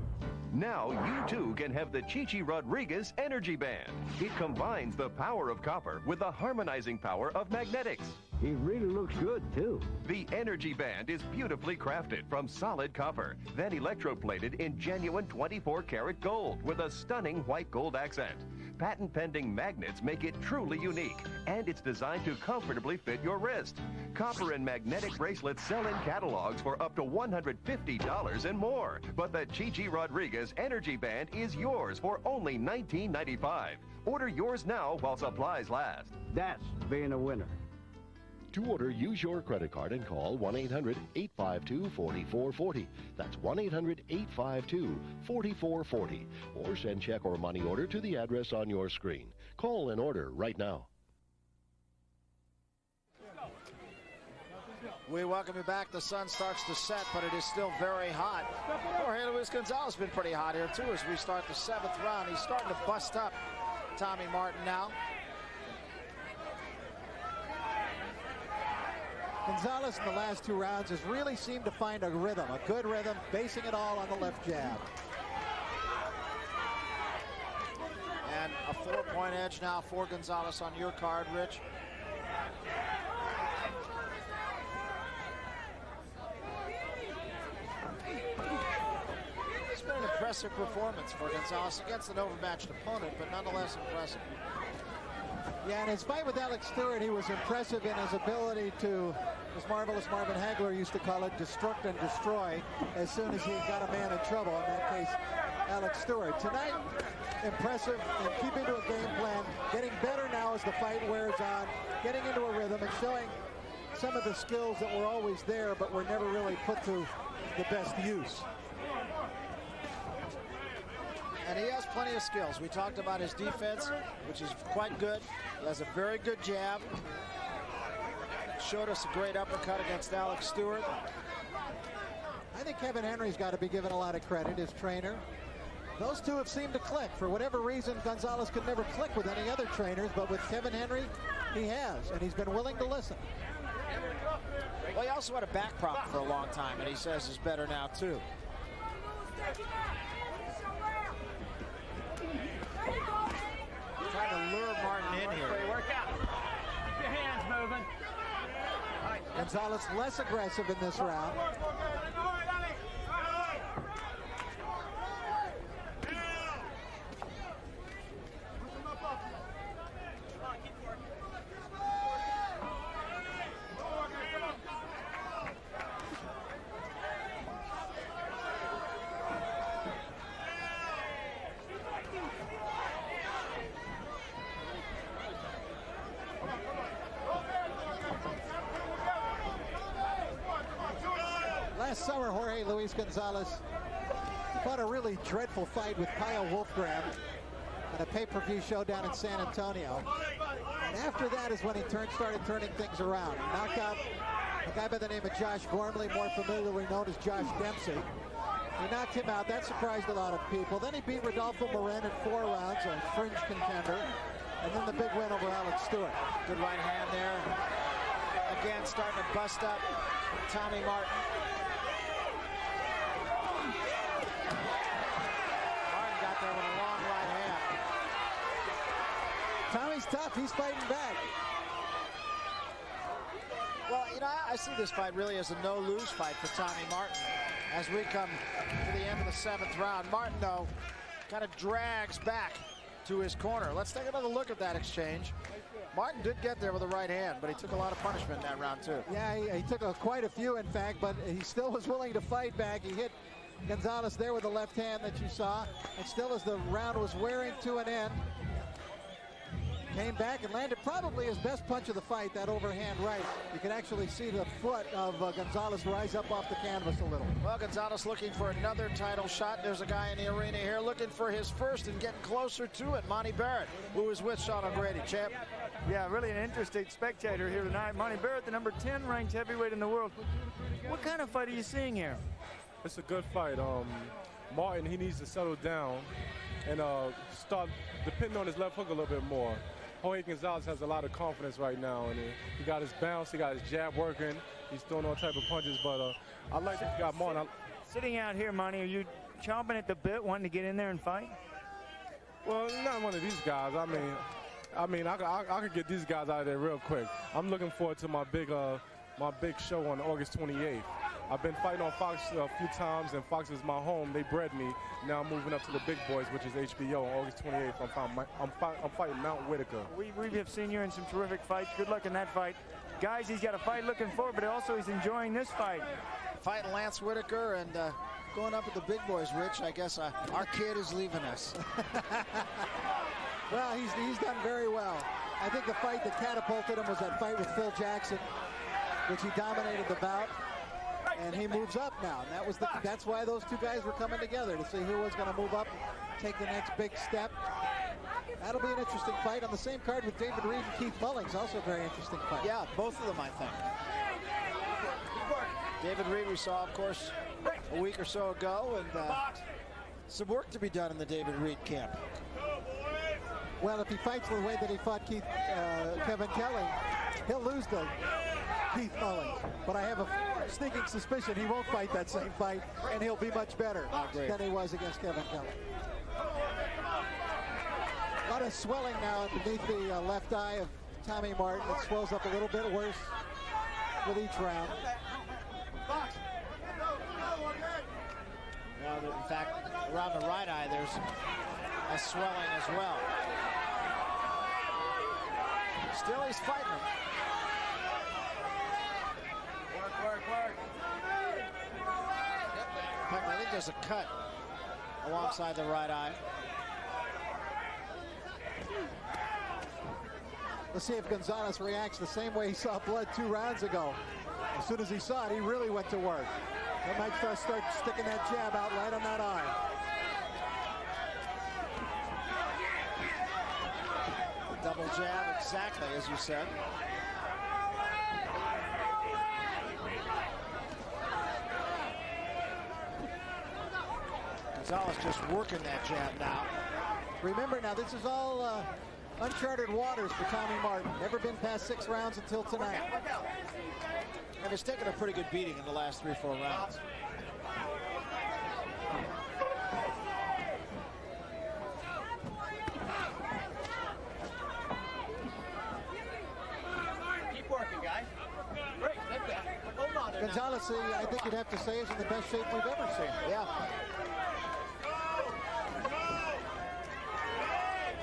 Now you too can have the Chichi Rodriguez Energy Band. It combines the power of copper with the harmonizing power of magnetics. He really looks good, too. The Energy Band is beautifully crafted from solid copper, then electroplated in genuine 24-karat gold with a stunning white gold accent. Patent-pending magnets make it truly unique, and it's designed to comfortably fit your wrist. Copper and magnetic bracelets sell in catalogs for up to $150 and more. But the Chi-Chi Rodriguez Energy Band is yours for only $19.95. Order yours now while supplies last. That's being a winner. To order, use your credit card and call 1-800-852-4440. That's 1-800-852-4440. Or send check or money order to the address on your screen. Call and order right now. We welcome you back. The sun starts to set, but it is still very hot. Jorge Luis Gonzalez has been pretty hot here, too, as we start the 7th round. He's starting to bust up Tommy Martin now. Gonzalez in the last 2 rounds has really seemed to find a rhythm, a good rhythm, basing it all on the left jab. And a 4-point edge now for Gonzalez on your card, Rich. It's been an impressive performance for Gonzalez against an overmatched opponent, but nonetheless impressive. Yeah, in his fight with Alex Stewart, he was impressive in his ability to, as Marvelous Marvin Hagler used to call it, destruct and destroy as soon as he got a man in trouble, in that case, Alex Stewart. Tonight, impressive in keeping to a game plan, getting better now as the fight wears on, getting into a rhythm and showing some of the skills that were always there but were never really put to the best use. And he has plenty of skills. We talked about his defense, which is quite good. He has a very good jab. Showed us a great uppercut against Alex Stewart. I think Kevin Henry's got to be given a lot of credit, his trainer. Those two have seemed to click. For whatever reason, Gonzalez could never click with any other trainers, but with Kevin Henry, he has, and he's been willing to listen. Well, he also had a back problem for a long time, and he says is better now, too. Trying to lure Martin in here. Work out. Keep your hands moving. Gonzalez less aggressive in this round. Last summer, Jorge Luis Gonzalez fought a really dreadful fight with Kyle Wolfgram at a pay-per-view show down in San Antonio. And after that is when he started turning things around. He knocked out a guy by the name of Josh Gormley, more familiarly known as Josh Dempsey. He knocked him out. That surprised a lot of people. Then he beat Rodolfo Marin in 4 rounds, a fringe contender. And then the big win over Alex Stewart. Good right hand there. Again, starting to bust up Tommy Martin. Martin got there with a long right hand. Tommy's tough. He's fighting back. Well, you know, I see this fight really as a no-lose fight for Tommy Martin. As we come to the end of the 7th round, Martin, though, kind of drags back to his corner. Let's take another look at that exchange. Martin did get there with a right hand, but he took a lot of punishment in that round, too. Yeah, he took quite a few, in fact, but he still was willing to fight back. He hit Gonzalez there with the left hand that you saw, and still as the round was wearing to an end, came back and landed probably his best punch of the fight, that overhand right. You can actually see the foot of Gonzalez rise up off the canvas a little. Well, Gonzalez looking for another title shot. There's a guy in the arena here looking for his first and getting closer to it, Monty Barrett, who is with Sean O'Grady. Champ. Yeah, really an interesting spectator here tonight. Monty Barrett, the number 10 ranked heavyweight in the world. What kind of fight are you seeing here? It's a good fight. Martin, he needs to settle down and start depending on his left hook a little bit more. Jorge Gonzalez has a lot of confidence right now, and he got his bounce, he got his jab working, he's throwing all type of punches, but I like that he got Martin. Sitting out here, Monty, are you chomping at the bit, wanting to get in there and fight? Well, not one of these guys. I could get these guys out of there real quick. I'm looking forward to my big show on August 28th. I've been fighting on Fox a few times, and Fox is my home. They bred me. Now I'm moving up to the big boys, which is HBO. On August 28th, I'm fighting Mount Whitaker. We have seen you in some terrific fights. Good luck in that fight. Guys, he's got a fight looking forward, but also he's enjoying this fight. Fighting Lance Whitaker and going up with the big boys, Rich. I guess our kid is leaving us. Well, he's done very well. I think the fight that catapulted him was that fight with Phil Jackson, which he dominated the bout. And he moves up now. And that's why those two guys were coming together, to see who was going to move up, take the next big step. That'll be an interesting fight on the same card with David Reed and Keith Mullings. Also a very interesting fight. Yeah, both of them, I think. David Reed we saw, of course, a week or so ago, and some work to be done in the David Reed camp. Well, if he fights the way that he fought Kevin Kelly, he'll lose to Keith Mullings. But I have a sneaking suspicion he won't fight that same fight, and he'll be much better than he was against Kevin Kelly. A lot of swelling now underneath the left eye of Tommy Martin. It swells up a little bit worse with each round. Now, in fact, around the right eye, there's a swelling as well. Still, he's fighting him. Work. In fact, I think there's a cut alongside the right eye. Let's see if Gonzalez reacts the same way he saw blood 2 rounds ago. As soon as he saw it, he really went to work. He might start sticking that jab out right on that eye. Double jab, exactly as you said. Gonzalez just working that jab now. Remember now, this is all uncharted waters for Tommy Martin. Never been past 6 rounds until tonight. And he's taken a pretty good beating in the last 3-4 rounds. Keep working, guys. Great, like that. Hold on. Gonzalez, I think you'd have to say, is in the best shape we've ever seen. Yeah.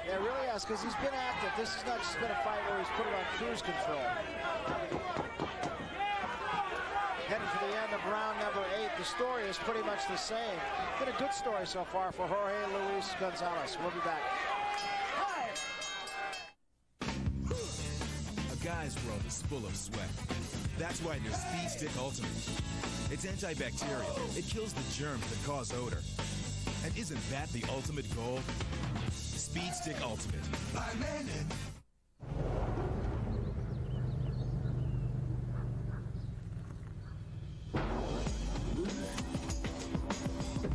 Yeah, it really has, because he's been active. This has not just been a fight where he's put it on cruise control. Heading for the end of round number 8. The story is pretty much the same. Been a good story so far for Jorge Luis Gonzalez. We'll be back. A guy's world is full of sweat. That's why there's Speed Stick Ultimate. It's antibacterial. It kills the germs that cause odor. And isn't that the ultimate goal? Speed Stick Ultimate by Landon.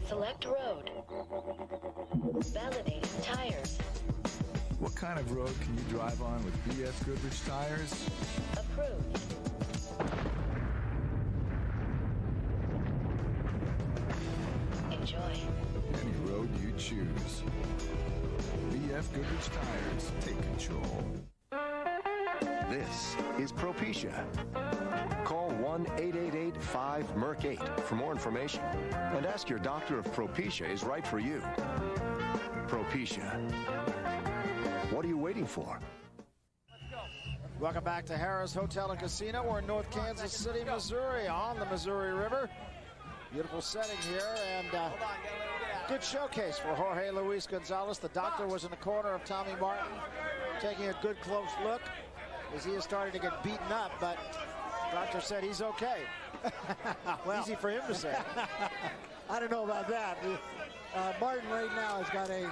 Select road. Validating tires. What kind of road can you drive on with BF Goodrich tires? Approved. Enjoy. Any road you choose. BF Goodrich tires, take control. This is Propecia. Call 1-888-5-MERC-8 for more information and ask your doctor if Propecia is right for you. Propecia. What are you waiting for? Welcome back to Harrah's Hotel and Casino. We're in North Kansas City, Missouri, on the Missouri River. Beautiful setting here, and good showcase for Jorge Luis Gonzalez. The doctor was in the corner of Tommy Martin, taking a good close look as he is starting to get beaten up, but the doctor said he's okay. Well, easy for him to say. I don't know about that. Martin right now has got a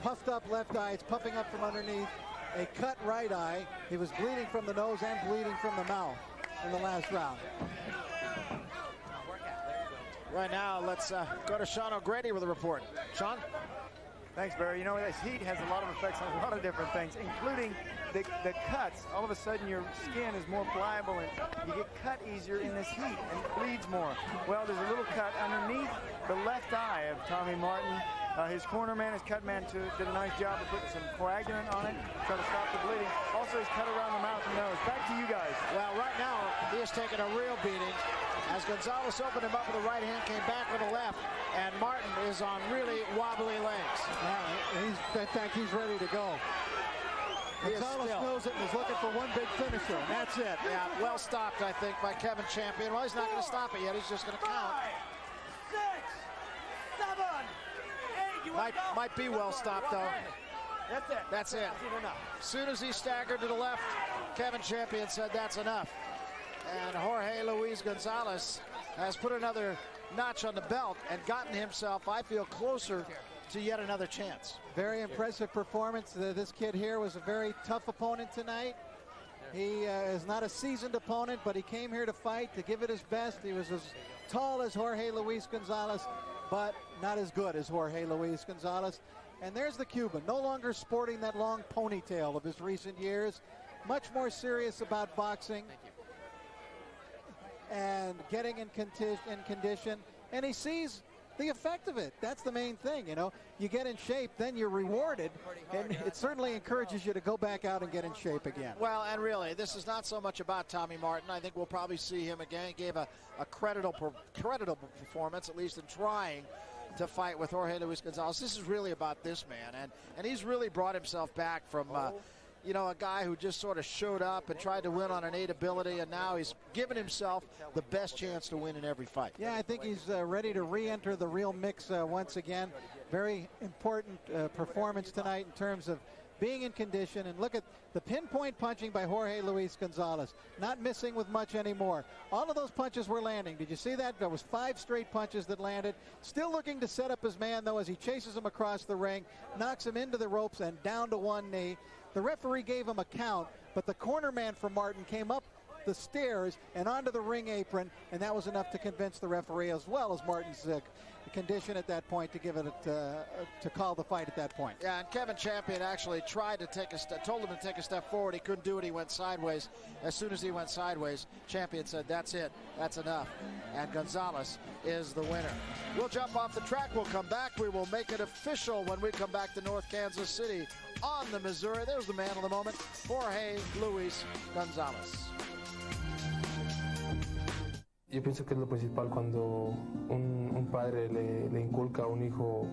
puffed up left eye. It's puffing up from underneath. A cut right eye. He was bleeding from the nose and bleeding from the mouth in the last round. Right now, let's go to Sean O'Grady with a report. Sean? Thanks, Barry. You know, this heat has a lot of effects on a lot of different things, including the cuts. All of a sudden, your skin is more pliable, and you get cut easier in this heat, and it bleeds more. Well, there's a little cut underneath the left eye of Tommy Martin. His corner man, his cut man, did a nice job of putting some coagulant on it, trying to stop the bleeding. Also, he's cut around the mouth and nose. Back to you guys. Well, right now, he is taking a real beating as Gonzalez opened him up with the right hand, came back with the left, and Martin is on really wobbly legs. In fact, he's ready to go. Gonzalez knows it and is looking for one big finisher, and that's it. Yeah, well stopped, I think, by Kevin Champion. Well, he's not going to stop it yet. He's just going to count. 6, 7, 8. Might be well stopped, though. That's it. That's it. As soon as he staggered to the left, Kevin Champion said that's enough. And Jorge Luis Gonzalez has put another notch on the belt and gotten himself, I feel, closer to yet another chance. Very impressive performance. This kid here was a very tough opponent tonight. He is not a seasoned opponent, but he came here to fight, to give it his best. He was as tall as Jorge Luis Gonzalez, but not as good as Jorge Luis Gonzalez. And there's the Cuban, no longer sporting that long ponytail of his recent years, much more serious about boxing and getting in condition, and he sees the effect of it. That's the main thing, you know. You get in shape, then you're rewarded, and it certainly encourages you to go back out and get in shape again. Well, and really, this is not so much about Tommy Martin. I think we'll probably see him again. He gave a creditable performance, at least in trying to fight with Jorge Luis Gonzalez. This is really about this man, and he's really brought himself back from you know, a guy who just sort of showed up and tried to win on innate ability, and now he's given himself the best chance to win in every fight. Yeah, I think he's ready to re-enter the real mix once again. Very important performance tonight in terms of being in condition. And look at the pinpoint punching by Jorge Luis Gonzalez. Not missing with much anymore. All of those punches were landing. Did you see that? There was 5 straight punches that landed. Still looking to set up his man, though, as he chases him across the ring, knocks him into the ropes and down to one knee. The referee gave him a count, but the corner man for Martin came up the stairs and onto the ring apron, and that was enough to convince the referee, as well as Martin's condition at that point, to give it to call the fight at that point. Yeah, and Kevin Champion actually tried to take a step, told him to take a step forward. He couldn't do it. He went sideways. As soon as he went sideways, Champion said, "That's it. That's enough." And Gonzalez is the winner. We'll jump off the track. We'll come back. We will make it official when we come back to North Kansas City on the Missouri. There's the man of the moment, Jorge Luis Gonzalez. Yo pienso que es lo principal cuando un padre le inculca a un hijo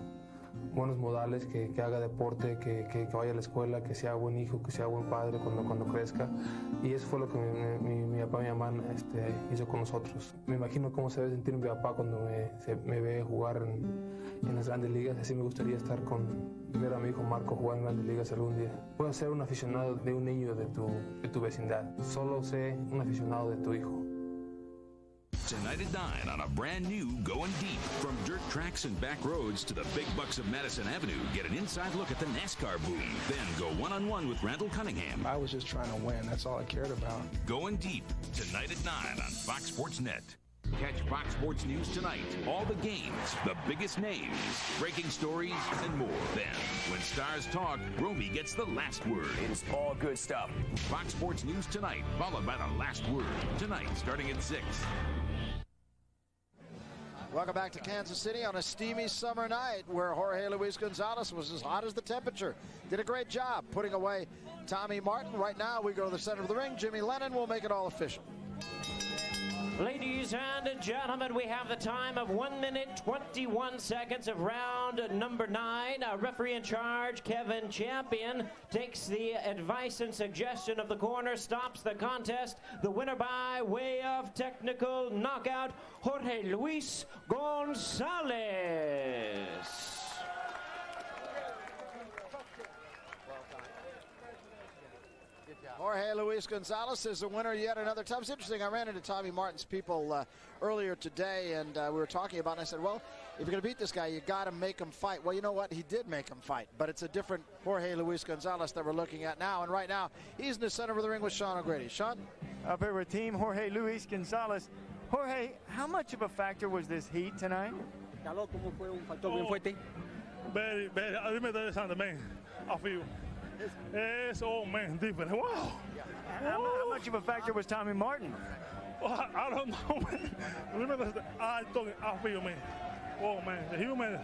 buenos modales, que haga deporte, que vaya a la escuela, que sea buen hijo, que sea buen padre cuando crezca. Y eso fue lo que mi papá y mi mamá hizo con nosotros. Me imagino cómo se debe sentir mi papá cuando me ve jugar en las grandes ligas. Así me gustaría ver a mi hijo Marco jugar en grandes ligas algún día. Puedes ser un aficionado de un niño de tu vecindad. Solo sé un aficionado de tu hijo. Tonight at 9 on a brand new Going Deep. From dirt tracks and back roads to the big bucks of Madison Avenue, get an inside look at the NASCAR boom. Then go one-on-one with Randall Cunningham. I was just trying to win. That's all I cared about. Going Deep, tonight at 9 on Fox Sports Net. Catch Fox Sports News tonight. All the games, the biggest names, breaking stories, and more. Then, when stars talk, Romy gets the last word. It's all good stuff. Fox Sports News tonight, followed by the last word. Tonight, starting at 6. Welcome back to Kansas City on a steamy summer night where Jorge Luis Gonzalez was as hot as the temperature. Did a great job putting away Tommy Martin. Right now, we go to the center of the ring. Jimmy Lennon will make it all official. Ladies and gentlemen, we have the time of 1 minute, 21 seconds of round number 9. Referee in charge, Kevin Champion, takes the advice and suggestion of the corner, stops the contest. The winner by way of technical knockout, Jorge Luis Gonzalez. Jorge Luis Gonzalez is the winner yet another time. It's interesting. I ran into Tommy Martin's people earlier today, and we were talking about it. And I said, well, if you're going to beat this guy, you got to make him fight. Well, you know what? He did make him fight, but it's a different Jorge Luis Gonzalez that we're looking at now. And right now, he's in the center of the ring with Sean O'Grady. Sean? Up here with Team Jorge Luis Gonzalez. Jorge, how much of a factor was this heat tonight? Very, very. A mí me interesante, man. I feel. It's all man different. Wow. How much of a factor was Tommy Martin? Well, I don't know, man. Remember, I feel, man. Oh man, the human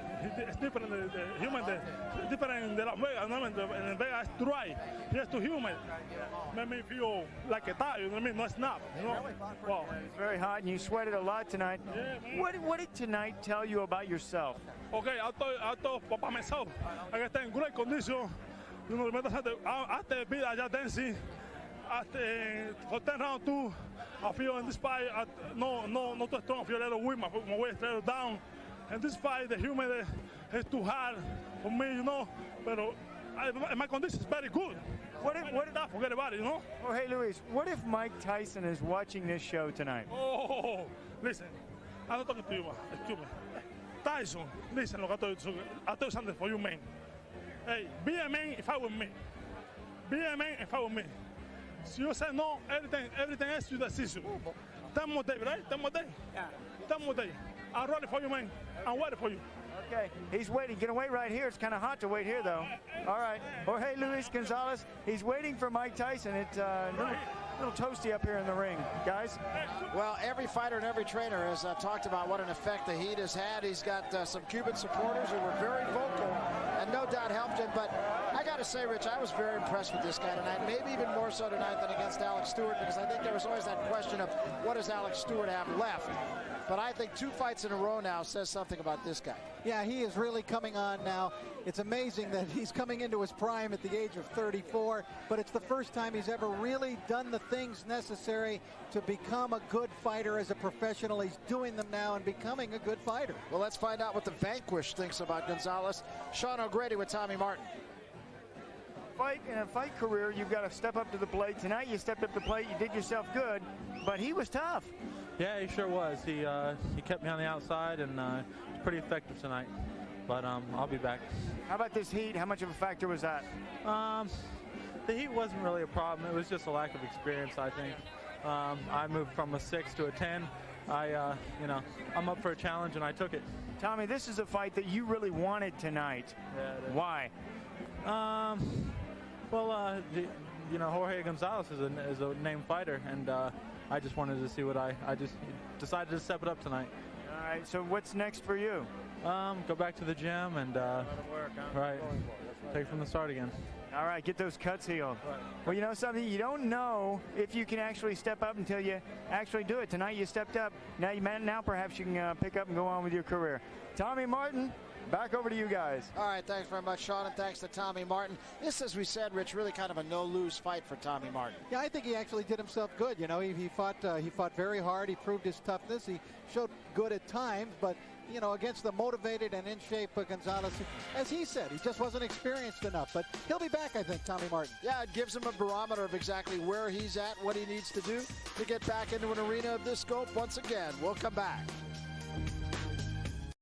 is different. The human is different the Las Vegas, you know what I mean? And Vegas is dry. Here's too humid. Made me feel like a tire, you know what I mean? No snap, you know? Wow. It's very hot, and you sweated a lot tonight. Yeah, man. What did tonight tell you about yourself? Okay, I thought about myself. I got in great condition. You know, after the beat, I just dancing. For 10 round 2, I feel in this fight, no too strong. I feel a little weak. My weight is a little down. And this fight, the humidity is too hard for me, you know. But my condition is very good. What if I forget about it, you know? Oh, hey, Luis, what if Mike Tyson is watching this show tonight? Oh, listen, I'm not talking to you, man. Excuse me. Tyson, listen, look, I tell you something for you, man. Hey, be a man if I were me. Be a man if I were me. So you say no, everything else you decision. 10 more days, right? 10 more days? Yeah. 10 more days. I'm ready for you, man. I'm waiting for you. Okay, he's waiting. Gonna wait right here. It's kind of hot to wait here, though. All right. Jorge Luis Gonzalez, he's waiting for Mike Tyson. It's a little toasty up here in the ring, guys. Well, every fighter and every trainer has talked about what an effect the heat has had. He's got some Cuban supporters who were very vocal and no doubt helped him. But I got to say, Rich, I was very impressed with this guy tonight, maybe even more so tonight than against Alex Stewart, because I think there was always that question of what does Alex Stewart have left. But I think 2 fights in a row now says something about this guy. Yeah, he is really coming on now. It's amazing that he's coming into his prime at the age of 34, but it's the first time he's ever really done the things necessary to become a good fighter as a professional. He's doing them now and becoming a good fighter. Well, let's find out what the Vanquish thinks about Gonzalez. Sean O'Grady with Tommy Martin. In a fight career, you've got to step up to the plate. Tonight, you stepped up to the plate. You did yourself good, but he was tough. Yeah, he sure was. He kept me on the outside and was pretty effective tonight. But I'll be back. How about this heat? How much of a factor was that? The heat wasn't really a problem. It was just a lack of experience, I think. I moved from a 6 to a 10. I'm up for a challenge, and I took it. Tommy, this is a fight that you really wanted tonight. Yeah, why? Jorge Gonzalez is a named fighter, and I just wanted to see what I just decided to step it up tonight. All right, so what's next for you? Go back to the gym and take from the start again. All right, get those cuts healed. Right. Well, you know something? You don't know if you can actually step up until you actually do it. Tonight you stepped up. Now perhaps you can pick up and go on with your career. Tommy Martin, back over to you guys. All right, thanks very much, Sean, and thanks to Tommy Martin. This, as we said, Rich, really kind of a no-lose fight for Tommy Martin. Yeah, I think he actually did himself good. You know, he fought very hard. He proved his toughness. He showed good at times, but you know, against the motivated and in shape Gonzalez, as he said, he just wasn't experienced enough. But he'll be back, I think, Tommy Martin. Yeah, it gives him a barometer of exactly where he's at, what he needs to do to get back into an arena of this scope once again. We'll come back.